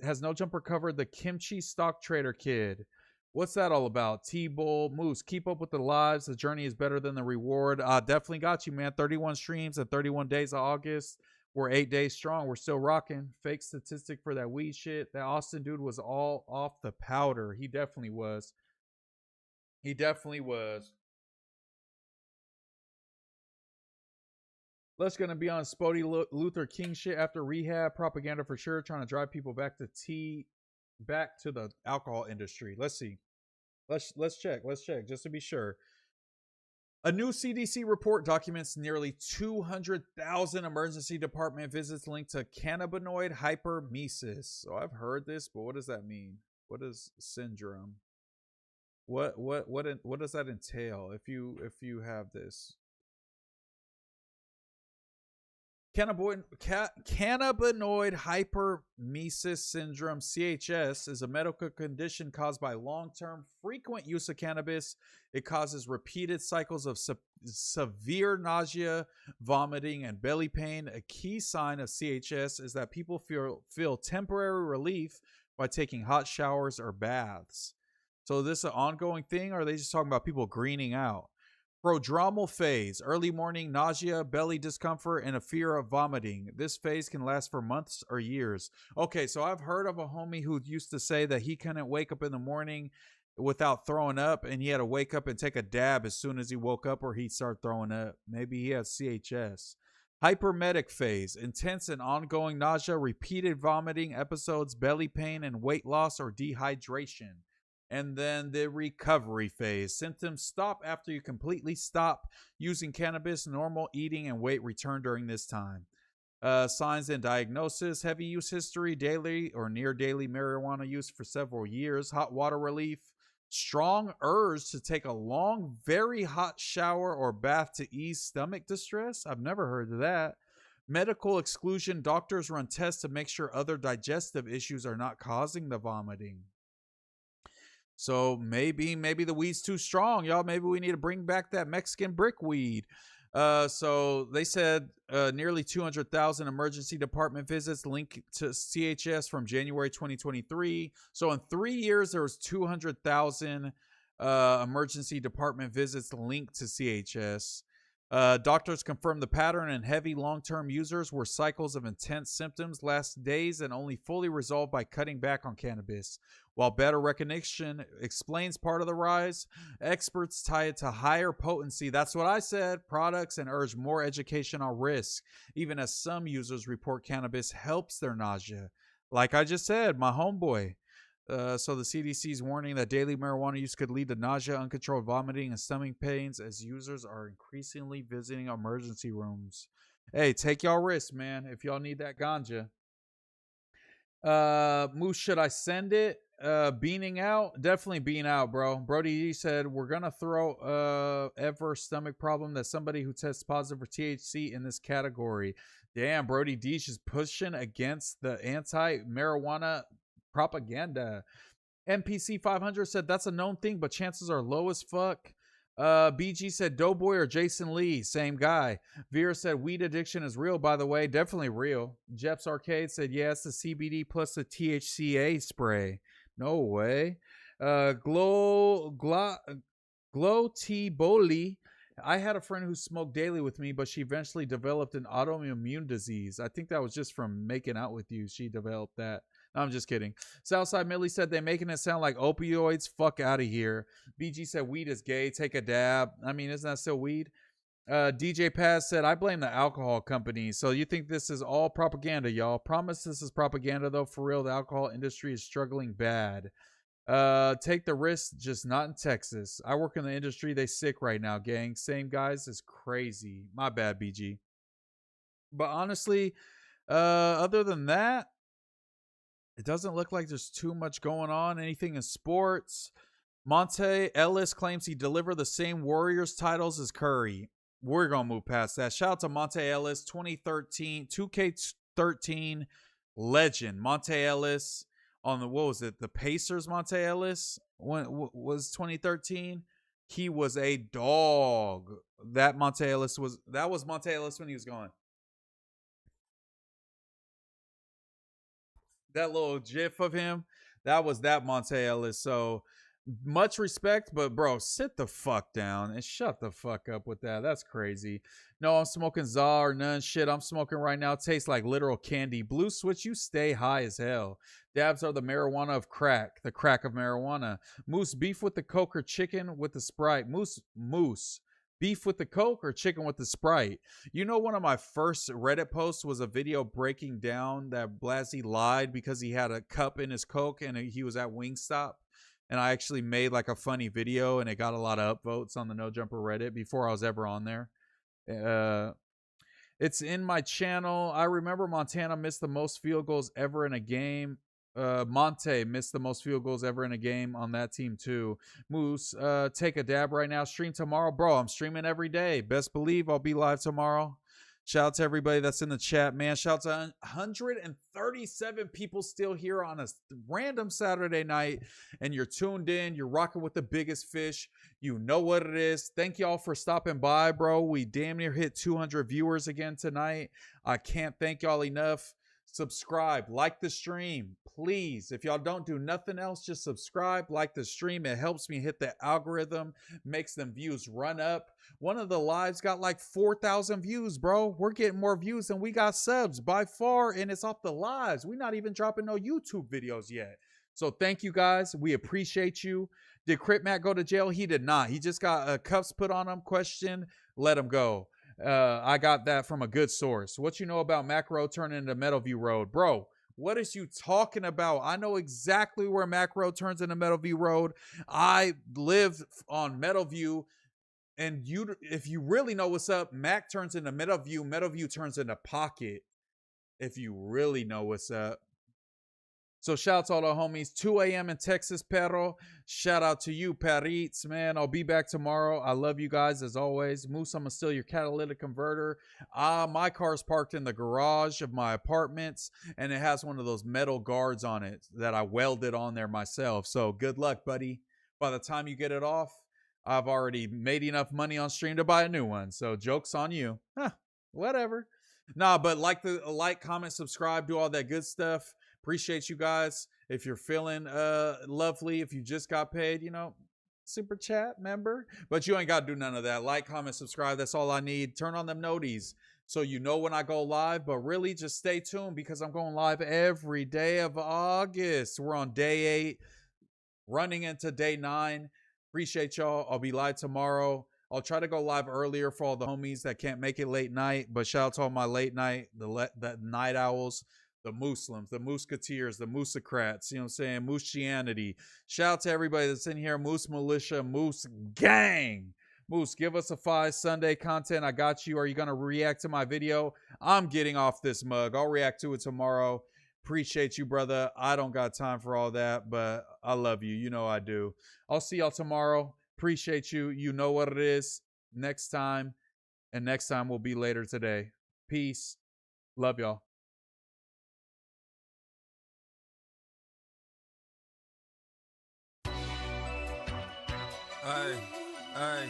Has No Jumper covered the kimchi stock trader kid? What's that all about? T-Bull, Moose, keep up with the lives. The journey is better than the reward. Definitely got you, man. 31 streams and 31 days of August. We're 8 days strong. We're still rocking. Fake statistic for that weed shit. That Austin dude was all off the powder. He definitely was. Lush gonna be on Spody Luther King shit after rehab. Propaganda for sure. Trying to drive people back to the alcohol industry. Let's see. Let's check just to be sure. A new CDC report documents nearly 200,000 emergency department visits linked to cannabinoid hypermesis. So I've heard this, but what does that mean? What is syndrome? What does that entail if you have this? Cannabinoid hypermesis syndrome, CHS, is a medical condition caused by long-term frequent use of cannabis. It causes repeated cycles of severe nausea, vomiting, and belly pain. A key sign of CHS is that people feel temporary relief by taking hot showers or baths. So this is an ongoing thing, or are they just talking about people greening out? Prodromal phase, early morning nausea, belly discomfort, and a fear of vomiting. This phase can last for months or years. Okay, so I've heard of a homie who used to say that he couldn't wake up in the morning without throwing up, and he had to wake up and take a dab as soon as he woke up or he'd start throwing up. Maybe he has CHS. Hypermetic phase, intense and ongoing nausea, repeated vomiting episodes, belly pain, and weight loss or dehydration. And then the recovery phase. Symptoms stop after you completely stop using cannabis. Normal eating and weight return during this time. Signs and diagnosis: heavy use history, daily or near daily marijuana use for several years, hot water relief, strong urge to take a long, very hot shower or bath to ease stomach distress. I've never heard of that. Medical exclusion: doctors run tests to make sure other digestive issues are not causing the vomiting. So maybe the weed's too strong, y'all. Maybe we need to bring back that Mexican brick weed. So they said nearly 200,000 emergency department visits linked to CHS from January 2023. So in 3 years, there was 200,000 emergency department visits linked to CHS. Doctors confirmed the pattern, and heavy long-term users were cycles of intense symptoms last days and only fully resolved by cutting back on cannabis. While better recognition explains part of the rise, experts tie it to higher potency, that's what I said, products, and urge more education on risk, even as some users report cannabis helps their nausea. Like I just said, my homeboy. So the CDC is warning that daily marijuana use could lead to nausea, uncontrolled vomiting, and stomach pains as users are increasingly visiting emergency rooms. Hey, take y'all risks, man, if y'all need that ganja. Moose, should I send it? Beaning out? Definitely bean out, bro. Brody D said, we're gonna throw ever stomach problem that somebody who tests positive for THC in this category. Damn, Brody D's just pushing against the anti-marijuana propaganda. MPC 500 said that's a known thing, but chances are low as fuck. BG said Doughboy or Jason Lee, same guy. Vera said weed addiction is real, by the way, definitely real. Jeps Arcade said yeah, it's the CBD plus the THCA spray. No way. Glow T Boli. I had a friend who smoked daily with me, but she eventually developed an autoimmune disease. I think that was just from making out with you. She developed that. No, I'm just kidding. Southside Millie said they're making it sound like opioids. Fuck out of here. BG said weed is gay. Take a dab. I mean, isn't that still weed? DJ Paz said, I blame the alcohol companies. So you think this is all propaganda, y'all? Promise this is propaganda, though. For real, the alcohol industry is struggling bad. Take the risk, just not in Texas. I work in the industry. They sick right now, gang. Same guys is crazy. My bad, BG. But honestly, other than that, it doesn't look like there's too much going on. Anything in sports. Monte Ellis claims he delivered the same Warriors titles as Curry. We're going to move past that. Shout out to Monte Ellis, 2013, 2K13 legend. Monte Ellis on the, what was it? The Pacers, Monte Ellis was 2013. He was a dog. That was Monte Ellis when he was gone. That little gif of him, that was that Monte Ellis. So much respect, but bro, sit the fuck down and shut the fuck up with that. That's crazy. No, I'm smoking za or none. Shit, I'm smoking right now. It tastes like literal candy. Blue Switch, you stay high as hell. Dabs are the marijuana of crack, the crack of marijuana. Moose, beef with the Coke or chicken with the Sprite? Moose, beef with the Coke or chicken with the Sprite? You know, one of my first Reddit posts was a video breaking down that Blasey lied because he had a cup in his Coke and he was at Wingstop. And I actually made like a funny video and it got a lot of upvotes on the No Jumper Reddit before I was ever on there. It's in my channel. I remember Montana missed the most field goals ever in a game. Monte missed the most field goals ever in a game on that team too. Moose, take a dab right now. Stream tomorrow. Bro, I'm streaming every day. Best believe I'll be live tomorrow. Shout out to everybody that's in the chat, man. Shout out to 137 people still here on a random Saturday night. And you're tuned in. You're rocking with the biggest fish. You know what it is. Thank y'all for stopping by, bro. We damn near hit 200 viewers again tonight. I can't thank y'all enough. Subscribe, like the stream, please. If y'all don't do nothing else, just subscribe, like the stream. It helps me hit the algorithm, makes them views run up. One of the lives got like 4,000 views, bro. We're getting more views than we got subs by far, and it's off the lives. We're not even dropping no YouTube videos yet. So thank you guys. We appreciate you. Did Crit Matt go to jail? He did not. He just got cuffs put on him. Question, let him go. I got that from a good source. What you know about Macro turning into Meadowview Road? Bro, What is you talking about? I know exactly where Mac Road turns into Meadowview Road. I live on Meadowview. And if you really know what's up, Mac turns into Meadowview. Meadowview turns into Pocket. If you really know what's up. So shout out to all the homies. 2 a.m. in Texas, perro. Shout out to you, Paritz, man. I'll be back tomorrow. I love you guys as always. Moose, I'm going to steal your catalytic converter. My car's parked in the garage of my apartments, and it has one of those metal guards on it that I welded on there myself. So good luck, buddy. By the time you get it off, I've already made enough money on stream to buy a new one. So joke's on you. Huh, whatever. Nah, but like, comment, subscribe, do all that good stuff. Appreciate you guys. If you're feeling lovely, if you just got paid, you know, super chat member. But you ain't got to do none of that. Like, comment, subscribe. That's all I need. Turn on them noties so you know when I go live. But really, just stay tuned because I'm going live every day of August. We're on day 8, running into day 9. Appreciate y'all. I'll be live tomorrow. I'll try to go live earlier for all the homies that can't make it late night. But shout out to all my late night, the night owls, the Muslims, the Musketeers, the Moosocrats, you know what I'm saying? Moosianity. Shout out to everybody that's in here. Moose Militia, Moose Gang. Moose, give us a 5 Sunday content. I got you. Are you going to react to my video? I'm getting off this mug. I'll react to it tomorrow. Appreciate you, brother. I don't got time for all that, but I love you. You know I do. I'll see y'all tomorrow. Appreciate you. You know what it is. Next time. And next time will be later today. Peace. Love y'all. Hey, hey.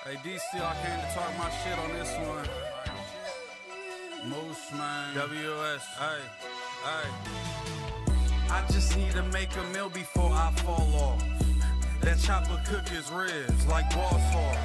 Hey, DC, I came to talk my shit on this one. MooseMan, WS, hey, hey. I just need to make a meal before I fall off. That chopper cook his ribs like boss hog.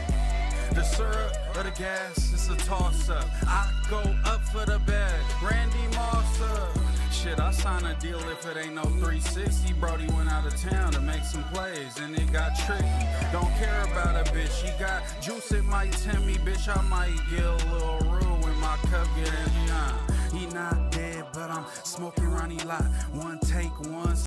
The syrup or the gas, it's a toss-up. I go up for the bag, Randy Moss up. Shit, I signed a deal if it ain't no 360. Brody went out of town to make some plays, and it got tricky. Don't care about a bitch, she got juice, it might tempt me. Bitch, I might get a little rude when my cup get empty. He not dead, but I'm smoking Ronnie Lot. One take, one